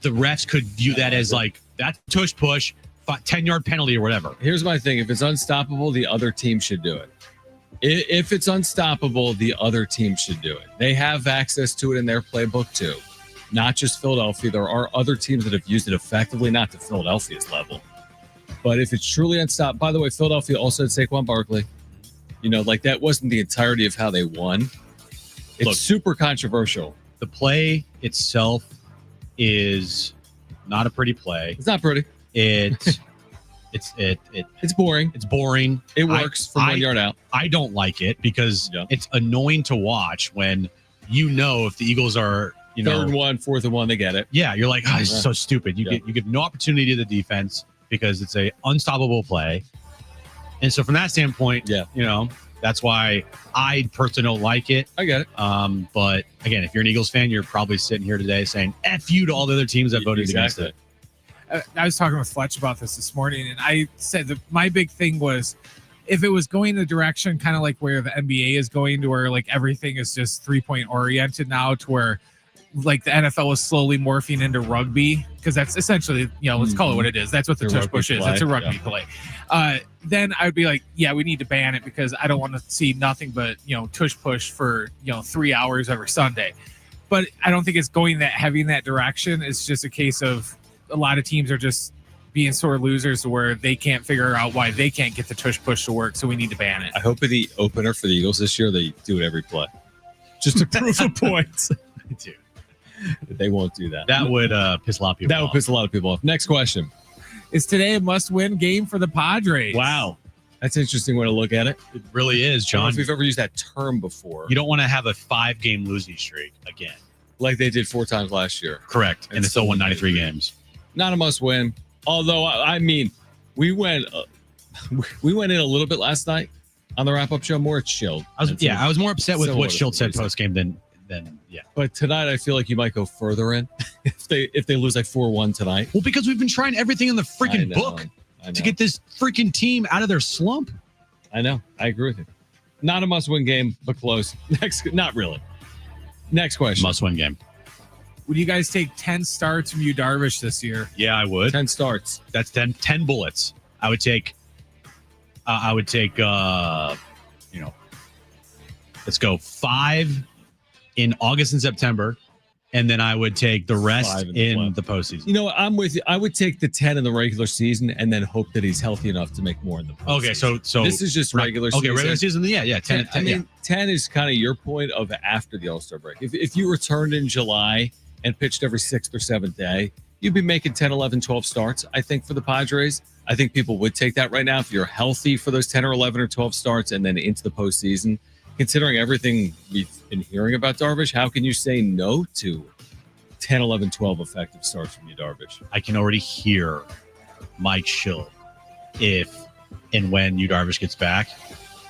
the refs could view that as that's tush push, 10-yard penalty or whatever. Here's my thing. If it's unstoppable, the other team should do it. If it's unstoppable, the other team should do it. They have access to it in their playbook too. Not just Philadelphia. There are other teams that have used it effectively, not to Philadelphia's level. But if it's truly unstoppable, by the way, Philadelphia also had Saquon Barkley. That wasn't the entirety of how they won. It's super controversial. The play itself is not a pretty play. It's not pretty. It's boring. It's boring. It works from 1 yard out. I don't like it because it's annoying to watch when if the Eagles are 3rd and 1, 4th and 1, they get it. Yeah, you're like, it's so stupid. You give no opportunity to the defense because it's a unstoppable play. And so from that standpoint, that's why I personally don't like it. I get it. But again, if you're an Eagles fan, you're probably sitting here today saying F you to all the other teams that voted against it. I was talking with Fletch about this morning, and I said that my big thing was if it was going the direction kind of like where the NBA is going, to where everything is just 3-point oriented now, to where the NFL is slowly morphing into rugby, because that's essentially, let's call it what it is. That's what the tush push is. It's a rugby play. Then I would be we need to ban it, because I don't want to see nothing but, tush push for, 3 hours every Sunday. But I don't think it's going that heavy in that direction. It's just a case of a lot of teams are just being sore losers to where they can't figure out why they can't get the tush push to work, so we need to ban it. I hope in the opener for the Eagles this year, they do it every play. Just to prove a point. Dude. They won't do that. That would piss a lot of people off. That would piss a lot of people off. Next question. Is today a must-win game for the Padres? Wow. That's an interesting way to look at it. It really is, I don't know John. if we've ever used that term before. You don't want to have a 5-game losing streak again. Like they did 4 times last year. Correct. And they still won 93 games. Not a must win. Although, I mean, we went in a little bit last night on the wrap-up show. More at Shildt. I was more upset with what Shildt said post post-game than. But tonight, I feel like you might go further in if they lose like 4-1 tonight. Well, because we've been trying everything in the freaking book to get this freaking team out of their slump. I know. I agree with you. Not a must-win game, but close. Not really. Next question. Must-win game. Would you guys take 10 starts from Yu Darvish this year? Yeah, I would. 10 starts. That's 10 bullets. I would take, let's go 5 in August and September. And then I would take the rest in the postseason. You know what? I'm with you. I would take the 10 in the regular season and then hope that he's healthy enough to make more in the postseason. Okay, so this is just regular season. Okay, regular season. Yeah. 10. I mean, 10 is kind of your point of after the All-Star break. If you returned in July and pitched every 6th or 7th day, you'd be making 10, 11, 12 starts, I think, for the Padres. I think people would take that right now if you're healthy for those 10 or 11 or 12 starts and then into the postseason. Considering everything we've been hearing about Darvish, how can you say no to 10, 11, 12 effective starts from Yu Darvish? I can already hear Mike Shildt if and when Yu Darvish gets back,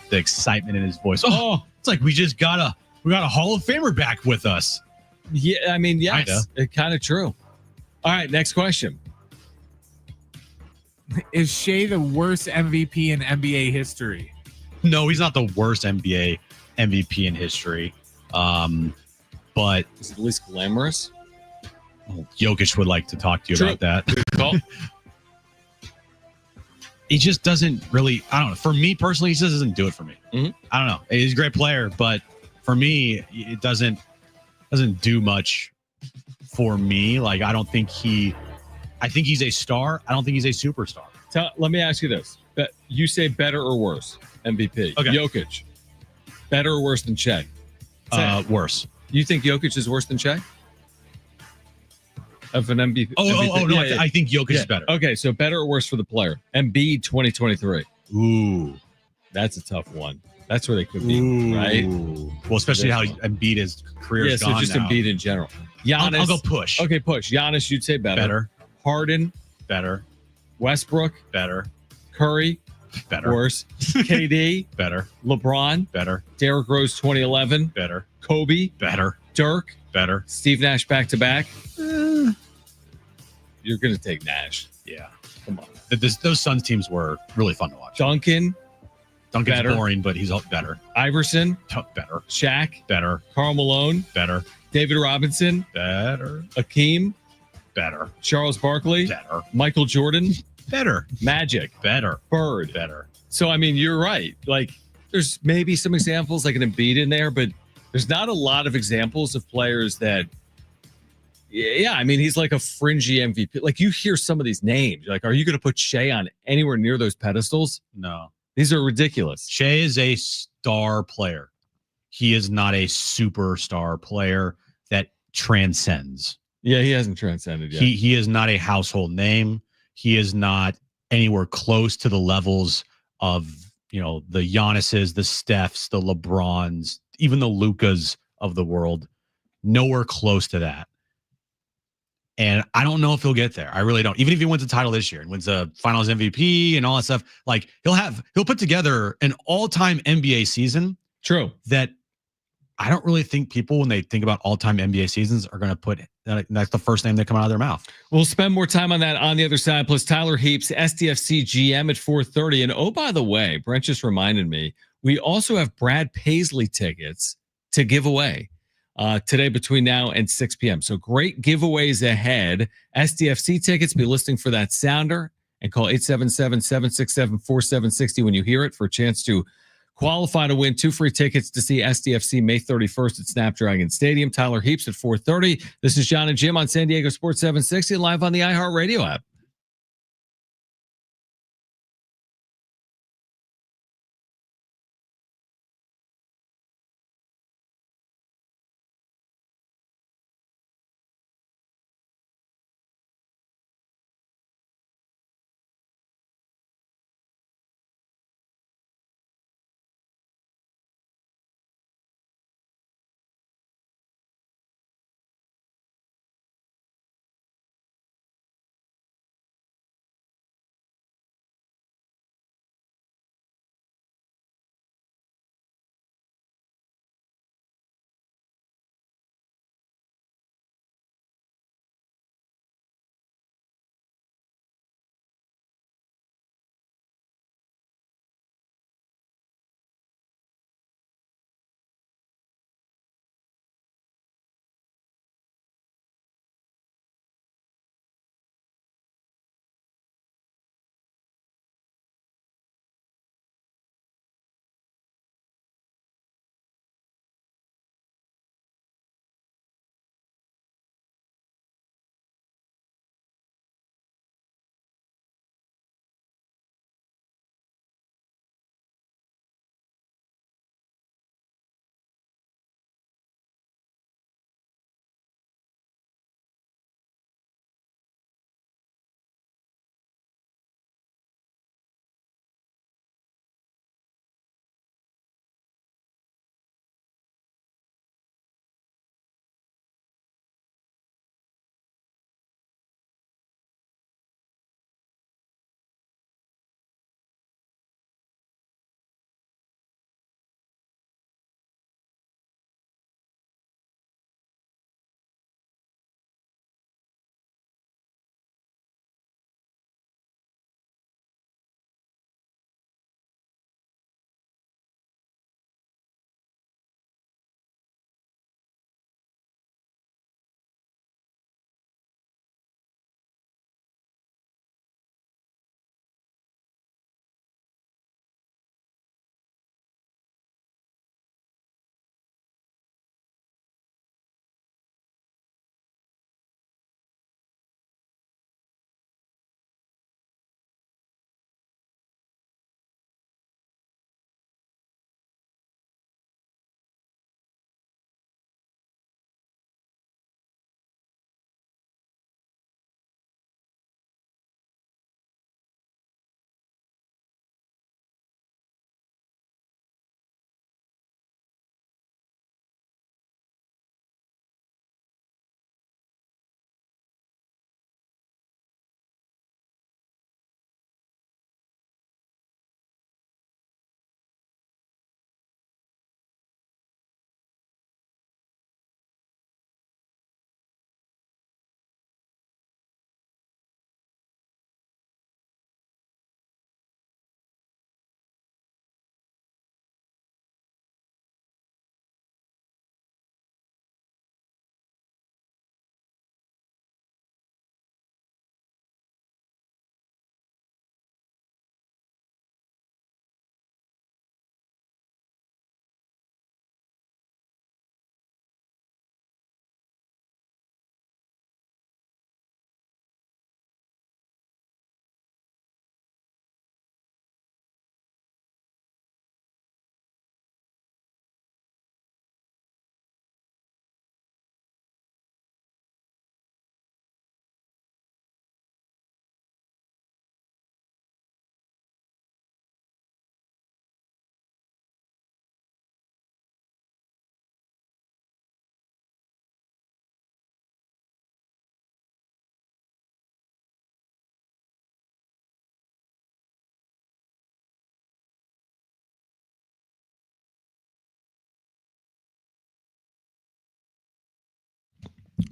the excitement in his voice. Oh, it's like we got a Hall of Famer back with us. Yeah, I mean, yes, it's kind of true. All right, next question. Is Shea the worst MVP in NBA history? No, he's not the worst NBA MVP in history. But is it at least glamorous? Jokic would like to talk to you about that. Good call. He just doesn't really, I don't know. For me personally, he just doesn't do it for me. Mm-hmm. I don't know. He's a great player, but for me, it doesn't do much for me. Like, I think he's a star. I don't think he's a superstar. Let me ask you this. You say better or worse MVP? Okay. Jokic. Better or worse than Shea? Worse. You think Jokic is worse than Shea? Of an MVP? No, I think Jokic is better. Okay, so better or worse for the player? Embiid 2023. Ooh. That's a tough one. That's where they could be, right? Well, especially how Embiid's career is gone so just now. Embiid in general. Giannis. I'll go push. Okay, push. Giannis, you'd say better. Better. Harden. Better. Westbrook. Better. Curry. Better. Worse. KD. Better. LeBron. Better. Derrick Rose 2011. Better. Kobe. Better. Dirk. Better. Steve Nash back-to-back. You're going to take Nash. Yeah. Come on. Those Suns teams were really fun to watch. Duncan's better. Boring, but he's better. Iverson. Better. Shaq. Better. Karl Malone. Better. David Robinson. Better. Akeem. Better. Charles Barkley. Better. Michael Jordan. Better. Magic. Better. Bird. Better. So, I mean, you're right. Like, there's maybe some examples like an Embiid in there, but there's not a lot of examples of players that, I mean, he's like a fringy MVP. Like, you hear some of these names. Like, are you going to put Shea on anywhere near those pedestals? No. These are ridiculous. Shea is a star player. He is not a superstar player that transcends. Yeah, he hasn't transcended yet. He is not a household name. He is not anywhere close to the levels of, the Giannis's, the Stephs, the LeBrons, even the Lukas of the world. Nowhere close to that. And I don't know if he'll get there. I really don't. Even if he wins the title this year and wins the Finals MVP and all that stuff, like he'll put together an all-time NBA season. True. That I don't really think people, when they think about all-time NBA seasons, are going to put that's the first name that come out of their mouth. We'll spend more time on that on the other side. Plus Tyler Heaps, SDFC GM at 4:30. And oh, by the way, Brent just reminded me, we also have Brad Paisley tickets to give away today between now and 6 p.m. So great giveaways ahead. SDFC tickets, be listening for that sounder and call 877-767-4760 when you hear it for a chance to qualify to win 2 free tickets to see SDFC May 31st at Snapdragon Stadium. Tyler Heaps at 4:30. This is Jon and Jim on San Diego Sports 760 live on the iHeartRadio app.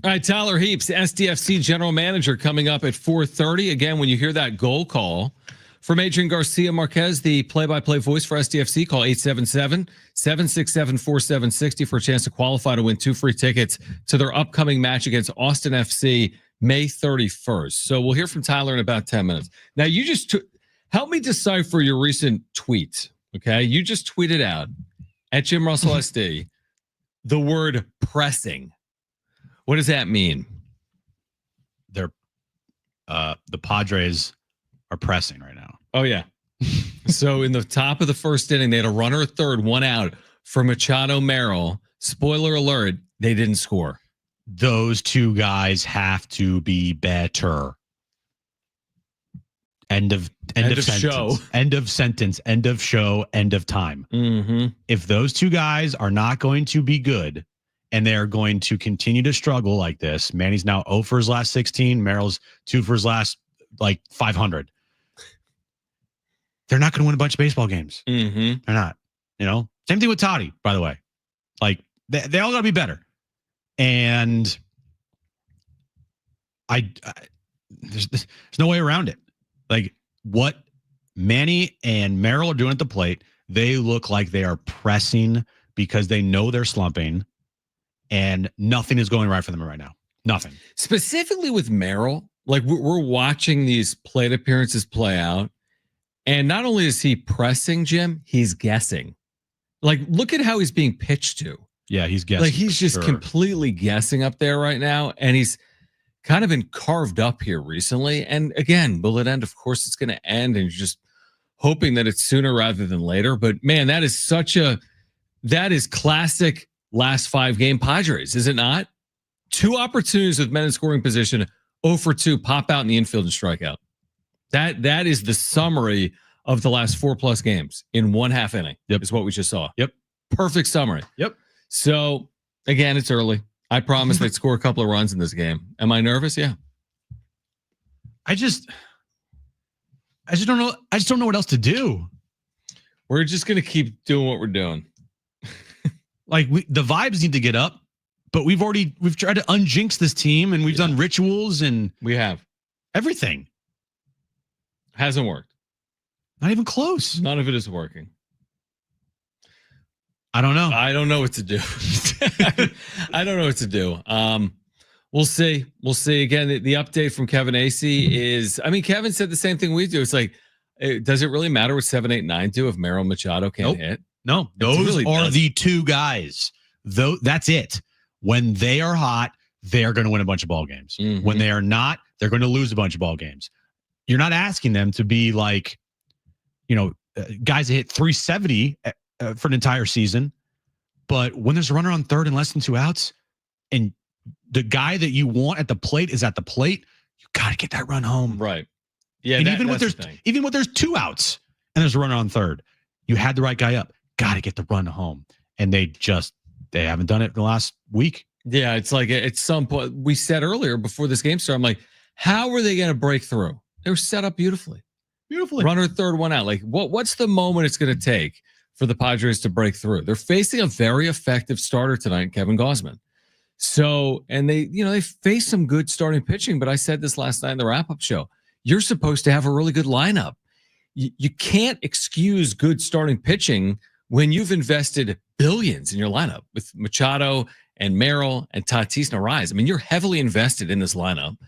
All right, Tyler Heaps, SDFC general manager, coming up at 4:30. Again, when you hear that goal call from Adrian Garcia Marquez, the play-by-play voice for SDFC, call 877-767-4760 for a chance to qualify to win 2 free tickets to their upcoming match against Austin FC May 31st. So we'll hear from Tyler in about 10 minutes. Now, you just help me decipher your recent tweet, okay? You just tweeted out at Jim Russell SD the word pressing. What does that mean? The Padres are pressing right now. Oh, yeah. So in the top of the first inning, they had a runner at third, 1 out for Machado Merrill. Spoiler alert, they didn't score. Those 2 guys have to be better. End of sentence. Show. End of sentence. End of show. End of time. Mm-hmm. If those 2 guys are not going to be good, and they're going to continue to struggle like this. Manny's now 0 for his last 16. Merrill's 2 for his last 500. They're not going to win a bunch of baseball games. Mm-hmm. They're not. Same thing with Toddy, by the way. They all got to be better. And there's no way around it. What Manny and Merrill are doing at the plate, they look like they are pressing because they know they're slumping. And nothing is going right for them right now. Nothing. Specifically with Merrill, we're watching these plate appearances play out. And not only is he pressing, Jim, he's guessing. Look at how he's being pitched to. Yeah, he's guessing. He's just completely guessing up there right now. And he's kind of been carved up here recently. And again, will it end? Of course, it's going to end. And you're just hoping that it's sooner rather than later. But man, that is classic last 5-game Padres, is it not? 2 opportunities with men in scoring position, 0 for 2, pop out in the infield and strike out. That is the summary of the last 4+ games in 1/2 inning. Yep. Is what we just saw. Yep. Perfect summary. Yep. So again, it's early. I promise they'd score a couple of runs in this game. Am I nervous? Yeah. I just don't know. I just don't know what else to do. We're just going to keep doing what we're doing. The vibes need to get up, but we've tried to unjinx this team, and we've done rituals, and we have everything. Hasn't worked. Not even close. None of it is working. I don't know. I don't know what to do. I don't know what to do. We'll see. We'll see. Again, the update from Kevin Acee is, Kevin said the same thing we do. It's does it really matter what 7, 8, 9 do if Merrill Machado can't hit? No, those are the 2 guys. Though that's it. When they are hot, they are going to win a bunch of ball games. Mm-hmm. When they are not, they're going to lose a bunch of ball games. You're not asking them to be guys that hit 370 for an entire season. But when there's a runner on third and less than 2 outs, and the guy that you want at the plate is at the plate, you got to get that run home. Right. Yeah. And even when there's 2 outs and there's a runner on third, you had the right guy up. Got to get the run home. And they haven't done it in the last week. Yeah, it's at some point, we said earlier before this game started, I'm like, how are they going to break through? They were set up beautifully. Runner third, 1 out. What's the moment it's going to take for the Padres to break through? They're facing a very effective starter tonight, Kevin Gausman. So, and they face some good starting pitching, but I said this last night in the wrap-up show. You're supposed to have a really good lineup. You can't excuse good starting pitching when you've invested billions in your lineup with Machado and Merrill and Tatis Narvaez. You're heavily invested in this lineup.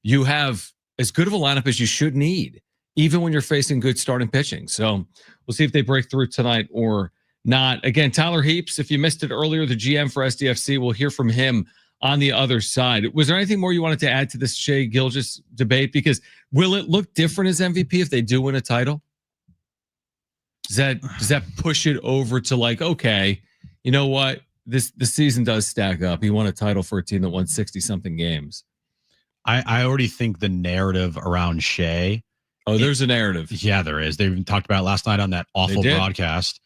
You have as good of a lineup as you should need, even when you're facing good starting pitching. So we'll see if they break through tonight or not. Again, Tyler Heaps, if you missed it earlier, the GM for SDFC, we'll hear from him on the other side. Was there anything more you wanted to add to this Shai Gilgeous debate? Because will it look different as MVP if they do win a title? Does that push it over to okay, you know what? The season does stack up. He won a title for a team that won 60-something games. I already think the narrative around Shai. Oh, there's a narrative. Yeah, there is. They even talked about it last night on that awful broadcast.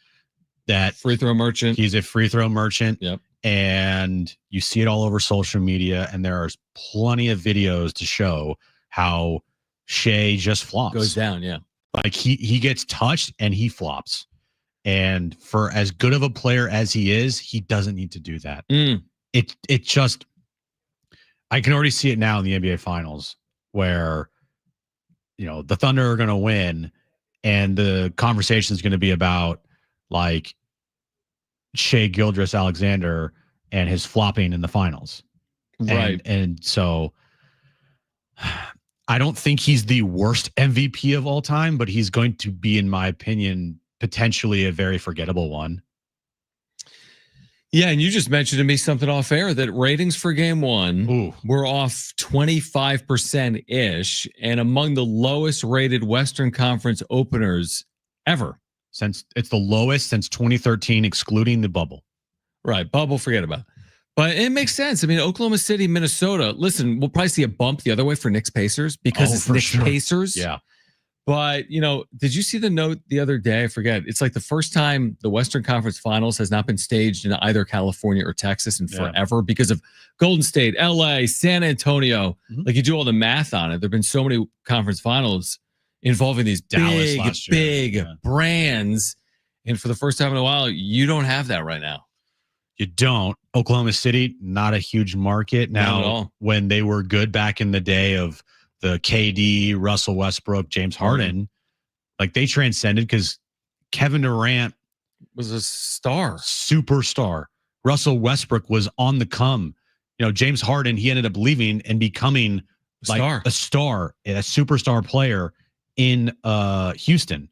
That free throw merchant. He's a free throw merchant. Yep. And you see it all over social media, and there are plenty of videos to show how Shai just flops. Goes down, yeah. He gets touched and he flops. And for as good of a player as he is, he doesn't need to do that. It just I can already see it now in the NBA Finals where, the Thunder are going to win and the conversation is going to be about like Shea Gilgeous-Alexander and his flopping in the finals. Right. And so I don't think he's the worst MVP of all time, but he's going to be, in my opinion, potentially a very forgettable one. Yeah, and you just mentioned to me something off air that ratings for game one were off 25%-ish and among the lowest rated Western Conference openers ever. It's the lowest since 2013, excluding the bubble. Right, bubble, forget about it. But it makes sense. I mean, Oklahoma City, Minnesota, listen, we'll probably see a bump the other way for Knicks Pacers because it's Knicks Pacers. Yeah. But, did you see the note the other day? I forget. It's like the first time the Western Conference Finals has not been staged in either California or Texas in forever because of Golden State, LA, San Antonio. Mm-hmm. Like you do all the math on it. There have been so many conference finals involving these big brands. And for the first time in a while, you don't have that right now. You don't. Oklahoma City, not a huge market. Now, when they were good back in the day of the KD, Russell Westbrook, James Harden, like they transcended because Kevin Durant was a superstar. Russell Westbrook was on the come. James Harden, he ended up leaving and becoming like a superstar player in Houston.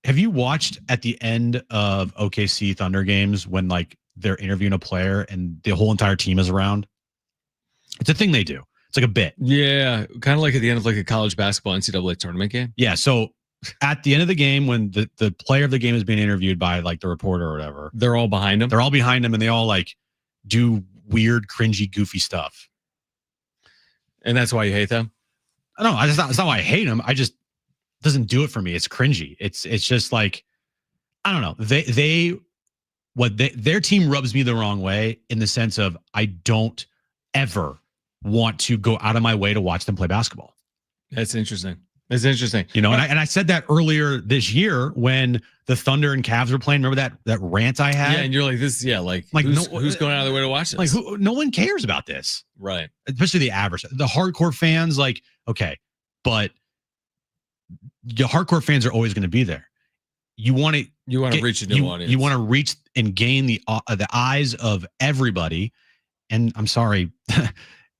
Have you watched at the end of OKC Thunder games when like they're interviewing a player and the whole entire team is around? It's a thing they do. It's like a bit. Yeah, kind of like at the end of like a college basketball NCAA tournament game. Yeah, so at the end of the game when the player of the game is being interviewed by like the reporter or whatever, they're all behind him. They're all behind him and they all like do weird, cringy, goofy stuff. And that's why you hate them? No, it's not why I hate them. I just doesn't do it for me. It's cringy. It's just like, I don't know. Their team rubs me the wrong way in the sense of I don't ever want to go out of my way to watch them play basketball. That's interesting. It's interesting. And I said that earlier this year when the Thunder and Cavs were playing. Remember that rant I had? Yeah, and you're like, who's going out of their way to watch this? Like, no one cares about this. Right. Especially the average. The hardcore fans, like, okay, but the hardcore fans are always going to be there. You want to reach a new audience. You want to reach and gain the eyes of everybody. And I'm sorry,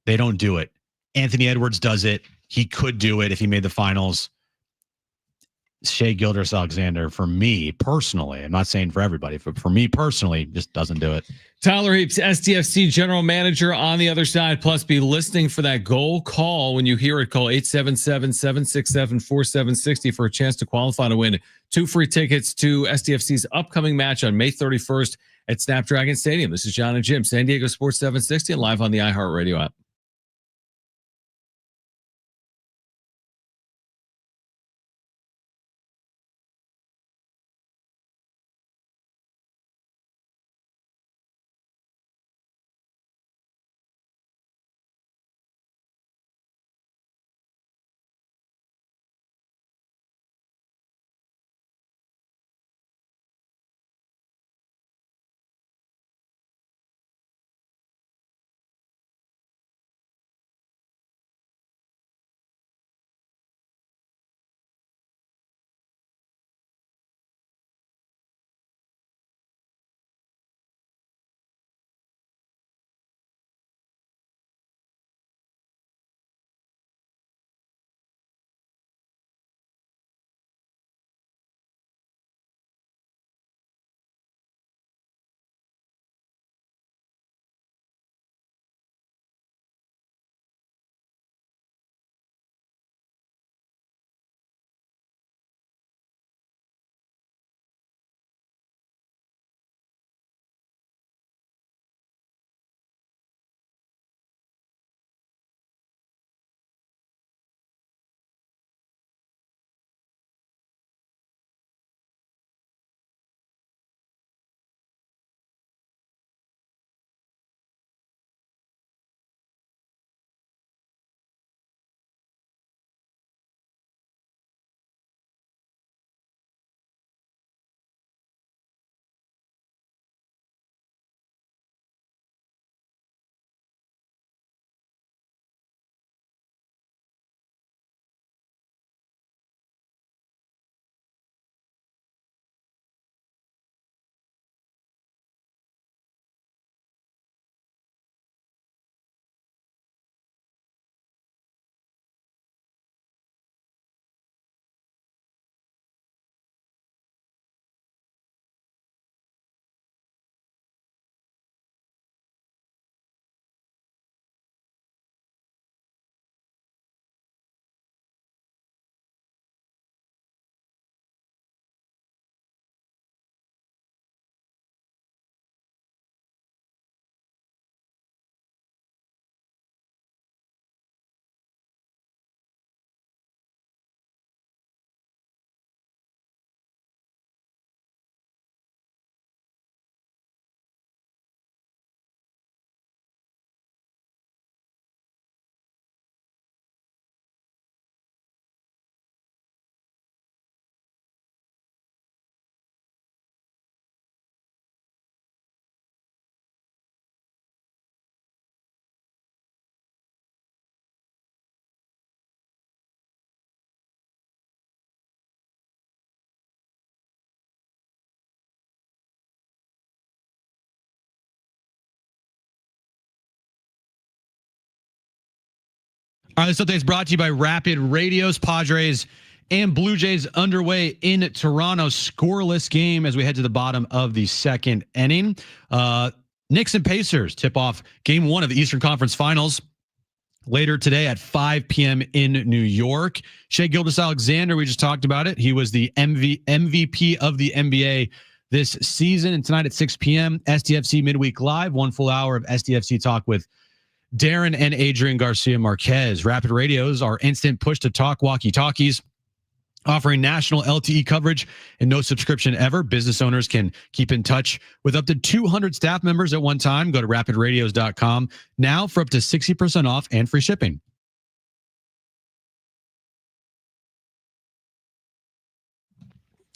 they don't do it. Anthony Edwards does it. He could do it if he made the finals. Shea Gilgeous-Alexander, for me personally, I'm not saying for everybody, but for me personally, just doesn't do it. Tyler Heaps, SDFC general manager on the other side. Plus, be listening for that goal call. When you hear it, call 877-767-4760 for a chance to qualify to win 2 free tickets to SDFC's upcoming match on May 31st at Snapdragon Stadium. This is Jon Jim, San Diego Sports 760, and live on the iHeartRadio app. All right, this update is brought to you by Rapid Radios. Padres and Blue Jays underway in Toronto. Scoreless game as we head to the bottom of the second inning. Knicks and Pacers tip off game one of the Eastern Conference Finals later today at 5 p.m. in New York. Shai Gilgeous-Alexander, we just talked about it. He was the MVP of the NBA this season. And tonight at 6 p.m., SDFC Midweek Live, 1 full hour of SDFC talk with Darren and Adrian Garcia Marquez. Rapid Radios are instant push-to-talk walkie-talkies, offering national LTE coverage and no subscription ever. Business owners can keep in touch with up to 200 staff members at one time. Go to rapidradios.com now for up to 60% off and free shipping.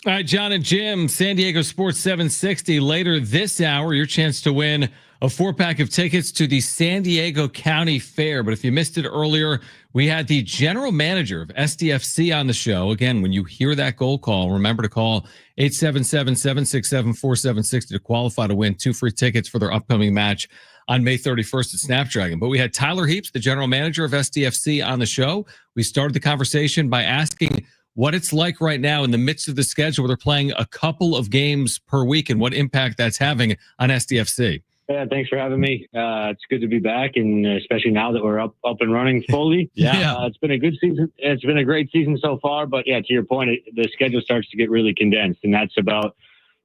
All right, Jon and Jim, San Diego Sports 760. Later this hour, your chance to win a 4-pack of tickets to the San Diego County Fair. But if you missed it earlier, we had the general manager of SDFC on the show. Again, when you hear that goal call, remember to call 877-767-4760 to qualify to win 2 free tickets for their upcoming match on May 31st at Snapdragon. But we had Tyler Heaps, the general manager of SDFC, on the show. We started the conversation by asking what it's like right now in the midst of the schedule where they're playing a couple of games per week and what impact that's having on SDFC. Yeah, thanks for having me. It's good to be back, and especially now that we're up and running fully. It's been a good season. It's been a great season so far, but yeah, to your point, the schedule starts to get really condensed, and that's about,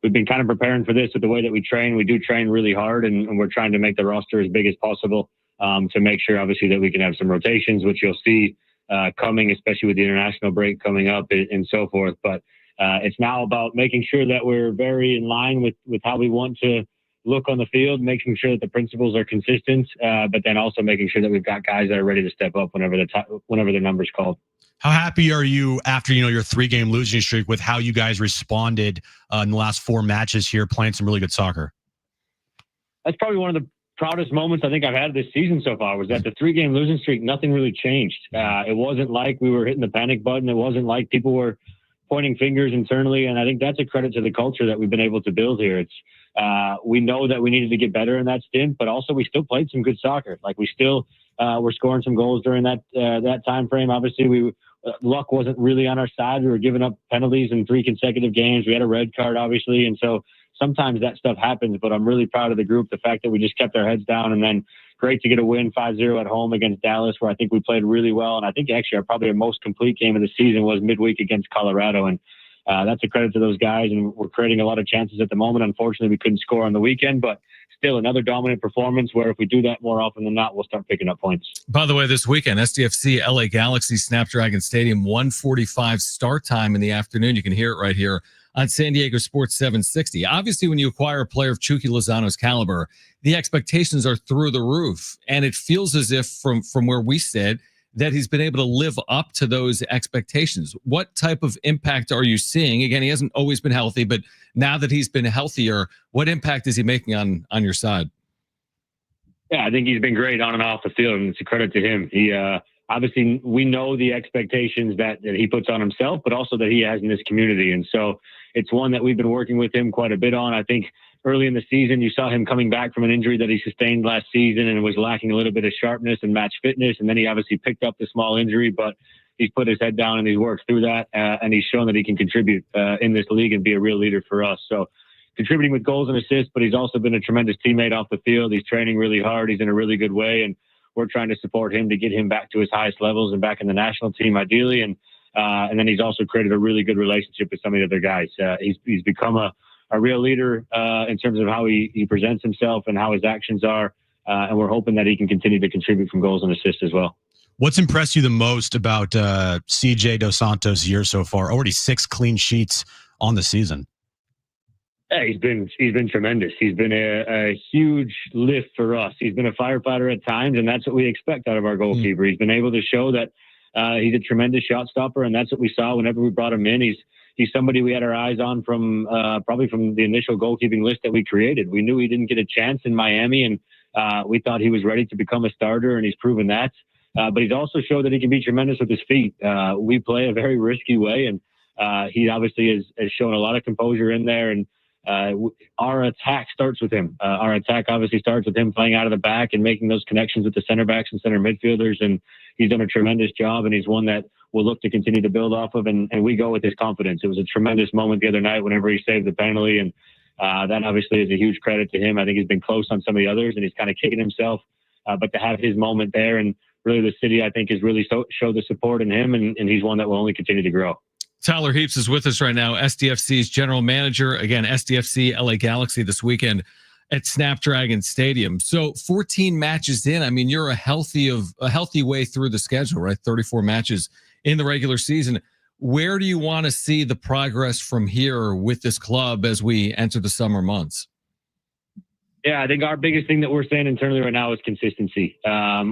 we've been kind of preparing for this with the way that we train. We do train really hard, and we're trying to make the roster as big as possible to make sure, obviously, that we can have some rotations, which you'll see coming, especially with the international break coming up and so forth. But it's now about making sure that we're very in line with how we want to look on the field, making sure that the principles are consistent, but then also making sure that we've got guys that are ready to step up whenever the number's called. How happy are you after, your 3-game losing streak with how you guys responded in the last 4 matches here, playing some really good soccer? That's probably one of the proudest moments I think I've had this season so far, was that the 3-game losing streak, nothing really changed. It wasn't like we were hitting the panic button. It wasn't like people were pointing fingers internally. And I think that's a credit to the culture that we've been able to build here. It's we know that we needed to get better in that stint, but also we still played some good soccer. Like, we still were scoring some goals during that time frame. Obviously, luck wasn't really on our side. We were giving up penalties in 3 consecutive games. We had a red card, obviously. And so sometimes that stuff happens, but I'm really proud of the group, the fact that we just kept our heads down, and then great to get a win 5-0 at home against Dallas, where I think we played really well. And I think actually our most complete game of the season was midweek against Colorado. And that's a credit to those guys. And we're creating a lot of chances at the moment. Unfortunately, we couldn't score on the weekend, but still another dominant performance where if we do that more often than not, we'll start picking up points. By the way, this weekend, SDFC, LA Galaxy, Snapdragon Stadium, 1:45 start time in the afternoon. You can hear it right here on San Diego Sports 760. Obviously, when you acquire a player of Chucky Lozano's caliber, the expectations are through the roof. And it feels as if from where we sit that he's been able to live up to those expectations. What type of impact are you seeing? Again, he hasn't always been healthy, but now that he's been healthier, what impact is he making on your side? Yeah, I think he's been great on and off the field, and it's a credit to him. He obviously, we know the expectations that he puts on himself, but also that he has in this community. And so it's one that we've been working with him quite a bit on. I think early in the season, you saw him coming back from an injury that he sustained last season and was lacking a little bit of sharpness and match fitness. And then he obviously picked up the small injury, but he's put his head down and he's worked through that. And he's shown that he can contribute in this league and be a real leader for us. So contributing with goals and assists, but he's also been a tremendous teammate off the field. He's training really hard. He's in a really good way. And we're trying to support him to get him back to his highest levels and back in the national team, ideally. And then he's also created a really good relationship with some of the other guys. He's become a real leader in terms of how he presents himself and how his actions are. And we're hoping that he can continue to contribute from goals and assists as well. What's impressed you the most about CJ Dos Santos' year so far? Already 6 clean sheets on the season. Yeah, he's been tremendous. He's been a huge lift for us. He's been a firefighter at times, and that's what we expect out of our goalkeeper. He's been able to show that he's a tremendous shot stopper, and that's what we saw whenever we brought him in. He's somebody we had our eyes on from probably from the initial goalkeeping list that we created. We knew he didn't get a chance in Miami, and we thought he was ready to become a starter, and he's proven that. But he's also showed that he can be tremendous with his feet. We play a very risky way, and he obviously has shown a lot of composure in there, and our attack starts with him. Our attack obviously starts with him playing out of the back and making those connections with the center backs and center midfielders. And he's done a tremendous job, and he's one that we'll look to continue to build off of. And we go with his confidence. It was a tremendous moment the other night whenever he saved the penalty. And that obviously is a huge credit to him. I think he's been close on some of the others, and he's kind of kicking himself. But to have his moment there, and really the city, I think, has really showed the support in him, and he's one that will only continue to grow. Tyler Heaps is with us right now, SDFC's general manager. Again, SDFC LA Galaxy this weekend at Snapdragon Stadium. So 14 matches in. I mean, you're a healthy way through the schedule, right? 34 matches in the regular season. Where do you want to see the progress from here with this club as we enter the summer months? Yeah, I think our biggest thing that we're saying internally right now is consistency.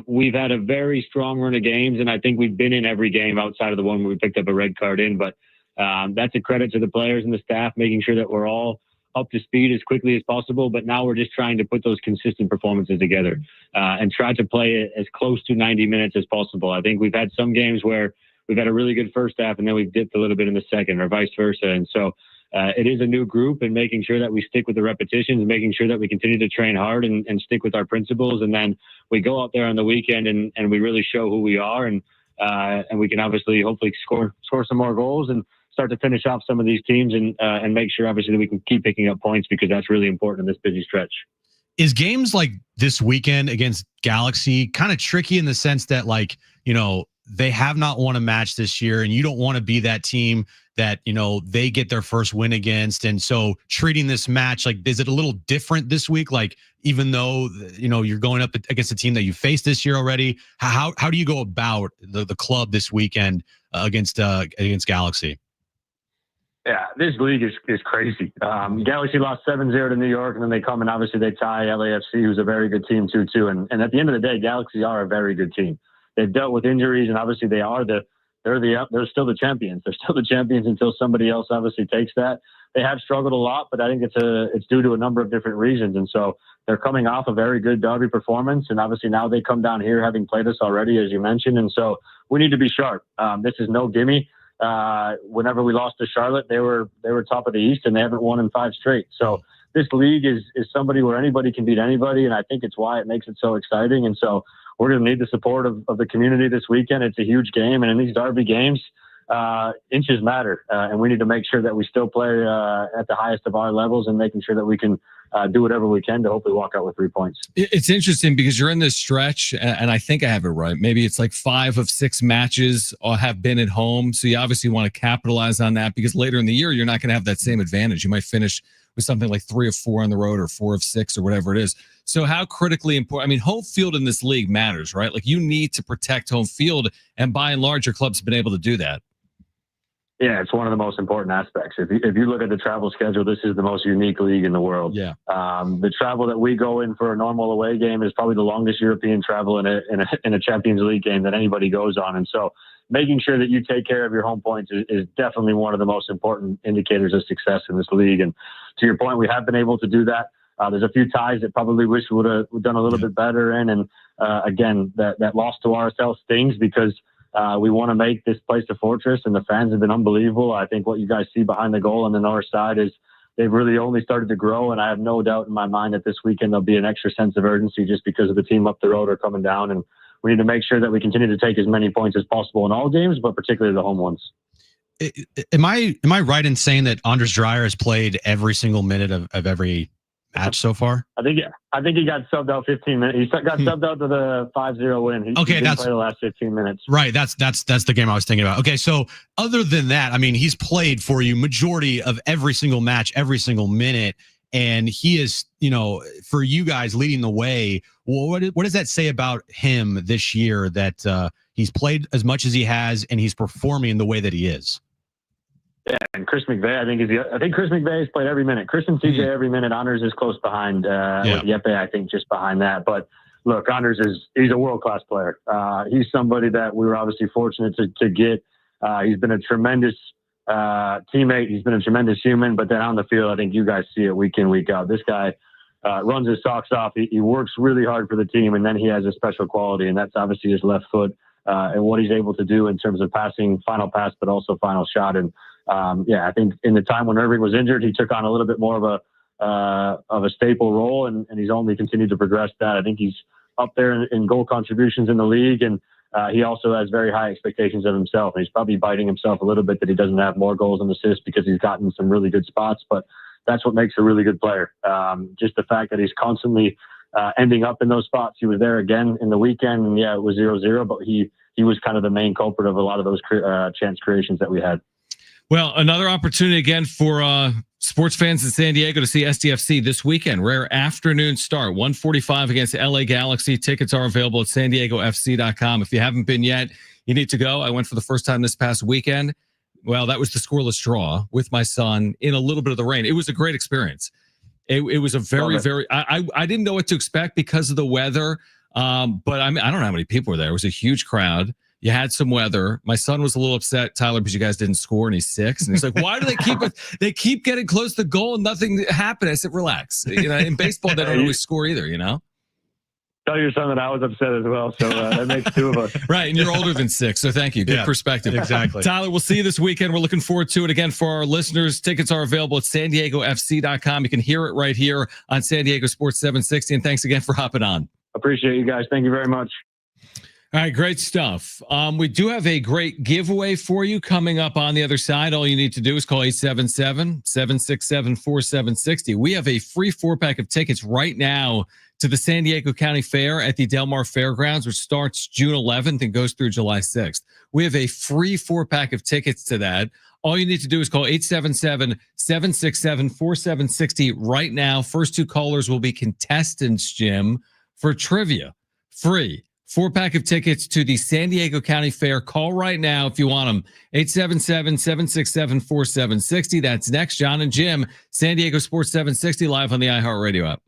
We've had a very strong run of games, and I think we've been in every game outside of the one where we picked up a red card in. But that's a credit to the players and the staff, making sure that we're all up to speed as quickly as possible. But now we're just trying to put those consistent performances together and try to play as close to 90 minutes as possible. I think we've had some games where we've had a really good first half, and then we've dipped a little bit in the second, or vice versa. And so it is a new group, and making sure that we stick with the repetitions, and making sure that we continue to train hard and stick with our principles. And then we go out there on the weekend and we really show who we are. And we can obviously, hopefully score some more goals and start to finish off some of these teams and make sure obviously that we can keep picking up points, because that's really important in this busy stretch. Is games like this weekend against Galaxy kind of tricky in the sense that, like, you know, they have not won a match this year, and you don't want to be that team that, you know, they get their first win against. And so treating this match, like, is it a little different this week? Like, even though, you know, you're going up against a team that you faced this year already, how do you go about the club this weekend against Galaxy? Yeah, this league is crazy. Galaxy lost 7-0 to New York, and then they come and obviously they tie LAFC, who's a very good team, 2-2. And at the end of the day, Galaxy are a very good team. They've dealt with injuries, and obviously they're still the champions. They're still the champions until somebody else obviously takes that. They have struggled a lot, but I think it's due to a number of different reasons. And so they're coming off a very good derby performance, and obviously now they come down here having played us already, as you mentioned. And so we need to be sharp. This is no gimme. Whenever we lost to Charlotte, they were top of the East, and they haven't won in 5 straight. So this league is somebody where anybody can beat anybody, and I think it's why it makes it so exciting. And so we're going to need the support of the community this weekend. It's a huge game, and in these derby games, inches matter, and we need to make sure that we still play at the highest of our levels, and making sure that we can do whatever we can to hopefully walk out with 3 points. It's interesting because you're in this stretch, and I think I have it right. Maybe it's like 5 of 6 matches have been at home, so you obviously want to capitalize on that, because later in the year, you're not going to have that same advantage. You might finish with something like 3 of 4 on the road, or 4 of 6, or whatever it is. So how critically important, I mean, home field in this league matters, right? Like, you need to protect home field, and by and large, your club's been able to do that. Yeah, it's one of the most important aspects. If you look at the travel schedule, this is the most unique league in the world. Yeah. The travel that we go in for a normal away game is probably the longest European travel in a Champions League game that anybody goes on. And so making sure that you take care of your home points is definitely one of the most important indicators of success in this league. And to your point, we have been able to do that. There's a few ties that probably wish we would have done a little bit better in. And again, that loss to RSL stings, because we want to make this place a fortress, and the fans have been unbelievable. I think what you guys see behind the goal on the north side is they've really only started to grow, and I have no doubt in my mind that this weekend there'll be an extra sense of urgency just because of the team up the road are coming down, and we need to make sure that we continue to take as many points as possible in all games, but particularly the home ones. Am I right in saying that Anders Dreyer has played every single minute of every match so far? I think he got subbed out 15 minutes. He got subbed out to the 5-0 win. He didn't play the last 15 minutes. Right. That's the game I was thinking about. Okay, so other than that, I mean, he's played for you majority of every single match, every single minute, and he is, you know, for you guys leading the way. Well, what does that say about him this year, that he's played as much as he has and he's performing the way that he is? Yeah, and Chris McVeigh, I think Chris McVeigh has played every minute. Chris and CJ every minute. Anders is close behind. With Yeppe, I think, just behind that. But look, Anders he's a world-class player. He's somebody that we were obviously fortunate to get. He's been a tremendous teammate. He's been a tremendous human. But then on the field, I think you guys see it week in, week out. This guy runs his socks off. He works really hard for the team, and then he has a special quality, and that's obviously his left foot and what he's able to do in terms of passing, final pass, but also final shot. And I think in the time when Irving was injured, he took on a little bit more of a staple role, and he's only continued to progress that. I think he's up there in goal contributions in the league, and he also has very high expectations of himself. And he's probably biting himself a little bit that he doesn't have more goals and assists because he's gotten some really good spots, but that's what makes a really good player. Just the fact that he's constantly ending up in those spots. He was there again in the weekend, and it was 0-0, but he was kind of the main culprit of a lot of those chance creations that we had. Well, another opportunity again for sports fans in San Diego to see SDFC this weekend. Rare afternoon start, 1:45 against LA Galaxy. Tickets are available at sandiegofc.com. If you haven't been yet, you need to go. I went for the first time this past weekend. Well, that was the scoreless draw with my son in a little bit of the rain. It was a great experience. It was a very, I didn't know what to expect because of the weather. But I mean, I don't know how many people were there. It was a huge crowd. You had some weather. My son was a little upset, Tyler, because you guys didn't score, and he's 6. And he's like, "Why do they keep it? They keep getting close to goal, and nothing happened." I said, "Relax. In baseball, they don't always score either. Tell your son that I was upset as well. So that makes 2 of us. Right, and you're older than 6, so thank you. Good perspective. Exactly. Tyler, we'll see you this weekend. We're looking forward to it. Again, for our listeners, tickets are available at sandiegofc.com. You can hear it right here on San Diego Sports 760. And thanks again for hopping on. Appreciate you guys. Thank you very much. All right, great stuff. We do have a great giveaway for you coming up on the other side. All you need to do is call 877-767-4760. We have a free 4-pack of tickets right now to the San Diego County Fair at the Del Mar Fairgrounds, which starts June 11th and goes through July 6th. We have a free 4-pack of tickets to that. All you need to do is call 877-767-4760 right now. First 2 callers will be contestants, Jim, for trivia. Free. 4-pack of tickets to the San Diego County Fair. Call right now if you want them. 877-767-4760. That's next. Jon and Jim, San Diego Sports 760, live on the iHeartRadio app.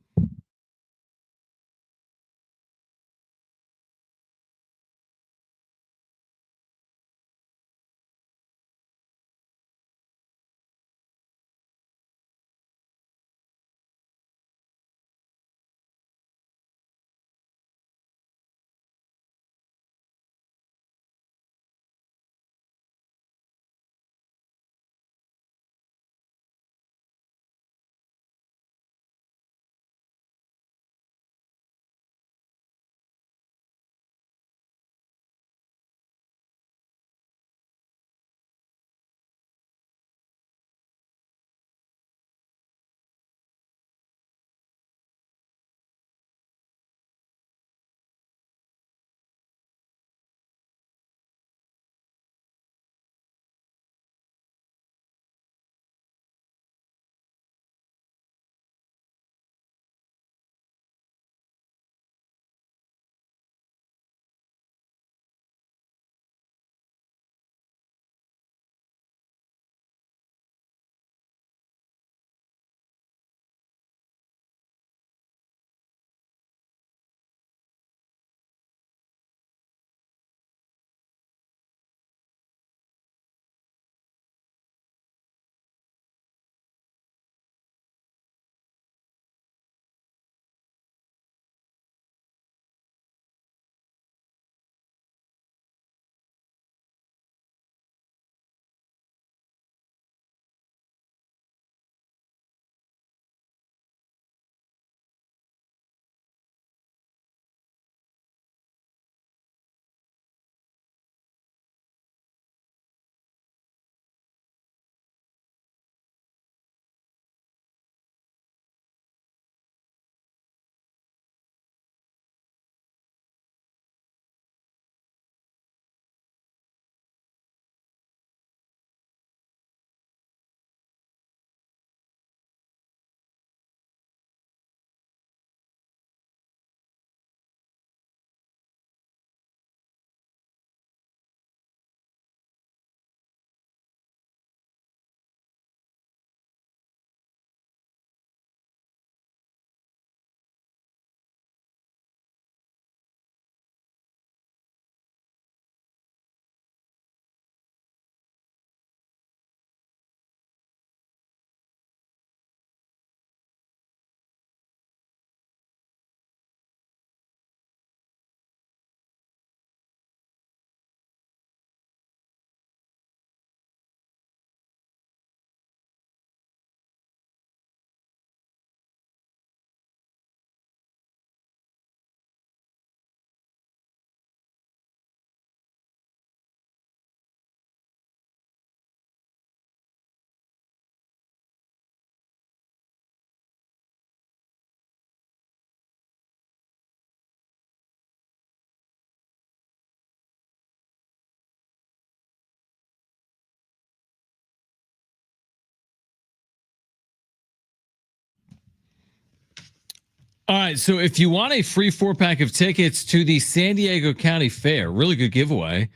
All right. So if you want a free 4-pack of tickets to the San Diego County Fair, really good giveaway,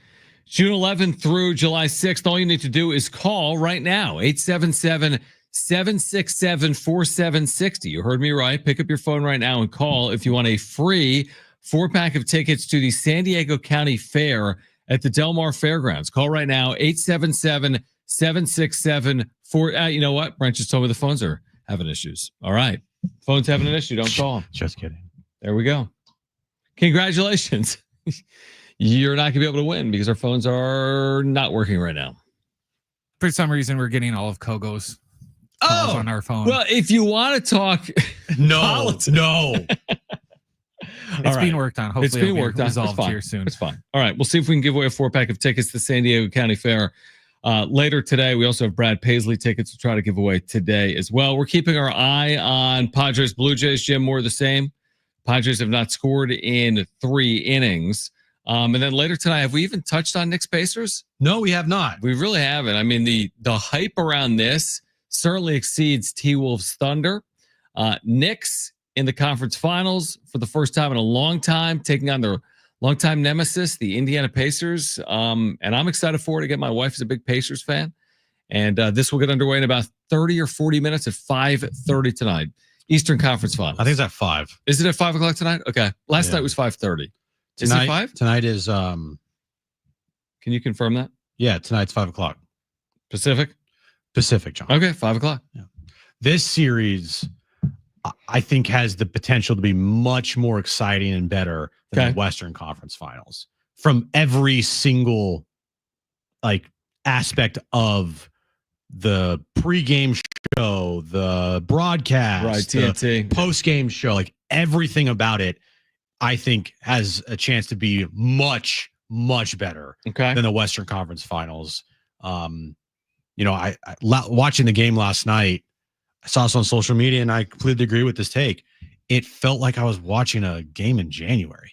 June 11th through July 6th, all you need to do is call right now, 877-767-4760. You heard me right. Pick up your phone right now and call if you want a free 4-pack of tickets to the San Diego County Fair at the Del Mar Fairgrounds. Call right now, 877-767-4. You know what? Brent just told me the phones are having issues. All right. Phone's having an issue. Don't call them. Just kidding. There we go. Congratulations. You're not going to be able to win because our phones are not working right now. For some reason, we're getting all of Kogo's calls on our phone. Well, if you want to talk politics, It's being worked on. Hopefully it's being worked on. Resolved here soon. It's fine. All right. We'll see if we can give away a 4-pack of tickets to San Diego County Fair later today. We also have Brad Paisley tickets to try to give away today as well. We're keeping our eye on Padres Blue Jays. Jim, more of the same. Padres have not scored in 3 innings. And then later tonight, have we even touched on Knicks Pacers? No, we have not. We really haven't. I mean, the hype around this certainly exceeds T-Wolves Thunder. Knicks in the conference finals for the first time in a long time, taking on their longtime nemesis, the Indiana Pacers. And I'm excited for it. Again, my wife is a big Pacers fan. And this will get underway in about 30 or 40 minutes at 5:30 tonight. Eastern Conference Finals. I think it's at 5. Is it at 5 o'clock tonight? Okay. Last night was 5:30. Is it 5? Tonight is Can you confirm that? Yeah, tonight's 5 o'clock. Pacific, John. Okay, 5 o'clock. Yeah. This series, I think, has the potential to be much more exciting and better than the Western Conference Finals from every single aspect of the pregame show, the broadcast, right, TNT, post-game show, everything about it, I think has a chance to be much, much better than the Western Conference Finals. I watching the game last night, I saw this on social media, and I completely agree with this take. It felt like I was watching a game in January.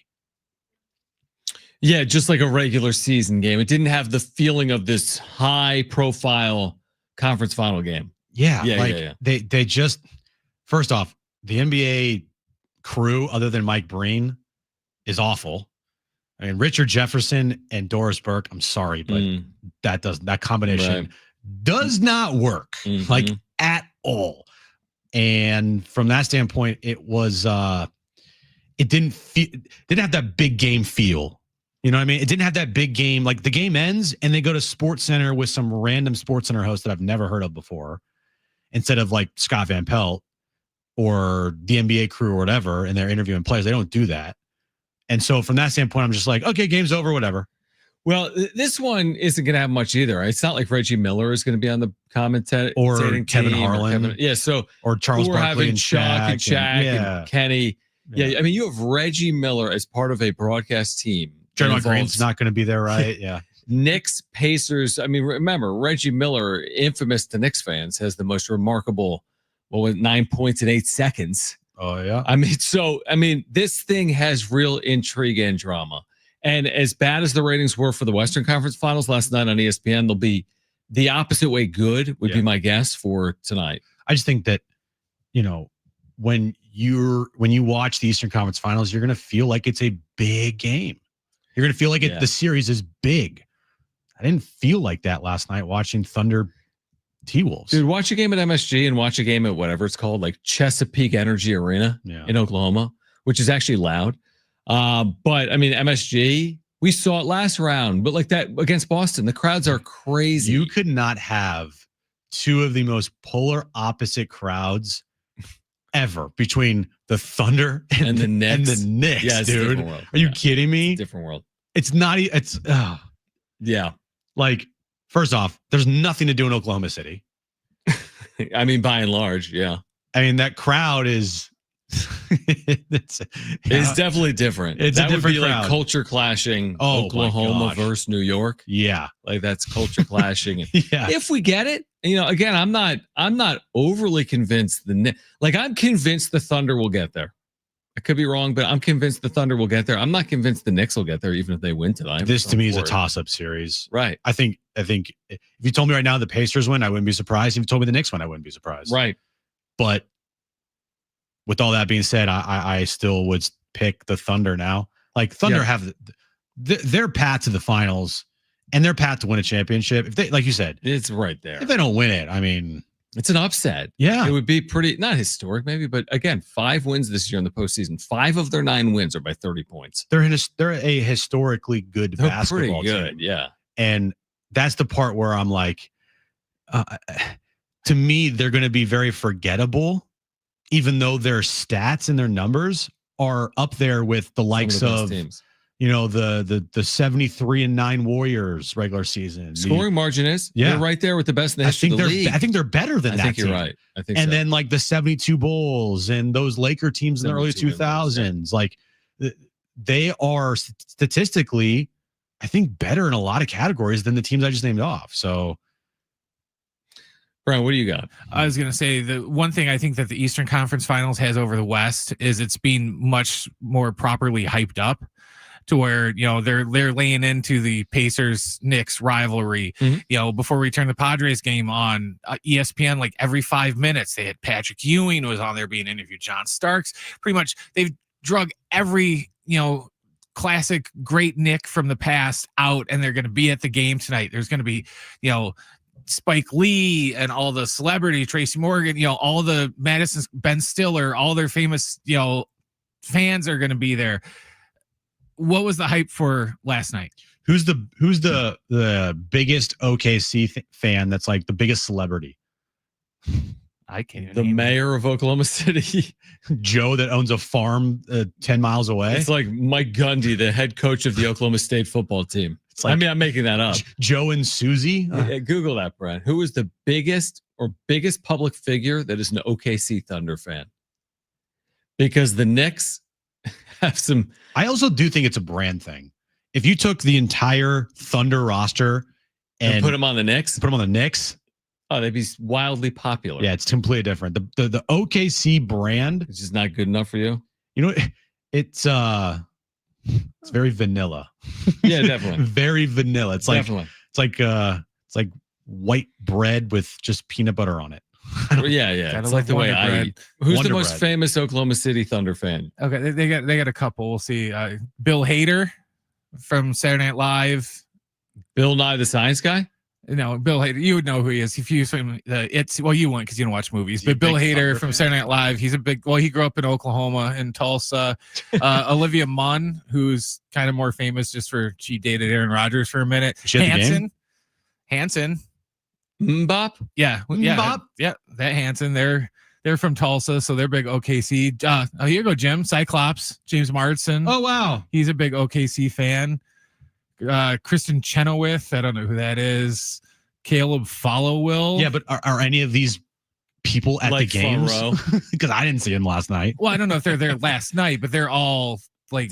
Yeah, just like a regular season game. It didn't have the feeling of this high-profile conference final game. Yeah. They just, first off, the NBA crew, other than Mike Breen, is awful. I mean, Richard Jefferson and Doris Burke, I'm sorry, but that combination does not work at all. And from that standpoint, it was it didn't have that big game feel. You know what I mean? It didn't have that big game. Like, the game ends and they go to Sports Center with some random Sports Center host that I've never heard of before, instead of Scott Van Pelt or the NBA crew or whatever, and they're interviewing players. They don't do that. And so from that standpoint, I'm just like, okay, game's over, whatever. Well, this one isn't going to have much either. It's not like Reggie Miller is going to be on the commentating or Kevin Harlan. Or Charles Barkley and Shaq and Kenny. Yeah. I mean, you have Reggie Miller as part of a broadcast team. Draymond Green's not going to be there, right? Yeah. Knicks, Pacers. I mean, remember, Reggie Miller, infamous to Knicks fans, has the most remarkable, 9 points in 8 seconds. Oh, yeah. I mean, this thing has real intrigue and drama. And as bad as the ratings were for the Western Conference Finals last night on ESPN, they'll be the opposite way good, would be my guess for tonight. I just think that, when you watch the Eastern Conference Finals, you're going to feel like it's a big game. You're going to feel like the series is big. I didn't feel like that last night watching Thunder T-Wolves. Dude, watch a game at MSG and watch a game at whatever it's called, like Chesapeake Energy Arena in Oklahoma, which is actually loud. But I mean, MSG, we saw it last round, but like that against Boston, the crowds are crazy. You could not have two of the most polar opposite crowds ever between the Thunder and the Knicks. Yeah, dude. Are you kidding me? It's a different world. It's not. Yeah. Like, first off, there's nothing to do in Oklahoma City. I mean, by and large, yeah. I mean, that crowd is. It's definitely different. It's a different would be crowd. Like culture clashing. Oklahoma versus New York. Yeah, like that's culture clashing. Yeah, if we get it, again, I'm not overly convinced. I'm convinced the Thunder will get there. I could be wrong, but I'm convinced the Thunder will get there. I'm not convinced the Knicks will get there, even if they win tonight. This to me is a toss-up series, right? I think if you told me right now the Pacers win, I wouldn't be surprised. If you told me the Knicks win, I wouldn't be surprised, right? But with all that being said, I still would pick the Thunder now. Like Thunder have their path to the finals and their path to win a championship. If they, like you said, it's right there. If they don't win it, I mean, it's an upset. Yeah. It would be pretty, not historic maybe, but again, 5 wins this year in the postseason. 5 of their 9 wins are by 30 points. They're a historically good basketball pretty good, team. yeah. And that's the part where I'm like, to me, they're going to be very forgettable, even though their stats and their numbers are up there with the likes of teams. The 73-9 Warriors regular season. Scoring margin is they're right there with the best in the history of the league. I think they're better than that. I think team. You're right. I think and so. then like the 72 Bulls and those Laker teams in the early 2000s, like they are statistically, I think, better in a lot of categories than the teams I just named off. So, Brian, what do you got? I was going to say the one thing I think that the Eastern Conference Finals has over the West is it's being much more properly hyped up to where, they're laying into the Pacers-Knicks rivalry. Before we turn the Padres game on ESPN, like every 5 minutes, they had Patrick Ewing was on there being interviewed. John Starks, pretty much they've drug every, classic great Nick from the past out, and they're going to be at the game tonight. There's going to be, Spike Lee and all the celebrity, Tracy Morgan, all the Madison, Ben Stiller, all their famous, fans are going to be there. What was the hype for last night? Who's the biggest OKC fan that's like the biggest celebrity? I can't even the mayor of Oklahoma City. Joe that owns a farm 10 miles away. It's like Mike Gundy, the head coach of the Oklahoma State football team. It's like, I'm making that up. Joe and Susie. Google that, Brad. Who is the biggest public figure that is an OKC Thunder fan? Because the Knicks have some. I also do think it's a brand thing. If you took the entire Thunder roster and put them on the Knicks, oh, they'd be wildly popular. Yeah, it's completely different. The OKC brand is just not good enough for you. It's very vanilla. Yeah, definitely. Very vanilla. It's like it's like white bread with just peanut butter on it. Yeah. It's like the way I eat. Who's Wonder the most bread. famous Oklahoma City Thunder fan? Okay, they got a couple. We'll see. Bill Hader from Saturday Night Live. Bill Nye the Science Guy? No, Bill Hader. You would know who he is if you swim. You wouldn't because you don't watch movies. But Bill Hader from Saturday Night Live. He's he grew up in Oklahoma in Tulsa. Olivia Munn, who's kind of more famous just for she dated Aaron Rodgers for a minute. Hanson. Mbop? Yeah. Mbop? Yeah. That Hanson. They're from Tulsa, so they're big OKC. Here you go, Jim. Cyclops, James Marsden. Oh wow, he's a big OKC fan. Kristen Chenoweth, I don't know who that is. Caleb Followill. Yeah, but are any of these people at the games? Because I didn't see them last night. Well, I don't know if they're there last night, but they're all like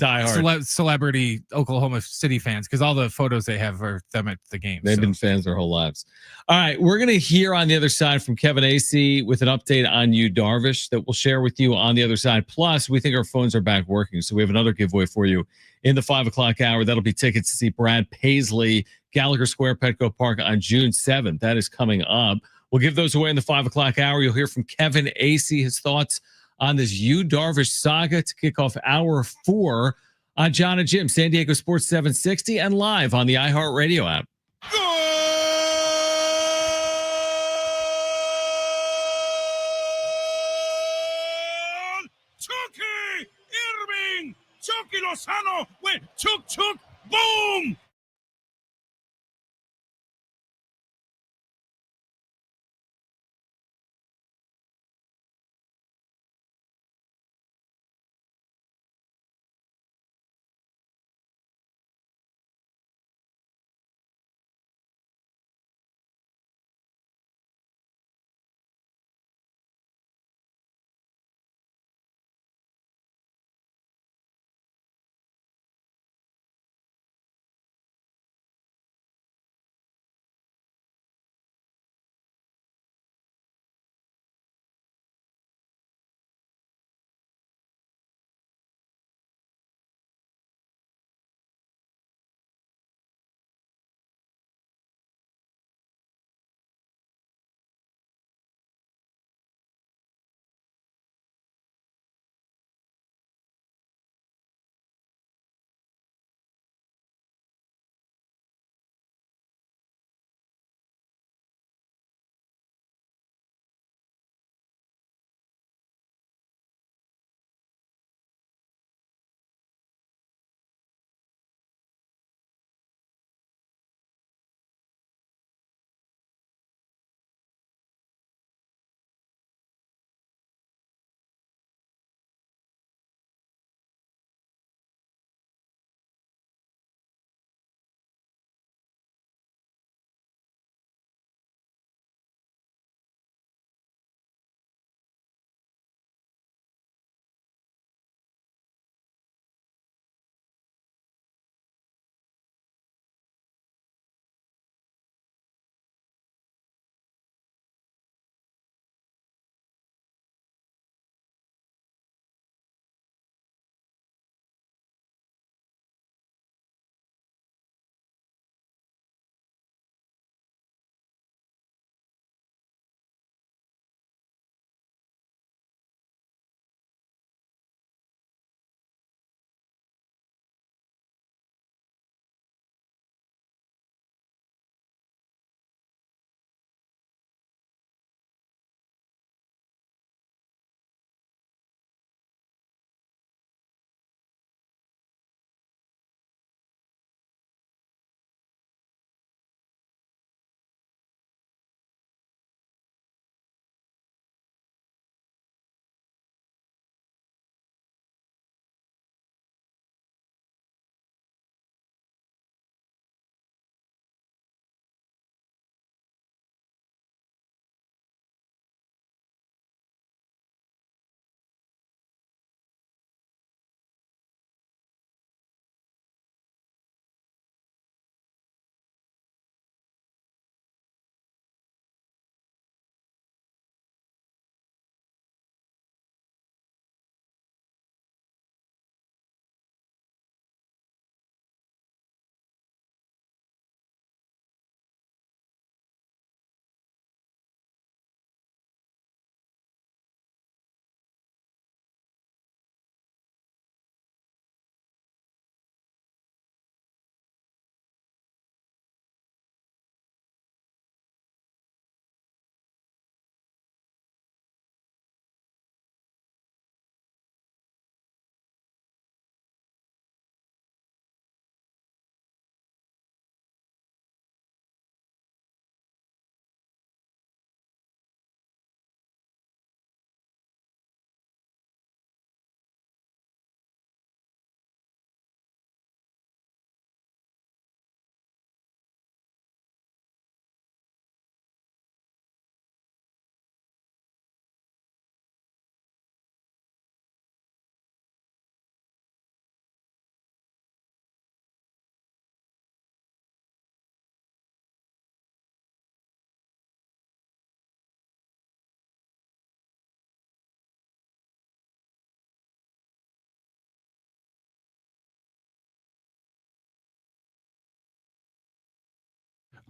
celebrity Oklahoma City fans because all the photos they have are them at the game. They've been fans their whole lives. All right, we're going to hear on the other side from Kevin Acee with an update on Yu Darvish that we'll share with you on the other side. Plus, we think our phones are back working, so we have another giveaway for you in the 5 o'clock hour. That'll be tickets to see Brad Paisley, Gallagher Square, Petco Park on June 7th. That is coming up. We'll give those away in the 5 o'clock hour. You'll hear from Kevin Acee, his thoughts on this Yu Darvish saga to kick off hour 4 on Jon and Jim, San Diego Sports 760, and live on the iHeartRadio app. Chucky Lozano went chuk, boom!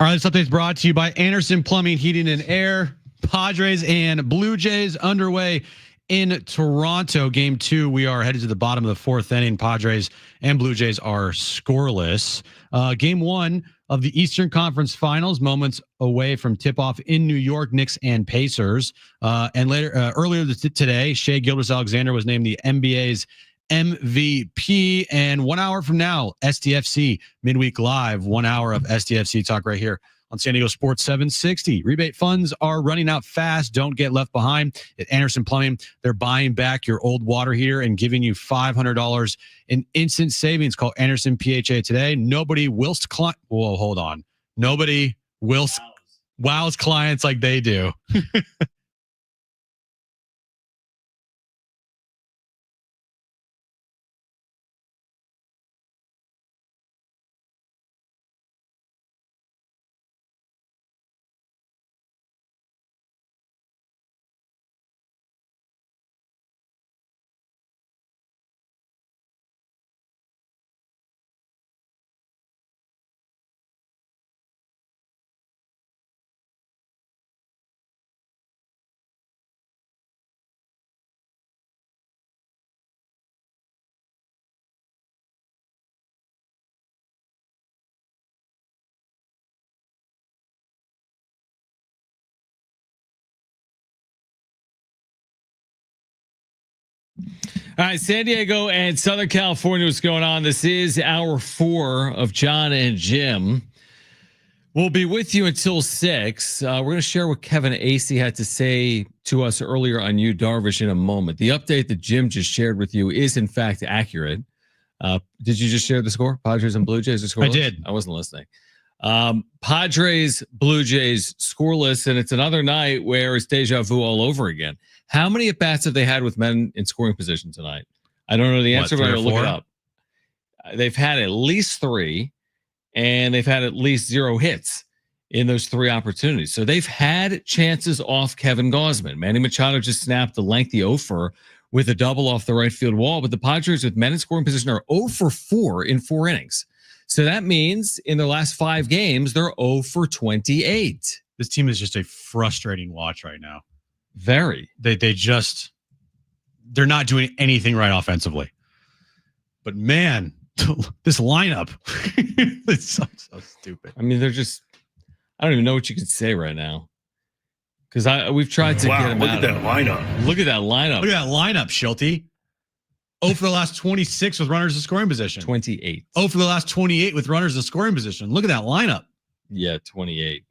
All right, this update is brought to you by Anderson Plumbing, Heating, and Air. Padres and Blue Jays underway in Toronto. Game 2, we are headed to the bottom of the 4th inning. Padres and Blue Jays are scoreless. Game 1 of the Eastern Conference Finals, moments away from tip-off in New York, Knicks and Pacers. And earlier today, Shai Gilgeous-Alexander was named the NBA's MVP. And 1 hour from now, SDFC Midweek Live, 1 hour of SDFC talk right here on San Diego Sports 760. Rebate funds are running out fast. Don't get left behind. At Anderson Plumbing, they're buying back your old water heater and giving you $500 in instant savings. Call Anderson PHA today. Nobody whilst client. Whoa, hold on. Nobody whilst wows clients like they do. All right, San Diego and Southern California, what's going on? This is hour 4 of Jon and Jim. We'll be with you until 6. We're going to share what Kevin Acee had to say to us earlier on Yu Darvish in a moment. The update that Jim just shared with you is, in fact, accurate. Did you just share the score? Padres and Blue Jays are scoreless? I did. I wasn't listening. Padres, Blue Jays scoreless, and it's another night where it's deja vu all over again. How many at-bats have they had with men in scoring position tonight? I don't know the answer, but I'm going to look it up. They've had at least 3, and they've had at least 0 hits in those 3 opportunities. So they've had chances off Kevin Gausman. Manny Machado just snapped a lengthy offer with a double off the right field wall, but the Padres with men in scoring position are 0 for 4 in 4 innings. So that means in their last 5 games, they're 0 for 28. This team is just a frustrating watch right now. Very. They're not doing anything right offensively. But man, this lineup, it's so stupid. I mean, I don't even know what you can say right now. Because we've tried to get them look out. at that lineup. Look at that lineup. Look at that lineup, Shildt. 0 for the last 26 with runners in scoring position. 28. 0 for the last 28 with runners in scoring position. Look at that lineup. Yeah, 28.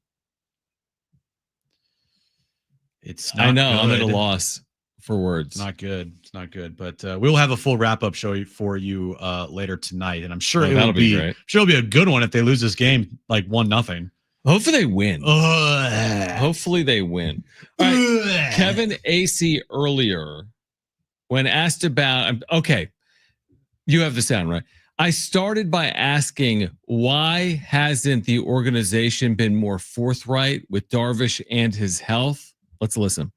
It's I know. I'm at a loss for words. It's not good. It's not good. But we'll have a full wrap-up show for you later tonight. And I'm sure it'll be great. Sure it'll be a good one if they lose this game like 1-0. Hopefully they win. Hopefully they win. All right. Kevin Acee earlier, when asked about, okay, you have the sound, right? I started by asking, why hasn't the organization been more forthright with Darvish and his health? Let's listen.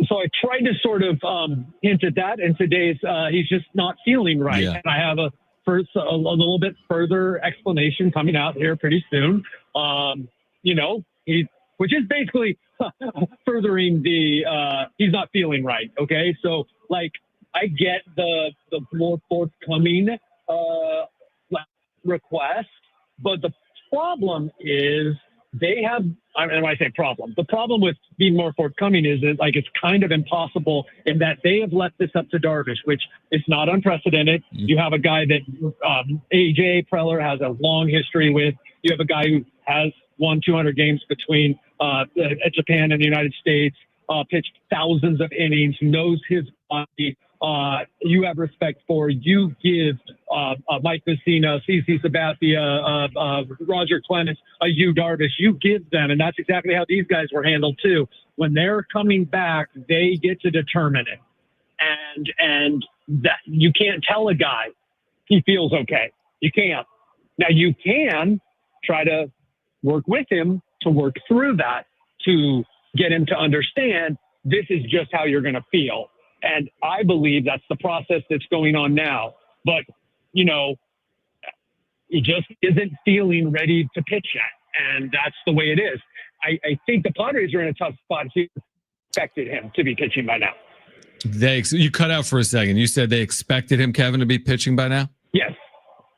So I tried to sort of hint at that, and today's he's just not feeling right. Yeah. And I have a little bit further explanation coming out here pretty soon. Which is basically furthering the he's not feeling right. Okay, so like I get the more forthcoming request, but the problem is they have. And when I say problem, the problem with being more forthcoming is that like it's kind of impossible in that they have left this up to Darvish, which is not unprecedented. You have a guy that AJ Preller has a long history with. You have a guy who has won 200 games between Japan and the United States, pitched thousands of innings, knows his body. You have respect for. You give Mike Messina, CC Sabathia, Roger Clemens, Yu Darvish. You give them, and that's exactly how these guys were handled too. When they're coming back, they get to determine it, and that you can't tell a guy he feels okay. You can't. Now you can try to work with him to work through that to get him to understand this is just how you're going to feel. And I believe that's the process that's going on now. But, he just isn't feeling ready to pitch yet. and that's the way it is. I think the Padres are in a tough spot. He expected him to be pitching by now. You cut out for a second. You said they expected him, Kevin, to be pitching by now? Yes.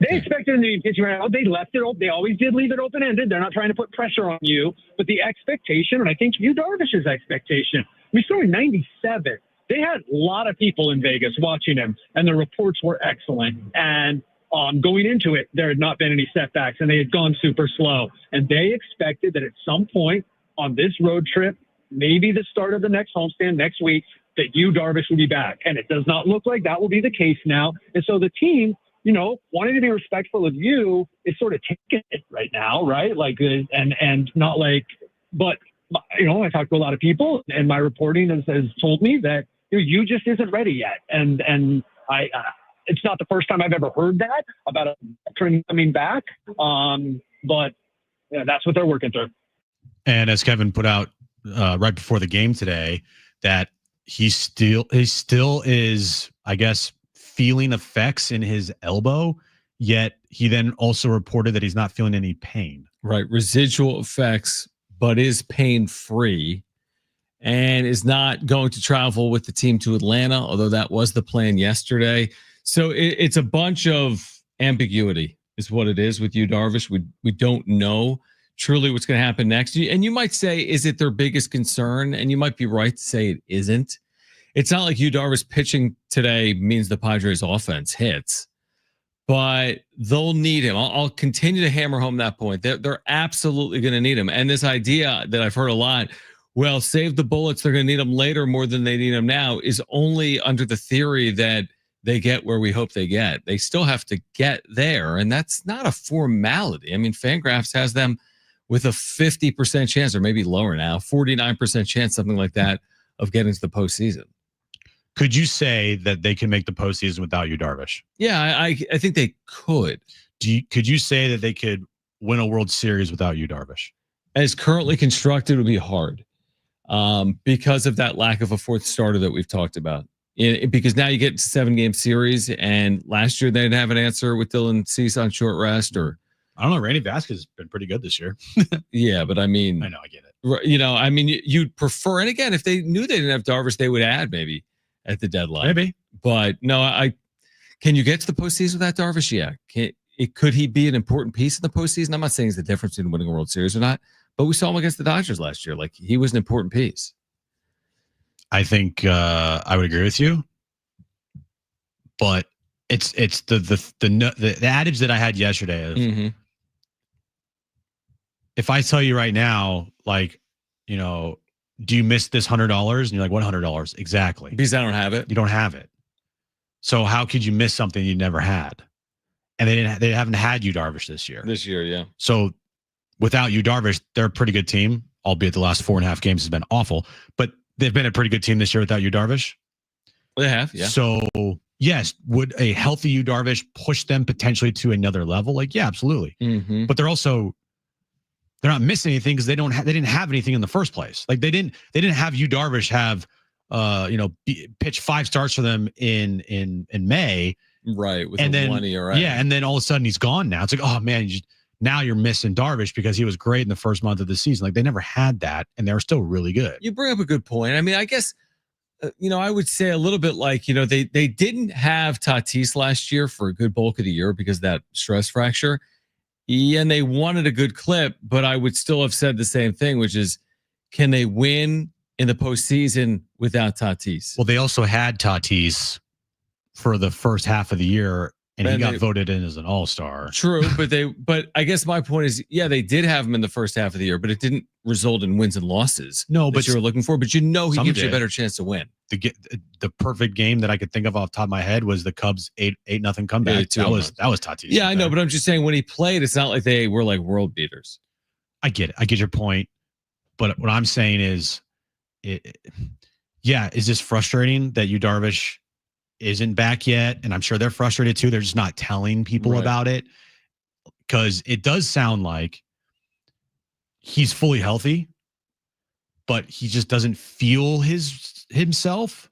They expected him to be pitching right now. They left it open. They always did leave it open-ended. They're not trying to put pressure on you. But the expectation, and I think Yu Darvish's expectation, he's throwing 97. They had a lot of people in Vegas watching him, and the reports were excellent. And going into it, there had not been any setbacks, and they had gone super slow. And they expected that at some point on this road trip, maybe the start of the next homestand next week, that Yu Darvish will be back. And it does not look like that will be the case now. And so the team, wanting to be respectful of you is sort of taking it right now, right? Like, and not like, but, I talked to a lot of people, and my reporting has told me that you just isn't ready yet. And I, it's not the first time I've ever heard that about a veteran coming back. But that's what they're working through. And as Kevin put out right before the game today, that he still is, I guess, feeling effects in his elbow, yet he then also reported that he's not feeling any pain. Right. Residual effects, but is pain-free and is not going to travel with the team to Atlanta, although that was the plan yesterday. So it's a bunch of ambiguity is what it is with Yu Darvish. We don't know truly what's going to happen next. And you might say, is it their biggest concern? And you might be right to say it isn't. It's not like Yu Darvish pitching today means the Padres offense hits, but they'll need him. I'll continue to hammer home that point. They're absolutely going to need him. And this idea that I've heard a lot, well, save the bullets, they're going to need him later more than they need him now, is only under the theory that they get where we hope they get. They still have to get there, and that's not a formality. I mean, Fangraphs has them with a 50% chance, or maybe lower now, 49% chance, something like that, of getting to the postseason. Could you say that they can make the postseason without Yu Darvish? Yeah, I think they could. Could you say that they could win a World Series without Yu Darvish? As currently constructed, it would be hard because of that lack of a fourth starter that we've talked about. Because now you get to 7-game series, and last year they didn't have an answer with Dylan Cease on short rest, or I don't know. Randy Vasquez has been pretty good this year. Yeah, but I mean, I know, I get it. You'd prefer, and again, if they knew they didn't have Darvish, they would add maybe at the deadline. Maybe. But no, can you get to the postseason without Darvish? Yeah. Could he be an important piece in the postseason? I'm not saying it's the difference in winning a World Series or not, but we saw him against the Dodgers last year. Like, he was an important piece. I think I would agree with you, but it's the adage that I had yesterday of, if I tell you right now, like, do you miss this $100? And you're like, what $100? Exactly. Because I don't have it. You don't have it. So how could you miss something you never had? And they haven't had Yu Darvish this year. This year, yeah. So without Yu Darvish, they're a pretty good team, albeit the last 4.5 games has been awful. But they've been a pretty good team this year without Yu Darvish. They have, yeah. So yes, would a healthy Yu Darvish push them potentially to another level? Like, yeah, absolutely. But they're not missing anything because they didn't have anything in the first place. Like, they didn't have Yu Darvish have pitch 5 starts for them in May, right? With and then 1 year, right? Yeah, and then all of a sudden he's gone now. It's like, oh man, now you're missing Darvish because he was great in the first month of the season. Like, they never had that, and they were still really good. You bring up a good point. I mean, I guess I would say a little bit like they didn't have Tatis last year for a good bulk of the year because of that stress fracture. Yeah, and they wanted a good clip, but I would still have said the same thing, which is, can they win in the postseason without Tatis? Well, they also had Tatis for the first half of the year, and he got voted in as an all-star. True, but I guess my point is, yeah, they did have him in the first half of the year, but it didn't result in wins and losses. No, but you were looking for. But he gives you a better chance to win. The perfect game that I could think of off the top of my head was the Cubs 8-0 comeback. That was Tatis. Yeah, I know, but I'm just saying, when he played, it's not like they were like world beaters. I get it. I get your point, but what I'm saying is, is this frustrating that Yu Darvish isn't back yet? And I'm sure they're frustrated too. They're just not telling people about it, because it does sound like he's fully healthy, but he just doesn't feel himself.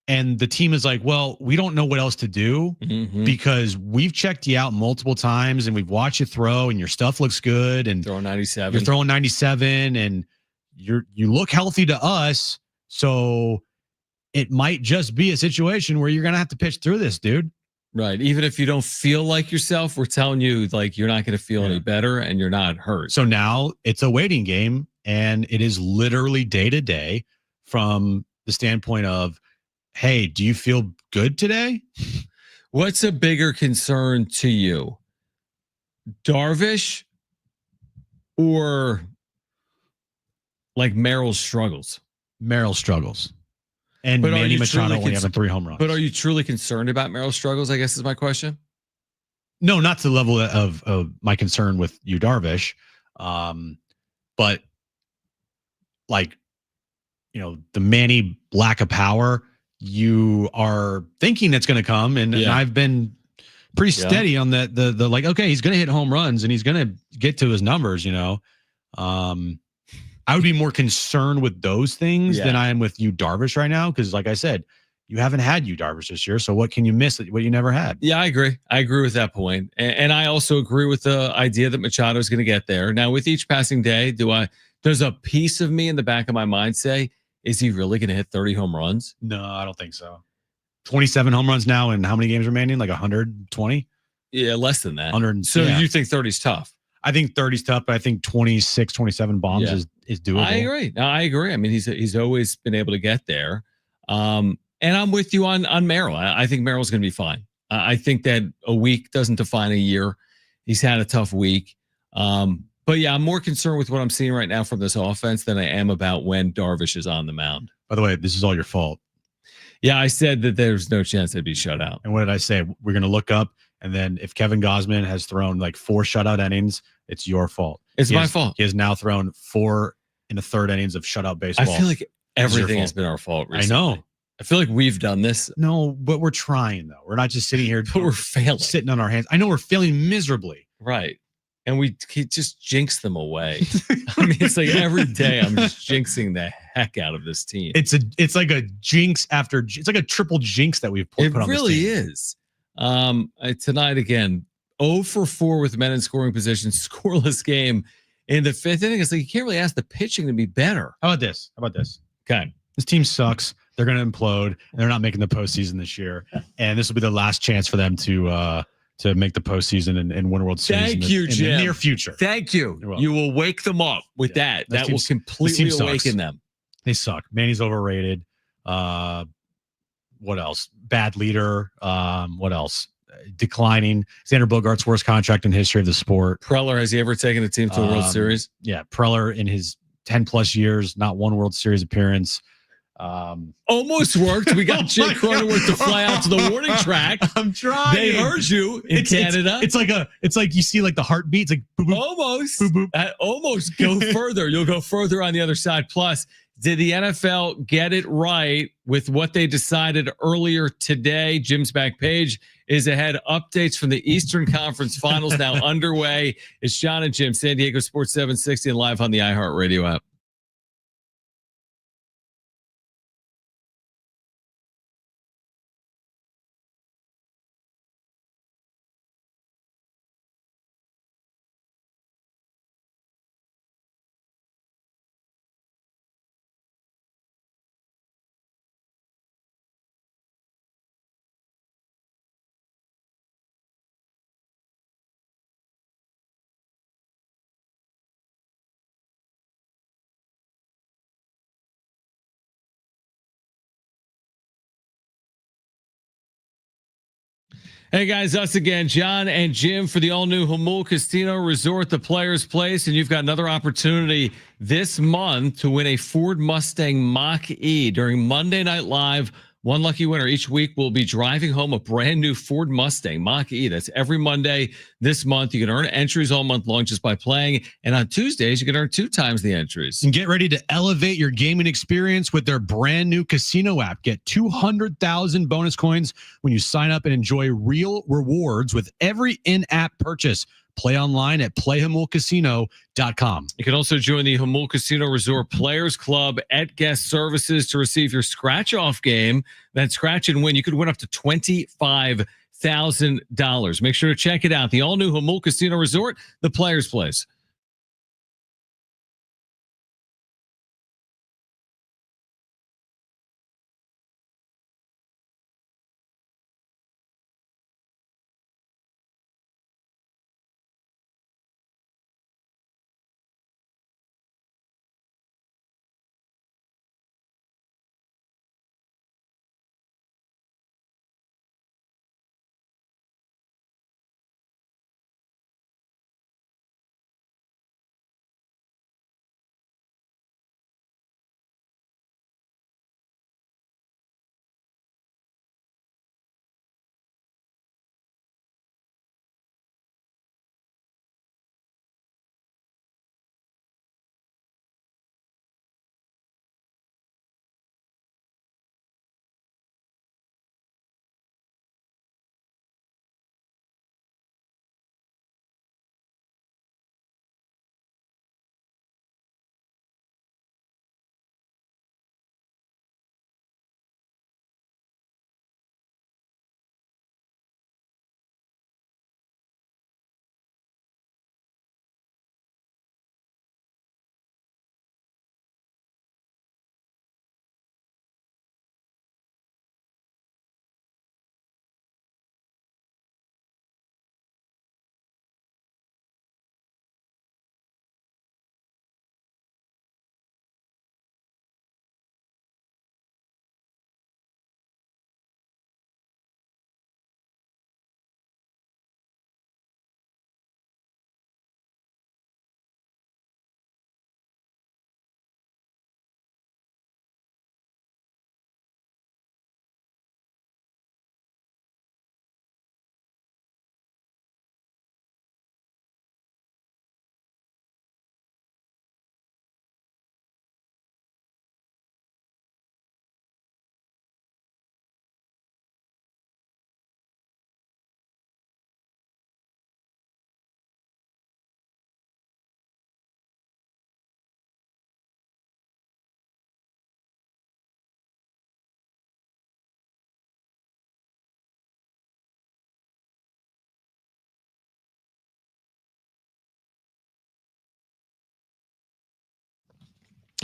And the team is like, well, we don't know what else to do because we've checked you out multiple times and we've watched you throw and your stuff looks good and throwing 97. You're throwing 97 and you look healthy to us. So it might just be a situation where you're going to have to pitch through this, dude. Right. Even if you don't feel like yourself, we're telling you like you're not going to feel any better and you're not hurt. So now it's a waiting game and it is literally day to day from the standpoint of, hey, do you feel good today? What's a bigger concern to you? Darvish or like Merrill's struggles? Merrill's struggles. And but Manny Machado only having 3 home runs. But are you truly concerned about Merrill's struggles, I guess is my question? No, not to the level of my concern with Yu Darvish. But like, you know, the Manny lack of power, you are thinking that's going to come. And I've been pretty steady on the like, okay, he's going to hit home runs and he's going to get to his numbers, you know. I would be more concerned with those things than I am with Yu Darvish right now. Because like I said, you haven't had Yu Darvish this year. So what can you miss what you never had? Yeah, I agree. I agree with that point. And I also agree with the idea that Machado is going to get there. Now, with each passing day, there's a piece of me in the back of my mind say, is he really going to hit 30 home runs? No, I don't think so. 27 home runs now, and how many games remaining? Like 120? Yeah, less than that. 100. So you think 30 is tough? I think 30 is tough, but I think 26, 27 bombs is doable. I agree. No, I agree. I mean, he's always been able to get there. And I'm with you on Merrill. I think Merrill's going to be fine. I think that a week doesn't define a year. He's had a tough week. But yeah, I'm more concerned with what I'm seeing right now from this offense than I am about when Darvish is on the mound. By the way, this is all your fault. Yeah, I said that there's no chance they'd be shut out. And what did I say? We're going to look up, and then if Kevin Gausman has thrown like 4 shutout innings, it's your fault. It's my fault. He has now thrown 4 in the third innings of shutout baseball. I feel like everything has been our fault recently. I know. I feel like we've done this. No, but we're trying, though. We're not just sitting here. But we're failing. Sitting on our hands. I know we're failing miserably. Right. And we just jinx them away. I mean, it's like every day I'm just jinxing the heck out of this team. It's like a jinx after. It's like a triple jinx that we've put on this team. It really is. Tonight again, 0 for 4 with men in scoring position, scoreless game in the 5th inning. It's like you can't really ask the pitching to be better. How about this? Okay, this team sucks. They're going to implode. And they're not making the postseason this year, and this will be the last chance for them to make the postseason and win a World Series. Thank you, Jim. In the near future. Thank you. You will wake them up with that. That will completely awaken them. They suck. Manny's overrated. What else? Bad leader. What else? Declining. Xander Bogaerts' worst contract in history of the sport. Preller, has he ever taken a team to a World Series? Yeah, Preller in his 10 plus years, not one World Series appearance. Almost worked. We got Jake Cronenworth to fly out to the warning track. I'm trying. They heard you in Canada. It's like you see like the heartbeats, like boop, boop, almost, boop, boop. Almost go further. You'll go further on the other side. Plus, did the NFL get it right with what they decided earlier today? Jim's back page is ahead. Updates from the Eastern Conference Finals now underway. It's Jon and Jim, San Diego Sports 760 and live on the iHeartRadio app. Hey guys, us again, Jon and Jim for the all-new Jamul Casino Resort, the Players Place, and you've got another opportunity this month to win a Ford Mustang Mach-E during Monday Night Live. One lucky winner each week will be driving home a brand new Ford Mustang Mach-E. That's every Monday this month. You can earn entries all month long just by playing. And on Tuesdays, you can earn 2 times the entries. And get ready to elevate your gaming experience with their brand new casino app. Get 200,000 bonus coins when you sign up and enjoy real rewards with every in-app purchase. Play online at playhamulcasino.com. You can also join the Hamul Casino Resort Players Club at guest services to receive your scratch-off game. Then scratch and win. You could win up to $25,000. Make sure to check it out. The all-new Hamul Casino Resort, the Players Place.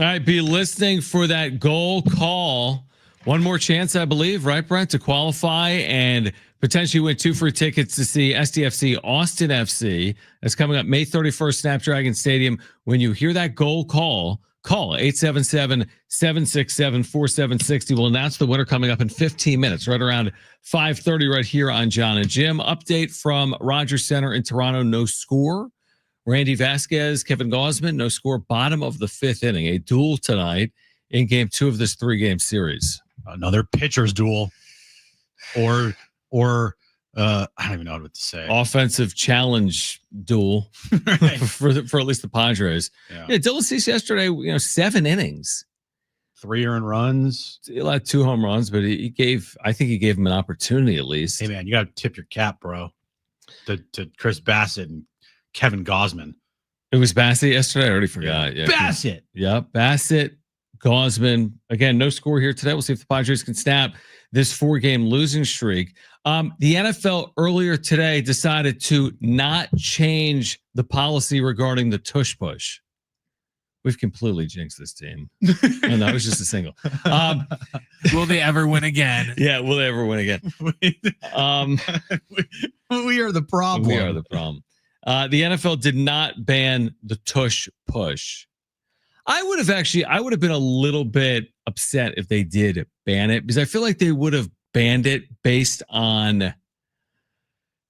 All right, be listening for that goal call. One more chance, I believe, right, Brent, to qualify and potentially win 2 free tickets to see SDFC Austin FC. That's coming up May 31st, Snapdragon Stadium. When you hear that goal call 877-767-4760. We'll announce the winner coming up in 15 minutes, right around 5:30 right here on Jon and Jim. Update from Rogers Center in Toronto, no score. Randy Vasquez, Kevin Gausman, no score, bottom of the 5th inning. A duel tonight in game 2 of this 3-game series. Another pitcher's duel, or I don't even know what to say. Offensive challenge duel Right. for at least the Padres. Yeah, Dylan Cease yesterday, 7 innings. 3 earned runs. He allowed 2 home runs, but I think he gave him an opportunity at least. Hey man, you got to tip your cap, bro, to Chris Bassett and Kevin Gausman. It was Bassett yesterday. I already forgot. Yeah. Bassett. Yep. Bassett, Gausman. Again, no score here today. We'll see if the Padres can snap this 4-game losing streak. The NFL earlier today decided to not change the policy regarding the tush push. We've completely jinxed this team. Oh, no, it was just a single. Will they ever win again? Yeah, will they ever win again? We are the problem. We are the problem. The NFL did not ban the tush push. I would have been a little bit upset if they did ban it, because I feel like they would have banned it based on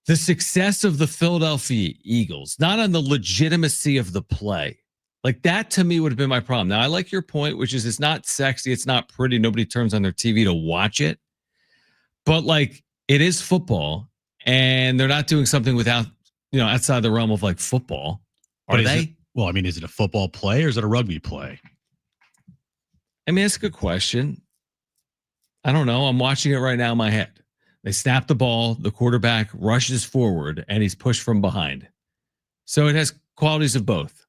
the success of the Philadelphia Eagles, not on the legitimacy of the play. Like that to me would have been my problem. Now I like your point, which is it's not sexy, it's not pretty. Nobody turns on their TV to watch it, but like it is football, and they're not doing something without outside the realm of like football. Are they? Is it a football play or is it a rugby play? I mean, that's a good question. I don't know. I'm watching it right now in my head. They snap the ball, the quarterback rushes forward, and he's pushed from behind. So it has qualities of both.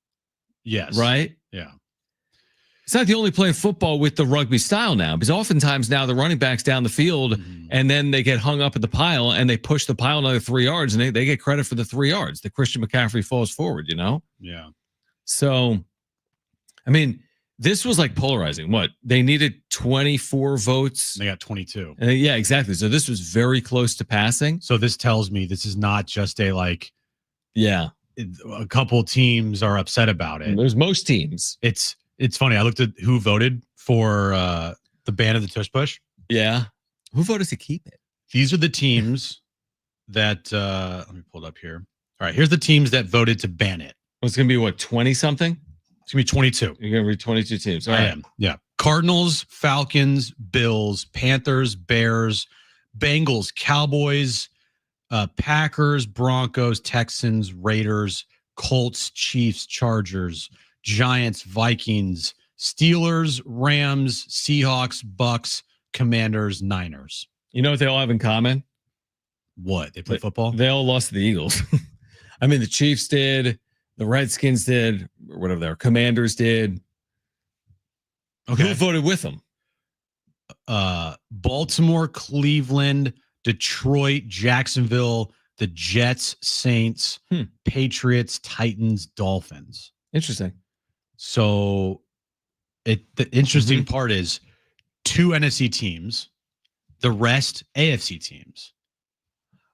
Yes. Right? Yeah. It's not the only play in football with the rugby style now, because oftentimes now the running backs down the field and then they get hung up at the pile and they push the pile another 3 yards and they get credit for the 3 yards. The Christian McCaffrey falls forward, Yeah. So, I mean, this was like polarizing. What? They needed 24 votes. They got 22. Yeah, exactly. So this was very close to passing. So this tells me this is not just a yeah, a couple teams are upset about it. There's most teams. It's funny. I looked at who voted for the ban of the tush push. Yeah. Who voted to keep it? These are the teams that let me pull it up here. All right, here's the teams that voted to ban it. It's going to be what, 20 something? It's going to be 22. You're going to read 22 teams. I am. Yeah. Cardinals, Falcons, Bills, Panthers, Bears, Bengals, Cowboys, Packers, Broncos, Texans, Raiders, Colts, Chiefs, Chargers, Giants, Vikings, Steelers, Rams, Seahawks, Bucks, Commanders, Niners. You know what they all have in common? What? They play football? They all lost to the Eagles. I mean, the Chiefs did, the Redskins did, or whatever they are. Commanders did. Okay. Who voted with them? Baltimore, Cleveland, Detroit, Jacksonville, the Jets, Saints, Patriots, Titans, Dolphins. Interesting. So the interesting part is 2 NFC teams, the rest AFC teams.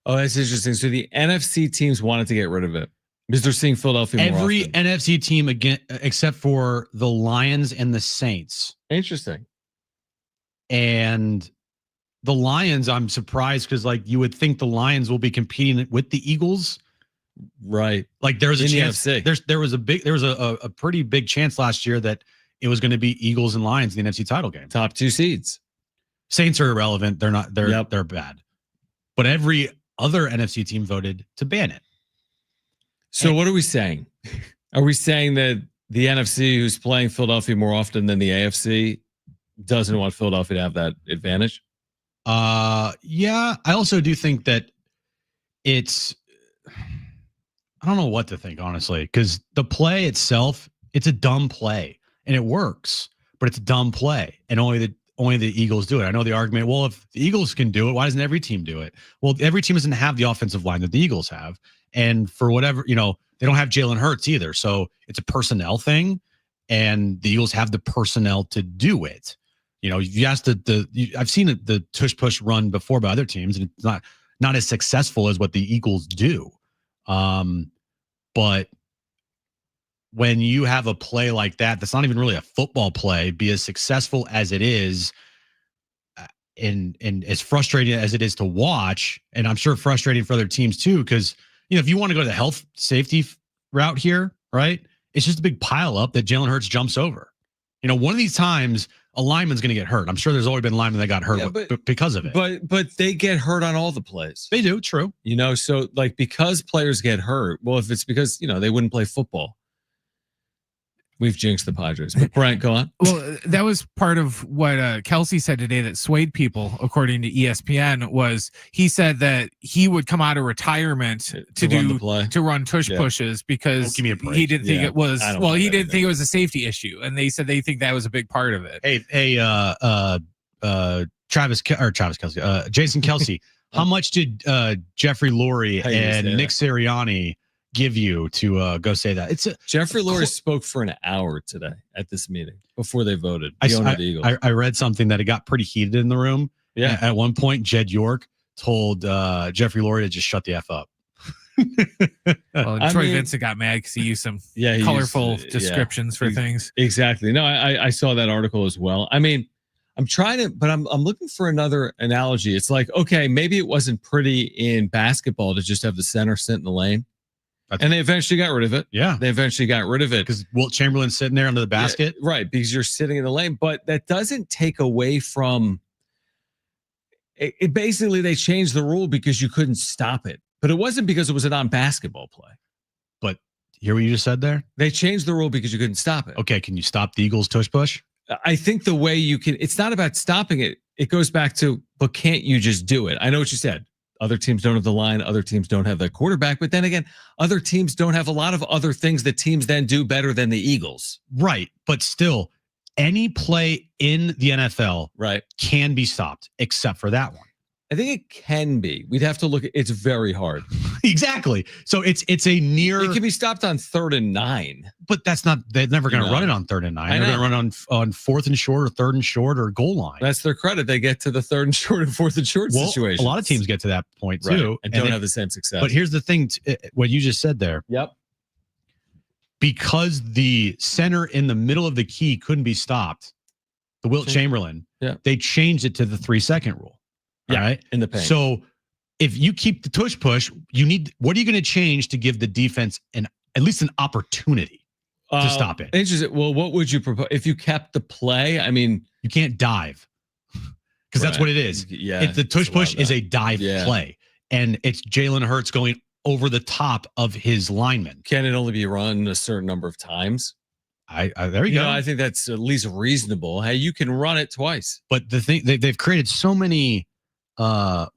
Oh, that's interesting. So the NFC teams wanted to get rid of it because they're seeing Philadelphia more Every often. NFC team again, except for the Lions and the Saints. Interesting. And the Lions, I'm surprised because you would think the Lions will be competing with the Eagles. Right. There's a In the chance. NFC. There was a pretty big chance last year that it was going to be Eagles and Lions in the NFC title game. Top 2 seeds. Saints are irrelevant. They're not. They're bad. But every other NFC team voted to ban it. So what are we saying? Are we saying that the NFC, who's playing Philadelphia more often than the AFC, doesn't want Philadelphia to have that advantage? Yeah. I also do think that I don't know what to think, honestly, because the play itself, it's a dumb play and it works, but it's a dumb play and only the Eagles do it. I know the argument, well, if the Eagles can do it, why doesn't every team do it? Well, every team doesn't have the offensive line that the Eagles have. And for whatever, they don't have Jalen Hurts either. So it's a personnel thing and the Eagles have the personnel to do it. You asked I've seen the tush push run before by other teams and it's not as successful as what the Eagles do. But when you have a play like that's not even really a football play, be as successful as it is, and as frustrating as it is to watch, and I'm sure frustrating for other teams too, because if you want to go to the health safety route here, right? It's just a big pile up that Jalen Hurts jumps over. One of these times a lineman's going to get hurt. I'm sure there's already been linemen that got hurt because of it. But they get hurt on all the plays. They do, true. So because players get hurt, well, if it's because, they wouldn't play football. We've jinxed the Padres. But Brent, go on. Well, that was part of what Kelsey said today that swayed people, according to ESPN, was he said that he would come out of retirement to run tush pushes because give me a break. He didn't think it was, he didn't think it was a safety issue. And they said they think that was a big part of it. Hey, Travis Kelce, Jason Kelsey, how much did Jeffrey Lurie and Nick Sirianni give you to go say that? Jeffrey Lurie spoke for an hour today at this meeting before they voted. I read something that it got pretty heated in the room. Yeah. At one point, Jed York told Jeffrey Lurie to just shut the F up. Well, Troy Vincent got mad because he used some colorful descriptions for things. Exactly. No, I saw that article as well. I mean, I'm trying to, but I'm looking for another analogy. It's like, okay, maybe it wasn't pretty in basketball to just have the center sit in the lane. And they eventually got rid of it. Yeah. They eventually got rid of it. Because Wilt Chamberlain's sitting there under the basket. Yeah, right. Because you're sitting in the lane. But that doesn't take away from it. Basically, they changed the rule because you couldn't stop it. But it wasn't because it was a non-basketball play. But hear what you just said there? They changed the rule because you couldn't stop it. Okay. Can you stop the Eagles tush push? I think the way you can, it's not about stopping it. It goes back to, but can't you just do it? I know what you said. Other teams don't have the line. Other teams don't have the quarterback. But then again, other teams don't have a lot of other things that teams then do better than the Eagles. Right. But still, any play in the NFL can be stopped except for that one. I think it can be. We'd have to look at it's very hard. Exactly. So it's a near. It can be stopped on 3rd and 9. But that's not. They're never going to run it on 3rd and 9. They're going to run on 4th and short or 3rd and short or goal line. That's their credit. They get to the 3rd and short and 4th and short situation. A lot of teams get to that point too, and don't have the same success. But here's the thing: what you just said there. Yep. Because the center in the middle of the key couldn't be stopped, the Wilt Chamberlain. Yeah. They changed it to the 3-second rule. Right in the paint. So if you keep the tush push, what are you going to change to give the defense at least an opportunity to stop it? Interesting. Well, what would you propose if you kept the play? I mean, you can't dive because that's what it is. Yeah, the tush push is a dive play, and it's Jalen Hurts going over the top of his lineman. Can it only be run a certain number of times? There you go. I think that's at least reasonable. Hey, you can run it twice. But the thing they've created so many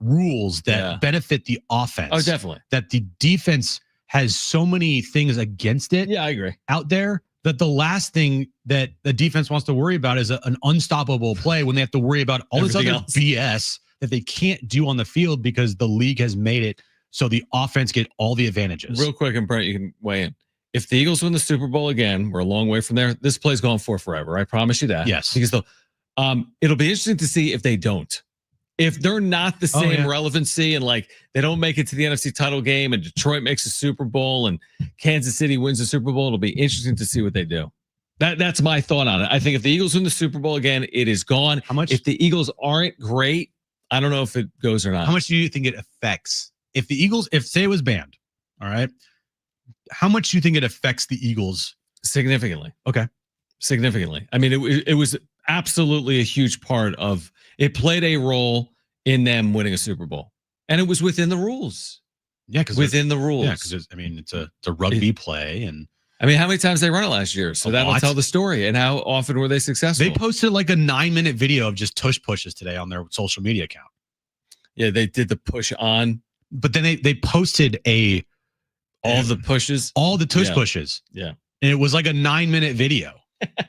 rules that benefit the offense. Oh, definitely. That the defense has so many things against it. Yeah, I agree. Out there that the last thing that the defense wants to worry about is an unstoppable play when they have to worry about all this other BS that they can't do on the field because the league has made it so the offense get all the advantages. Real quick, and Brent, you can weigh in. If the Eagles win the Super Bowl again, we're a long way from there. This play's going for forever. I promise you that. Yes. Because it'll be interesting to see if they don't. If they're not the same relevancy and like they don't make it to the NFC title game and Detroit makes a Super Bowl and Kansas City wins the Super Bowl, it'll be interesting to see what they do. That's my thought on it. I think if the Eagles win the Super Bowl again, it is gone. How much? If the Eagles aren't great, I don't know if it goes or not. How much do you think it affects? If the Eagles, say it was banned, all right, how much do you think it affects the Eagles? Significantly. Okay. Significantly. I mean, it was absolutely a huge part of it. Played a role in them winning a Super Bowl, and it was within the rules. Yeah, because within the rules. Yeah, because I mean, it's a rugby play, and I mean, how many times they run it last year? So that'll tell the story. And how often were they successful? They posted like a 9-minute video of just tush pushes today on their social media account. Yeah, they did the push on, but then they posted all the pushes, all the tush pushes. Yeah, and it was like a 9-minute video.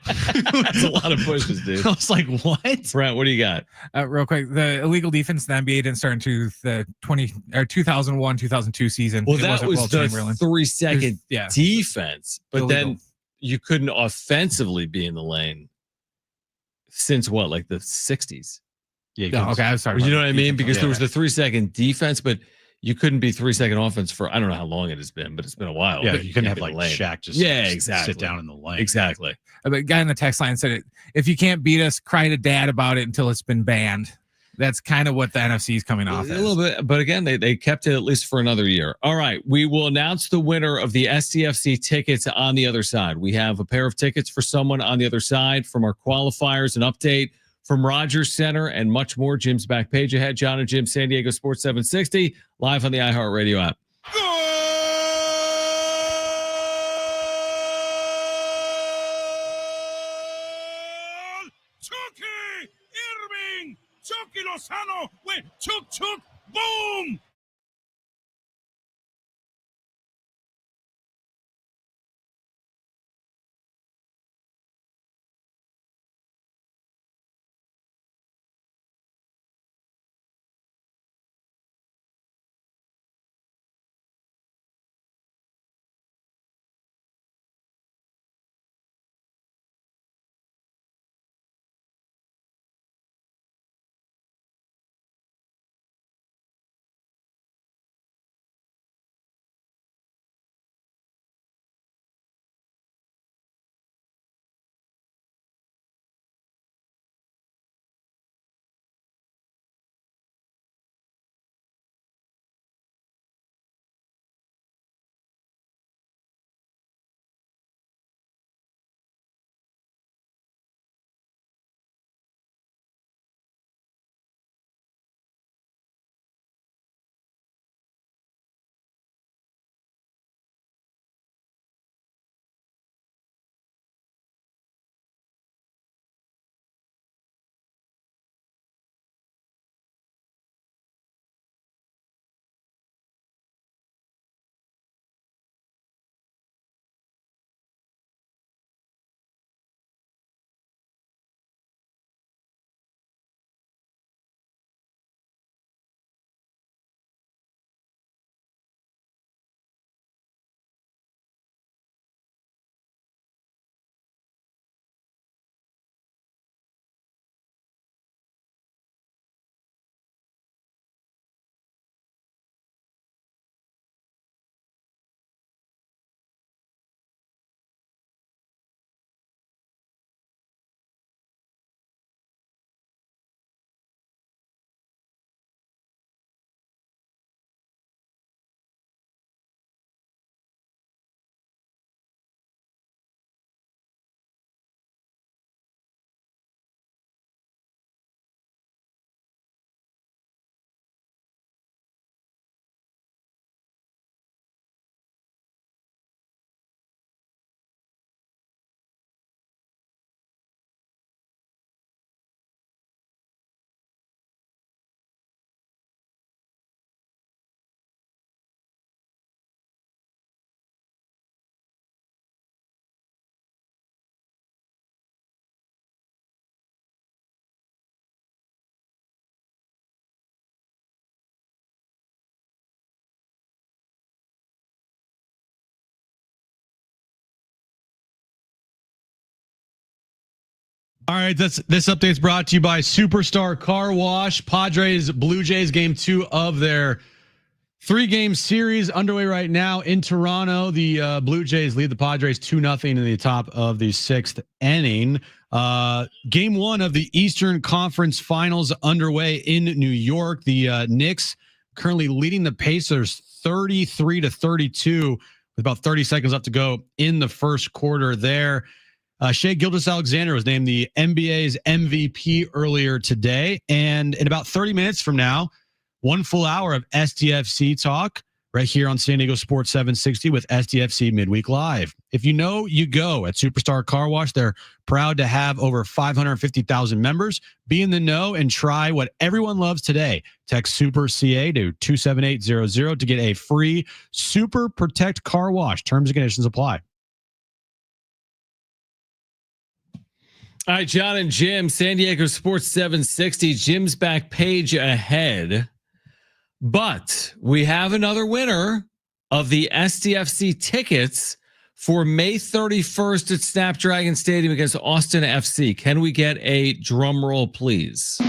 That's a lot of pushes, dude. I was like, what? Brent, what do you got? Real quick, the illegal defense in the NBA didn't start into the 2001-2002 season. Well, that was the 3-second defense, but illegal. Then you couldn't offensively be in the lane since what, like the 60s? Yeah. Okay, I'm sorry. You know what I mean? Because there was the 3-second defense, but you couldn't be 3-second offense for I don't know how long it has been, but it's been a while. Yeah, you couldn't have like Shaq just exactly sit down in the lane. Exactly. The guy in the text line said, "If you can't beat us, cry to dad about it until it's been banned." That's kind of what the NFC is coming off. A little bit, but again, they kept it at least for another year. All right, we will announce the winner of the SDFC tickets on the other side. We have a pair of tickets for someone on the other side from our qualifiers, an update from Rogers Center, and much more. Jim's back page ahead. Jon and Jim, San Diego Sports 760, live on the iHeartRadio app. Chucky Irving, Chucky Lozano went chuk, boom. All right, this update's brought to you by Superstar Car Wash. Padres Blue Jays game 2 of their 3-game series underway right now in Toronto. The Blue Jays lead the Padres 2-0 in the top of the 6th inning. Game 1 of the Eastern Conference Finals underway in New York. The Knicks currently leading the Pacers 33-32 with about 30 seconds left to go in the first quarter there. Shai Gilgeous-Alexander was named the NBA's MVP earlier today. And in about 30 minutes from now, 1 full hour of SDFC talk right here on San Diego Sports 760 with SDFC Midweek Live. If you know, you go at Superstar Car Wash. They're proud to have over 550,000 members. Be in the know and try what everyone loves today. Text Super CA to 27800 to get a free Super Protect Car Wash. Terms and conditions apply. All right, Jon and Jim, San Diego Sports 760. Jim's back page ahead. But we have another winner of the SDFC tickets for May 31st at Snapdragon Stadium against Austin FC. Can we get a drum roll, please?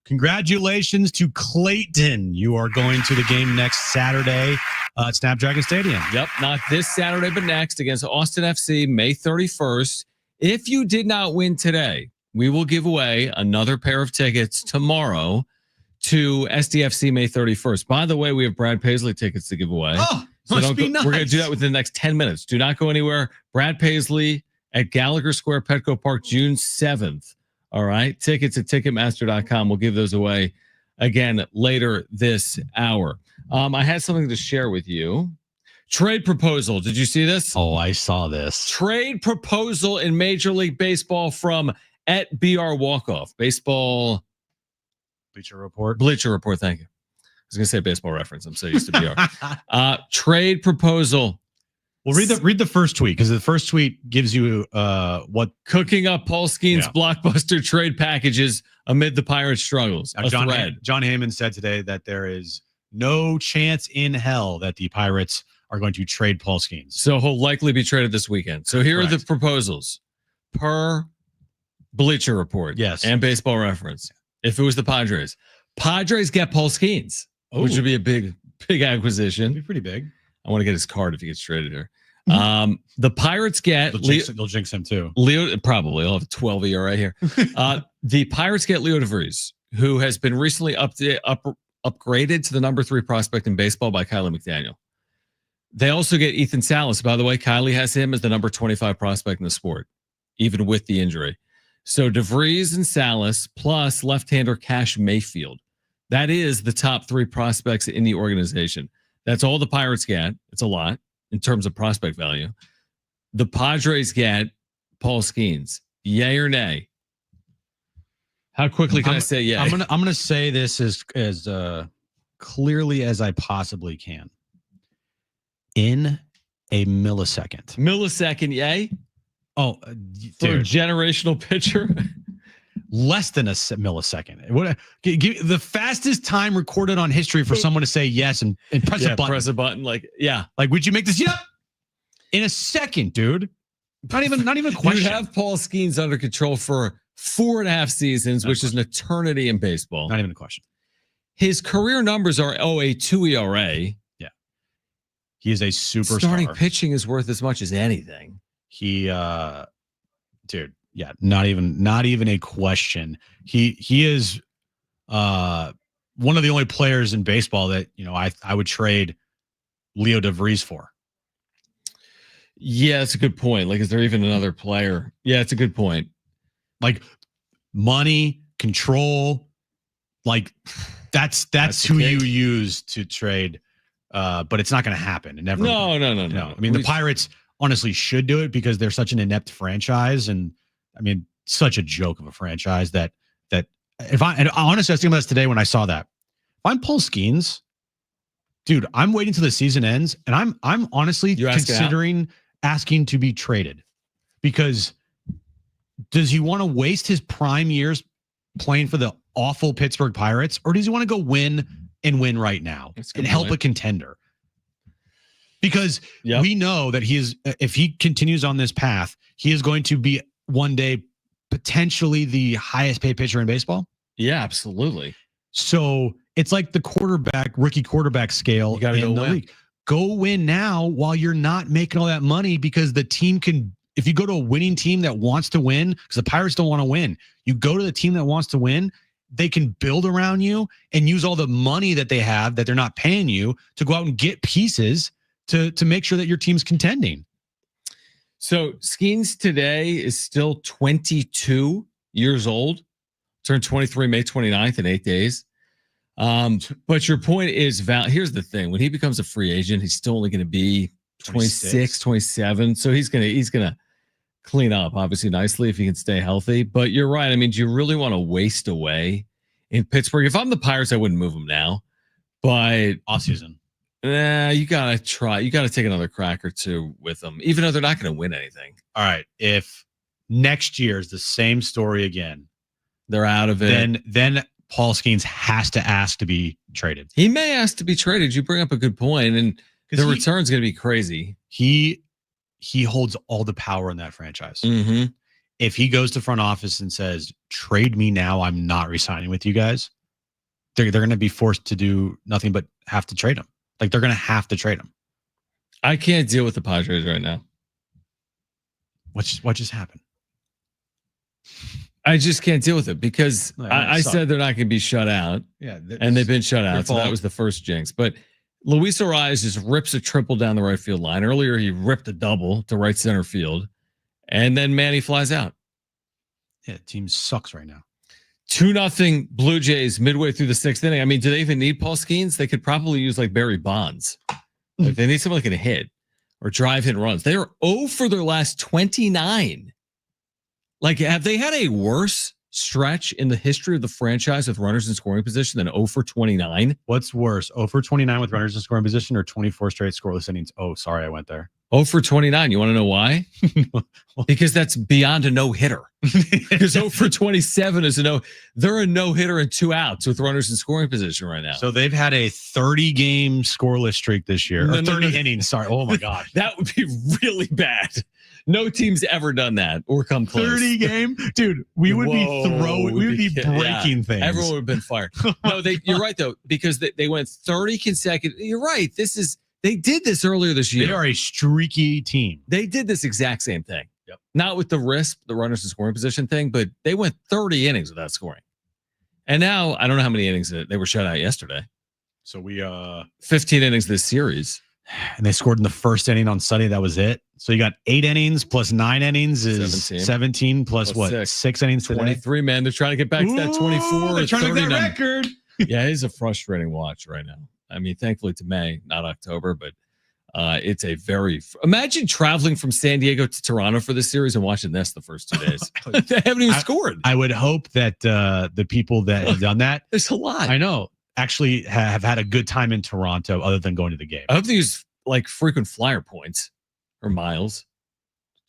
Congratulations to Clayton. You are going to the game next Saturday at Snapdragon Stadium. Yep, not this Saturday, but next against Austin FC, May 31st. If you did not win today, we will give away another pair of tickets tomorrow to SDFC May 31st. By the way, we have Brad Paisley tickets to give away. Oh, must be nice. We're going to do that within the next 10 minutes. Do not go anywhere. Brad Paisley at Gallagher Square, Petco Park, June 7th. All right. Tickets at Ticketmaster.com. We'll give those away again later this hour. I had something to share with you. Trade proposal. Did you see this? Oh, I saw this. Trade proposal in Major League Baseball from at BR Walkoff. Baseball. Bleacher Report. Bleacher Report. Thank you. I was going to say Baseball Reference. I'm so used to BR. Trade proposal. Well, read the first tweet, because the first tweet gives you what cooking up Paul Skeens blockbuster trade packages amid the Pirates' struggles. Jon Heyman said today that there is no chance in hell that the Pirates are going to trade Paul Skeens. So he'll likely be traded this weekend. So here are the proposals per Bleacher Report. Yes. And Baseball Reference. If it was the Padres get Paul Skeens, which would be a big acquisition. It'd be pretty big. I want to get his card if he gets traded here. The Pirates get they'll jinx him too. Leo, probably. I'll have a 12 ERA here. The Pirates get Leo DeVries, who has been recently upgraded to the number 3 prospect in baseball by Kylie McDaniel. They also get Ethan Salas. By the way, Kylie has him as the number 25 prospect in the sport, even with the injury. So DeVries and Salas plus left-hander Cash Mayfield. That is the top 3 prospects in the organization. That's all the Pirates get. It's a lot in terms of prospect value. The Padres get Paul Skeens. Yay or nay? How quickly can I say yay? I'm gonna say this as clearly as I possibly can. In a millisecond. Millisecond, yay? Oh, for a generational pitcher. Less than a millisecond. What? The fastest time recorded on history for someone to say yes and press a button. Press a button. Like would you make this? Yeah. In a second, dude. Not even a question. You'd have Paul Skeens under control for 4.5 seasons, which is an eternity in baseball. Not even a question. His career numbers are a 2 ERA. Yeah. He is a superstar. Starting pitching is worth as much as anything. He, dude. Yeah, not even a question. He is one of the only players in baseball that, I would trade Leo DeVries for. Yeah, that's a good point. Like, is there even another player? Yeah, it's a good point. Like money, control, like that's who you use to trade. But it's not going to happen. It never. No. I mean, the Pirates honestly should do it because they're such an inept franchise, and I mean, such a joke of a franchise that honestly, I was thinking about this today when I saw that. If I'm Paul Skeens, dude, I'm waiting till the season ends, and I'm honestly considering asking to be traded, because does he want to waste his prime years playing for the awful Pittsburgh Pirates, or does he want to go win right now and help a contender? because we know that if he continues on this path, he is going to be one day potentially the highest paid pitcher in baseball. Yeah, absolutely. So it's like the rookie quarterback scale in the league. Go win now while you're not making all that money, because the team can, if you go to a winning team that wants to win, because the Pirates don't want to win, you go to the team that wants to win, they can build around you and use all the money that they have that they're not paying you to go out and get pieces to make sure that your team's contending. So Skeens today is still 22 years old, turned 23 May 29th in 8 days. But your point is valid. Here's the thing. When he becomes a free agent, he's still only going to be 26, 27. So he's going to clean up obviously nicely if he can stay healthy. But you're right. I mean, do you really want to waste away in Pittsburgh? If I'm the Pirates, I wouldn't move him now, but offseason. You got to try. You got to take another crack or two with them, even though they're not going to win anything. All right. If next year is the same story again, they're out of it. Then Paul Skeens has to ask to be traded. He may ask to be traded. You bring up a good point, and the return's going to be crazy. He holds all the power in that franchise. Mm-hmm. If he goes to front office and says, "Trade me now, I'm not re-signing with you guys," they're going to be forced to do nothing but have to trade him. Like, they're going to have to trade him. I can't deal with the Padres right now. What just happened? I just can't deal with it because I said they're not going to be shut out. Yeah, and they've been shut out. So that was the first jinx. But Luis Arias just rips a triple down the right field line. Earlier, he ripped a double to right center field. And then Manny flies out. Yeah, the team sucks right now. 2-0 Blue Jays midway through the sixth inning. I mean, do they even need Paul Skeens? They could probably use like Barry Bonds. Like, they need someone that can hit or drive in runs. They are 0 for their last 29. Like, have they had a worse stretch in the history of the franchise with runners in scoring position than 0 for 29? What's worse, 0 for 29 with runners in scoring position or 24 straight scoreless innings? Oh, sorry, I went there. 0 for 29. You want to know why? Because that's beyond a no-hitter. Because 0 for 27 is they're a no-hitter and 2 outs with runners in scoring position right now. So they've had a 30-game scoreless streak this year. Or 30 innings, sorry. Oh, my God. That would be really bad. No team's ever done that or come close. 30 game? Dude, we would be breaking things. Everyone would have been fired. No, you're right, though, because they went 30 consecutive. You're right. They did this earlier this year. They are a streaky team. They did this exact same thing. Yep. Not with the RISP, the runners in scoring position thing, but they went 30 innings without scoring. And now, I don't know how many innings they were shut out yesterday. So we 15 innings this series. And they scored in the first inning on Sunday. That was it. So you got 8 innings plus 9 innings is 17 plus what? 6 innings today? 23, man. They're trying to get back to that 24. They're trying to get that record. Yeah, it's a frustrating watch right now. I mean, thankfully to May, not October, but it's a imagine traveling from San Diego to Toronto for this series and watching this the first 2 days. They haven't even scored. I would hope that the people that have done that. There's a lot. I know. Actually have had a good time in Toronto other than going to the game. I hope they use like frequent flyer points or miles.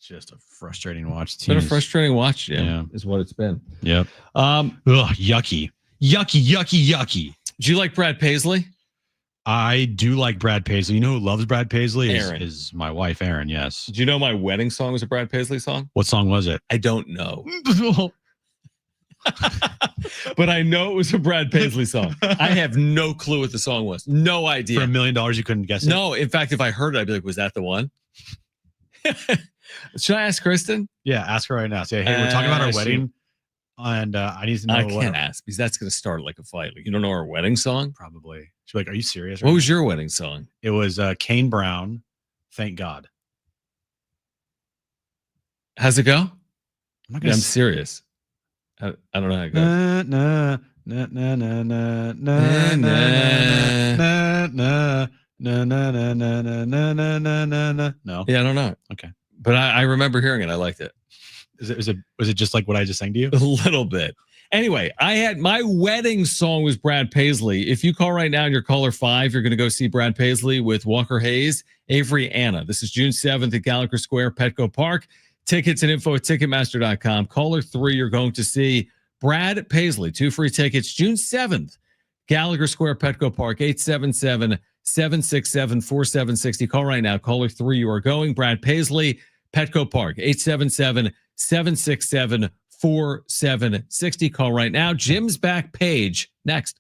Just a frustrating watch. It's been a frustrating watch, Jim, is what it's been. Yep. Yucky. Do you like Brad Paisley? I do like Brad Paisley. You know who loves Brad Paisley? Aaron. Is my wife, Aaron, yes. Do you know my wedding song was a Brad Paisley song? What song was it? I don't know. But I know it was a Brad Paisley song. I have no clue what the song was. No idea. For $1 million, you couldn't guess it? No. In fact, if I heard it, I'd be like, was that the one? Should I ask Kristen? Yeah, ask her right now. Say, hey, we're talking about our wedding. And I need to know. I can't ask because that's going to start like a fight. Like, you don't know our wedding song? Probably. She'd be like, are you serious? What was your wedding song? It was Kane Brown, Thank God. How's it go? I'm serious. I don't know how it goes. No. Yeah, I don't know. Okay. But I remember hearing it. I liked it. Was it just like what I just sang to you? A little bit. Anyway, my wedding song was Brad Paisley. If you call right now and you're caller 5, you're going to go see Brad Paisley with Walker Hayes, Avery Anna. This is June 7th at Gallagher Square, Petco Park. Tickets and info at Ticketmaster.com. Caller 3, you're going to see Brad Paisley. 2 free tickets, June 7th, Gallagher Square, Petco Park, 877-767-4760. Call right now. Caller 3, you are going. Brad Paisley, Petco Park, 877-767-4760. Call right now. Jim's back page next.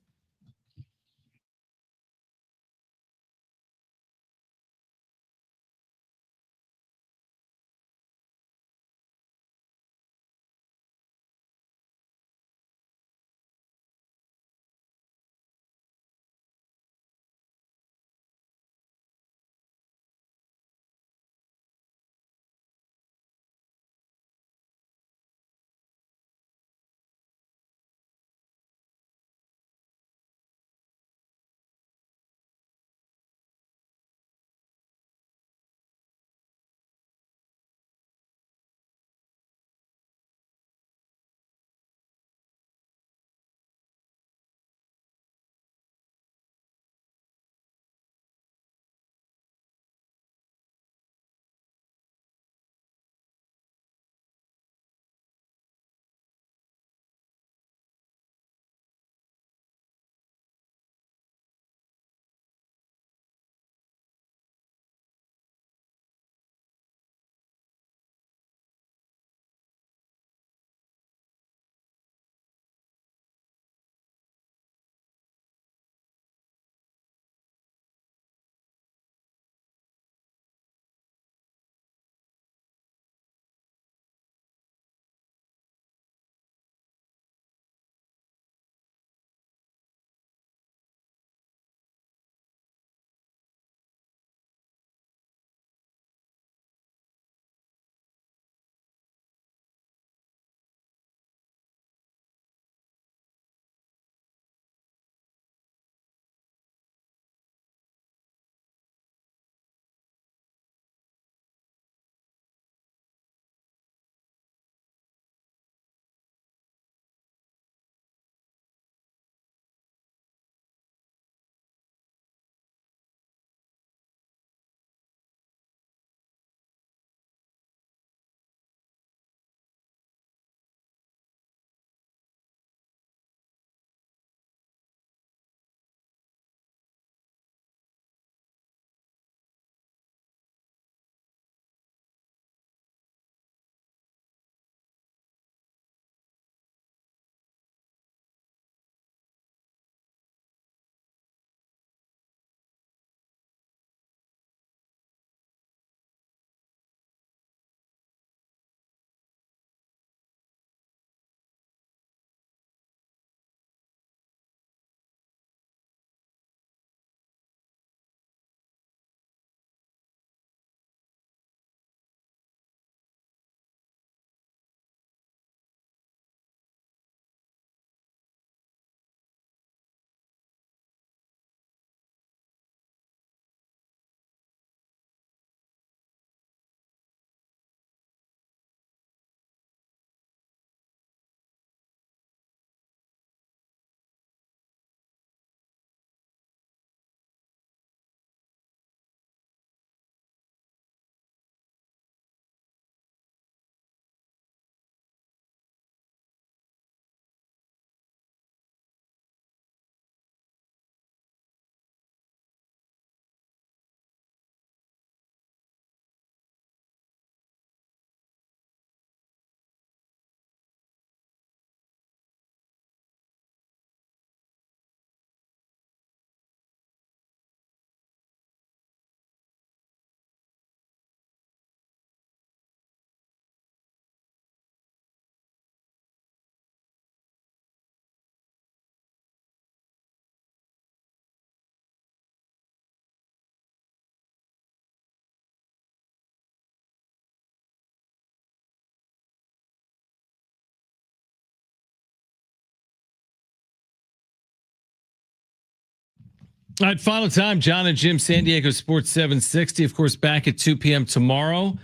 All right, final time. Jon and Jim, San Diego Sports 760. Of course, back at 2 p.m. tomorrow.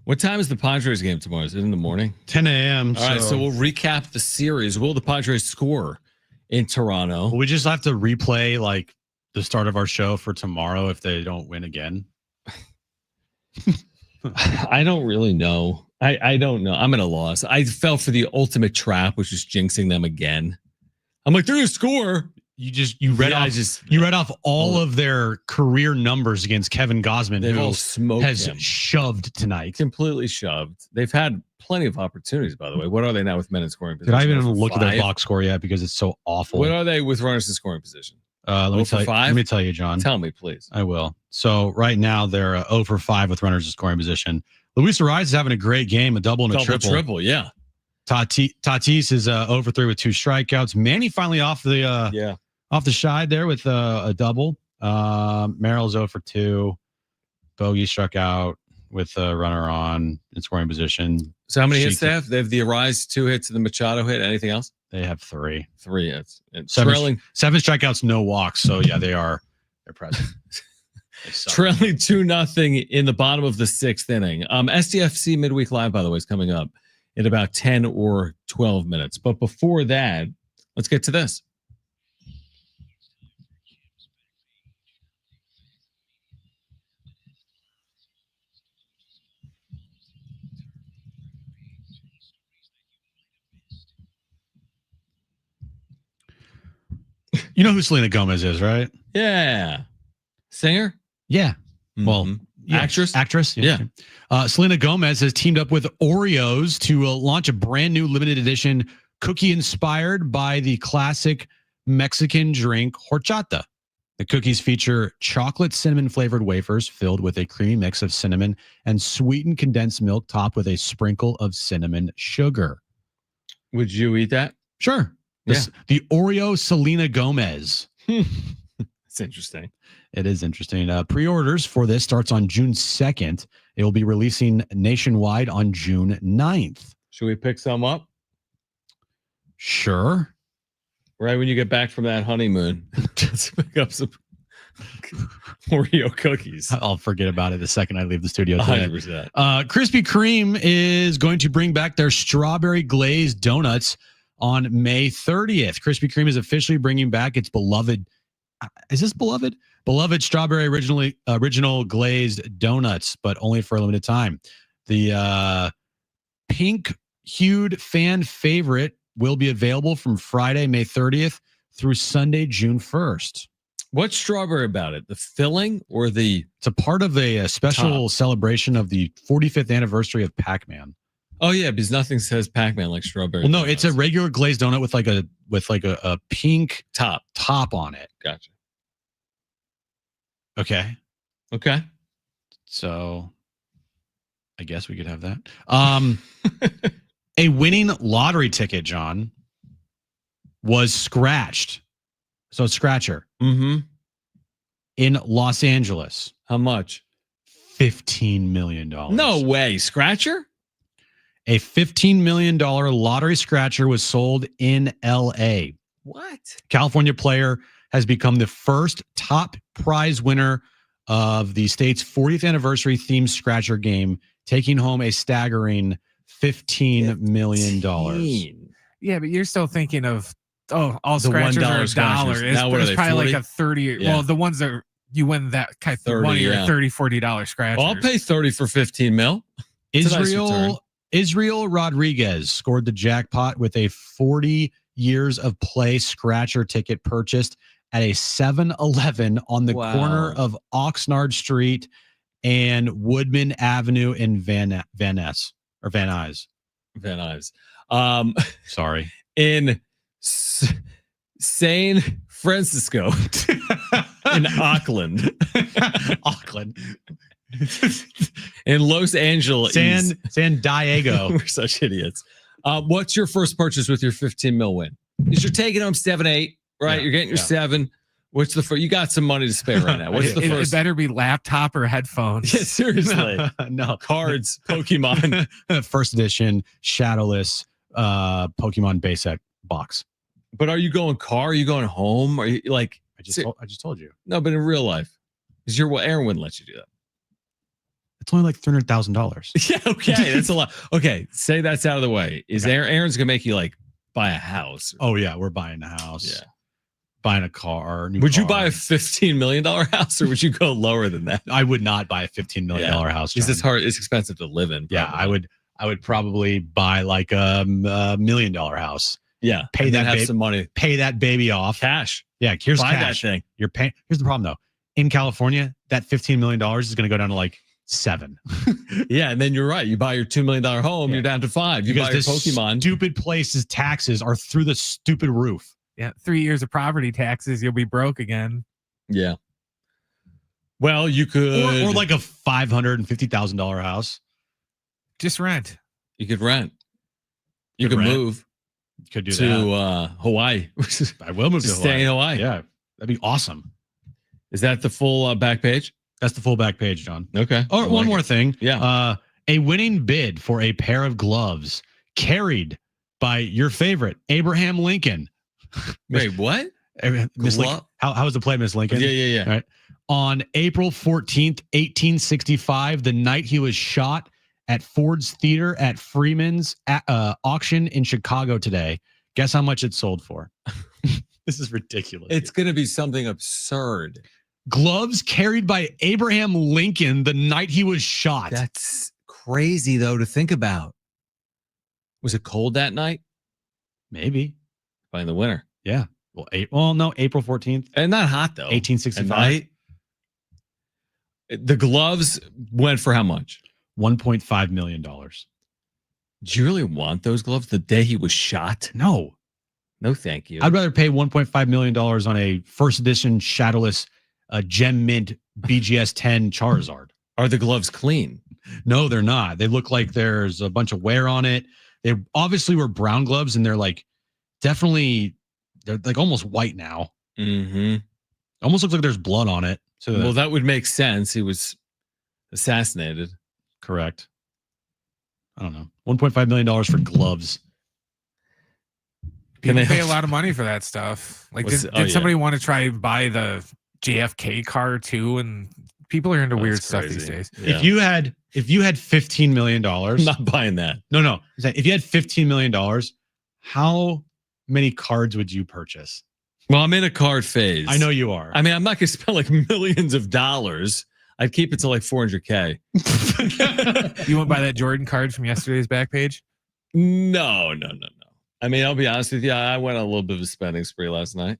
What time is the Padres game tomorrow? Is it in the morning? 10 a.m. All right, so we'll recap the series. Will the Padres score in Toronto? We just have to replay like the start of our show for tomorrow if they don't win again. I don't really know. I don't know. I'm at a loss. I fell for the ultimate trap, which is jinxing them again. I'm like, they're going to score. You read off all of their career numbers against Kevin Gausman, who has shoved tonight. Completely shoved. They've had plenty of opportunities, by the way. What are they now with men in scoring position? Did I even look at their box score yet because it's so awful? What are they with runners in scoring position? Let me tell you, John. Tell me, please. I will. So right now they're 0 for 5 with runners in scoring position. Luis Arraez is having a great game, a double and a triple. Yeah. Tatis is 0 for 3 with 2 strikeouts. Manny finally off the side there with a double. Merrill's 0 for 2. Bogey struck out with a runner on in scoring position. So how many hits they have? They have the Arraez 2 hits and the Machado hit. Anything else? They have 3. 3 hits. Seven strikeouts, no walks. So yeah, they're present. Trailing 2-0 in the bottom of the 6th inning. SDFC Midweek Live, by the way, is coming up in about 10 or 12 minutes. But before that, let's get to this. You know who Selena Gomez is, right? Yeah. Singer? Yeah. Mm-hmm. Well, actress? Actress? Yeah. Selena Gomez has teamed up with Oreos to launch a brand new limited edition cookie inspired by the classic Mexican drink horchata. The cookies feature chocolate cinnamon flavored wafers filled with a creamy mix of cinnamon and sweetened condensed milk topped with a sprinkle of cinnamon sugar. Would you eat that? Sure. The Oreo Selena Gomez. It's interesting. It is interesting. Pre-orders for this starts on June 2nd. It will be releasing nationwide on June 9th. Should we pick some up? Sure. Right when you get back from that honeymoon, just pick up some Oreo cookies. I'll forget about it the second I leave the studio today. 100%. Krispy Kreme is going to bring back their strawberry glazed donuts on May 30th. Krispy Kreme is officially bringing back its beloved. Is this beloved? Beloved strawberry original glazed donuts, but only for a limited time. The pink hued fan favorite will be available from Friday, May 30th through Sunday, June 1st. What's strawberry about it? The filling or the... It's a part of a special celebration of the 45th anniversary of Pac-Man. Oh yeah, because nothing says Pac-Man like strawberry. Well, no, donuts. It's a regular glazed donut with a pink top on it. Gotcha. Okay. So I guess we could have that. A winning lottery ticket, John, was scratched. So a scratcher. Mm-hmm. In Los Angeles. How much? $15 million. No way. Scratcher? A $15 million lottery scratcher was sold in L.A. What? California player has become the first top prize winner of the state's 40th anniversary themed scratcher game, taking home a staggering $15 million. Yeah, but you're still thinking of, all scratchers are $1. It's probably 40? Like a 30. Yeah. Well, the ones that you win that kind of 30 or $30, $40 scratchers. Well, I'll pay 30 for 15 mil. Israel Rodriguez scored the jackpot with a 40 years of play scratcher ticket purchased at a 7-Eleven on the corner of Oxnard Street and Woodman Avenue in Van Nuys. Sorry. In San Francisco. In Auckland. In Los Angeles. San Diego. We're such idiots. What's your first purchase with your 15 mil win? Because you're taking home 7-8, right? You're getting your 7. What's the first? You got some money to spare right now. What's the first? It better be laptop or headphones. Yeah, seriously. No. Cards, Pokemon. First edition, shadowless Pokemon base set box. But are you going car? Are you going home? Are you like... I just told you. No, but in real life. Because Aaron wouldn't let you do that. It's only like $300,000. Yeah, okay. That's a lot. Okay, say that's out of the way. Is Aaron's going to make you like buy a house? Oh, yeah. We're buying a house. Yeah. Buying a car. Would you buy a $15 million house or would you go lower than that? I would not buy a $15 million house. Because it's hard. It's expensive to live in. Probably. Yeah, I would probably buy like a $1 million house. Yeah. Pay that have some money. Pay that baby off. Cash. Yeah, here's Buy cash. that thing. You're paying. Here's the problem though. In California, that $15 million is going to go down to like 7. Yeah, and then you're right. You buy your $2 million home, you're down to 5. You because buy your this Pokemon. stupid place's taxes are through the stupid roof. Yeah, 3 years of property taxes, you'll be broke again. Yeah. Well, you could, or like a $550,000 house. Just rent. You could rent. You could rent. move. Could do to Hawaii. I will move to Hawaii. Stay in Hawaii. Yeah, that'd be awesome. Is that the full back page? That's the full back page, John. Okay. Oh, one more thing. Yeah. A winning bid for a pair of gloves carried by your favorite Abraham Lincoln. Wait, what? Miss Lincoln. How was the play, Miss Lincoln? Yeah. All right. On April 14th, 1865, the night he was shot at Ford's Theater at Freeman's auction in Chicago today. Guess how much it sold for? This is ridiculous. It's going to be something absurd. Gloves carried by Abraham Lincoln the night he was shot. That's crazy, though, to think about. Was it cold that night? Maybe. By in the winter. Yeah. Well, no, April 14th. And not hot, though. 1865. The gloves went for how much? $1.5 million. Do you really want those gloves the day he was shot? No. No, thank you. I'd rather pay $1.5 million on a first edition shadowless gem mint BGS 10 Charizard. Are the gloves clean? No, they're not. They look like there's a bunch of wear on it. They obviously were brown gloves, and they're like definitely, they're like almost white now. Mm-hmm. Almost looks like there's blood on it. So well, that would make sense. He was assassinated. Correct. I don't know. $1.5 million for gloves. People pay a lot of money for that stuff. Like, did somebody want to try and buy the JFK car too? And people are into weird stuff these days. Yeah. If you had $15 million, I'm not buying that. No. If you had $15 million, how many cards would you purchase? Well, I'm in a card phase. I know you are. I mean, I'm not going to spend like millions of dollars. I'd keep it to like $400K. You won't buy that Jordan card from yesterday's back page? No. I mean, I'll be honest with you. I went on a little bit of a spending spree last night.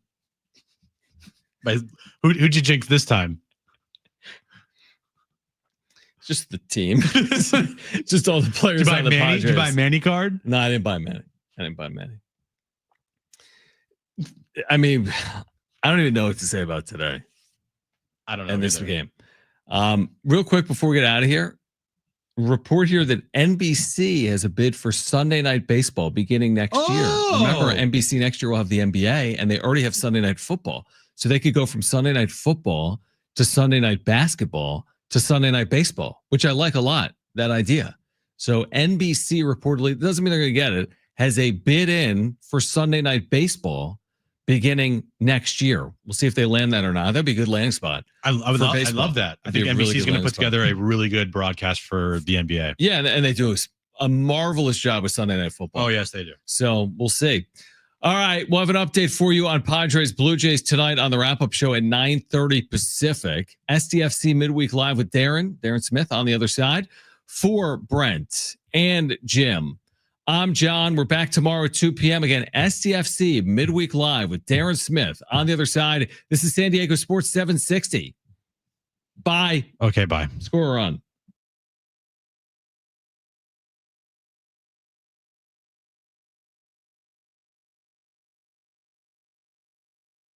But who'd you jinx this time? Just the team. Just all the players on the Padres. Did you buy Manny card? No, I didn't buy Manny. I mean, I don't even know what to say about today. I don't know. In this game. Real quick before we get out of here, report here that NBC has a bid for Sunday Night Baseball beginning next year. Remember, NBC next year will have the NBA, and they already have Sunday Night Football. So they could go from Sunday Night Football to Sunday Night Basketball to Sunday Night Baseball, which I like a lot, that idea. So NBC reportedly, doesn't mean they're going to get it, has a bid in for Sunday Night Baseball beginning next year. We'll see if they land that or not. That'd be a good landing spot. I love that. I think NBC is going to put together a really good broadcast for the NBA. Yeah, and they do a marvelous job with Sunday Night Football. Oh, yes, they do. So we'll see. All right, we'll have an update for you on Padres Blue Jays tonight on the wrap-up show at 9:30 Pacific. SDFC Midweek Live with Darren Smith on the other side. For Brent and Jim, I'm John. We're back tomorrow at 2 p.m. Again, SDFC Midweek Live with Darren Smith on the other side. This is San Diego Sports 760. Bye. Okay, bye. Score on.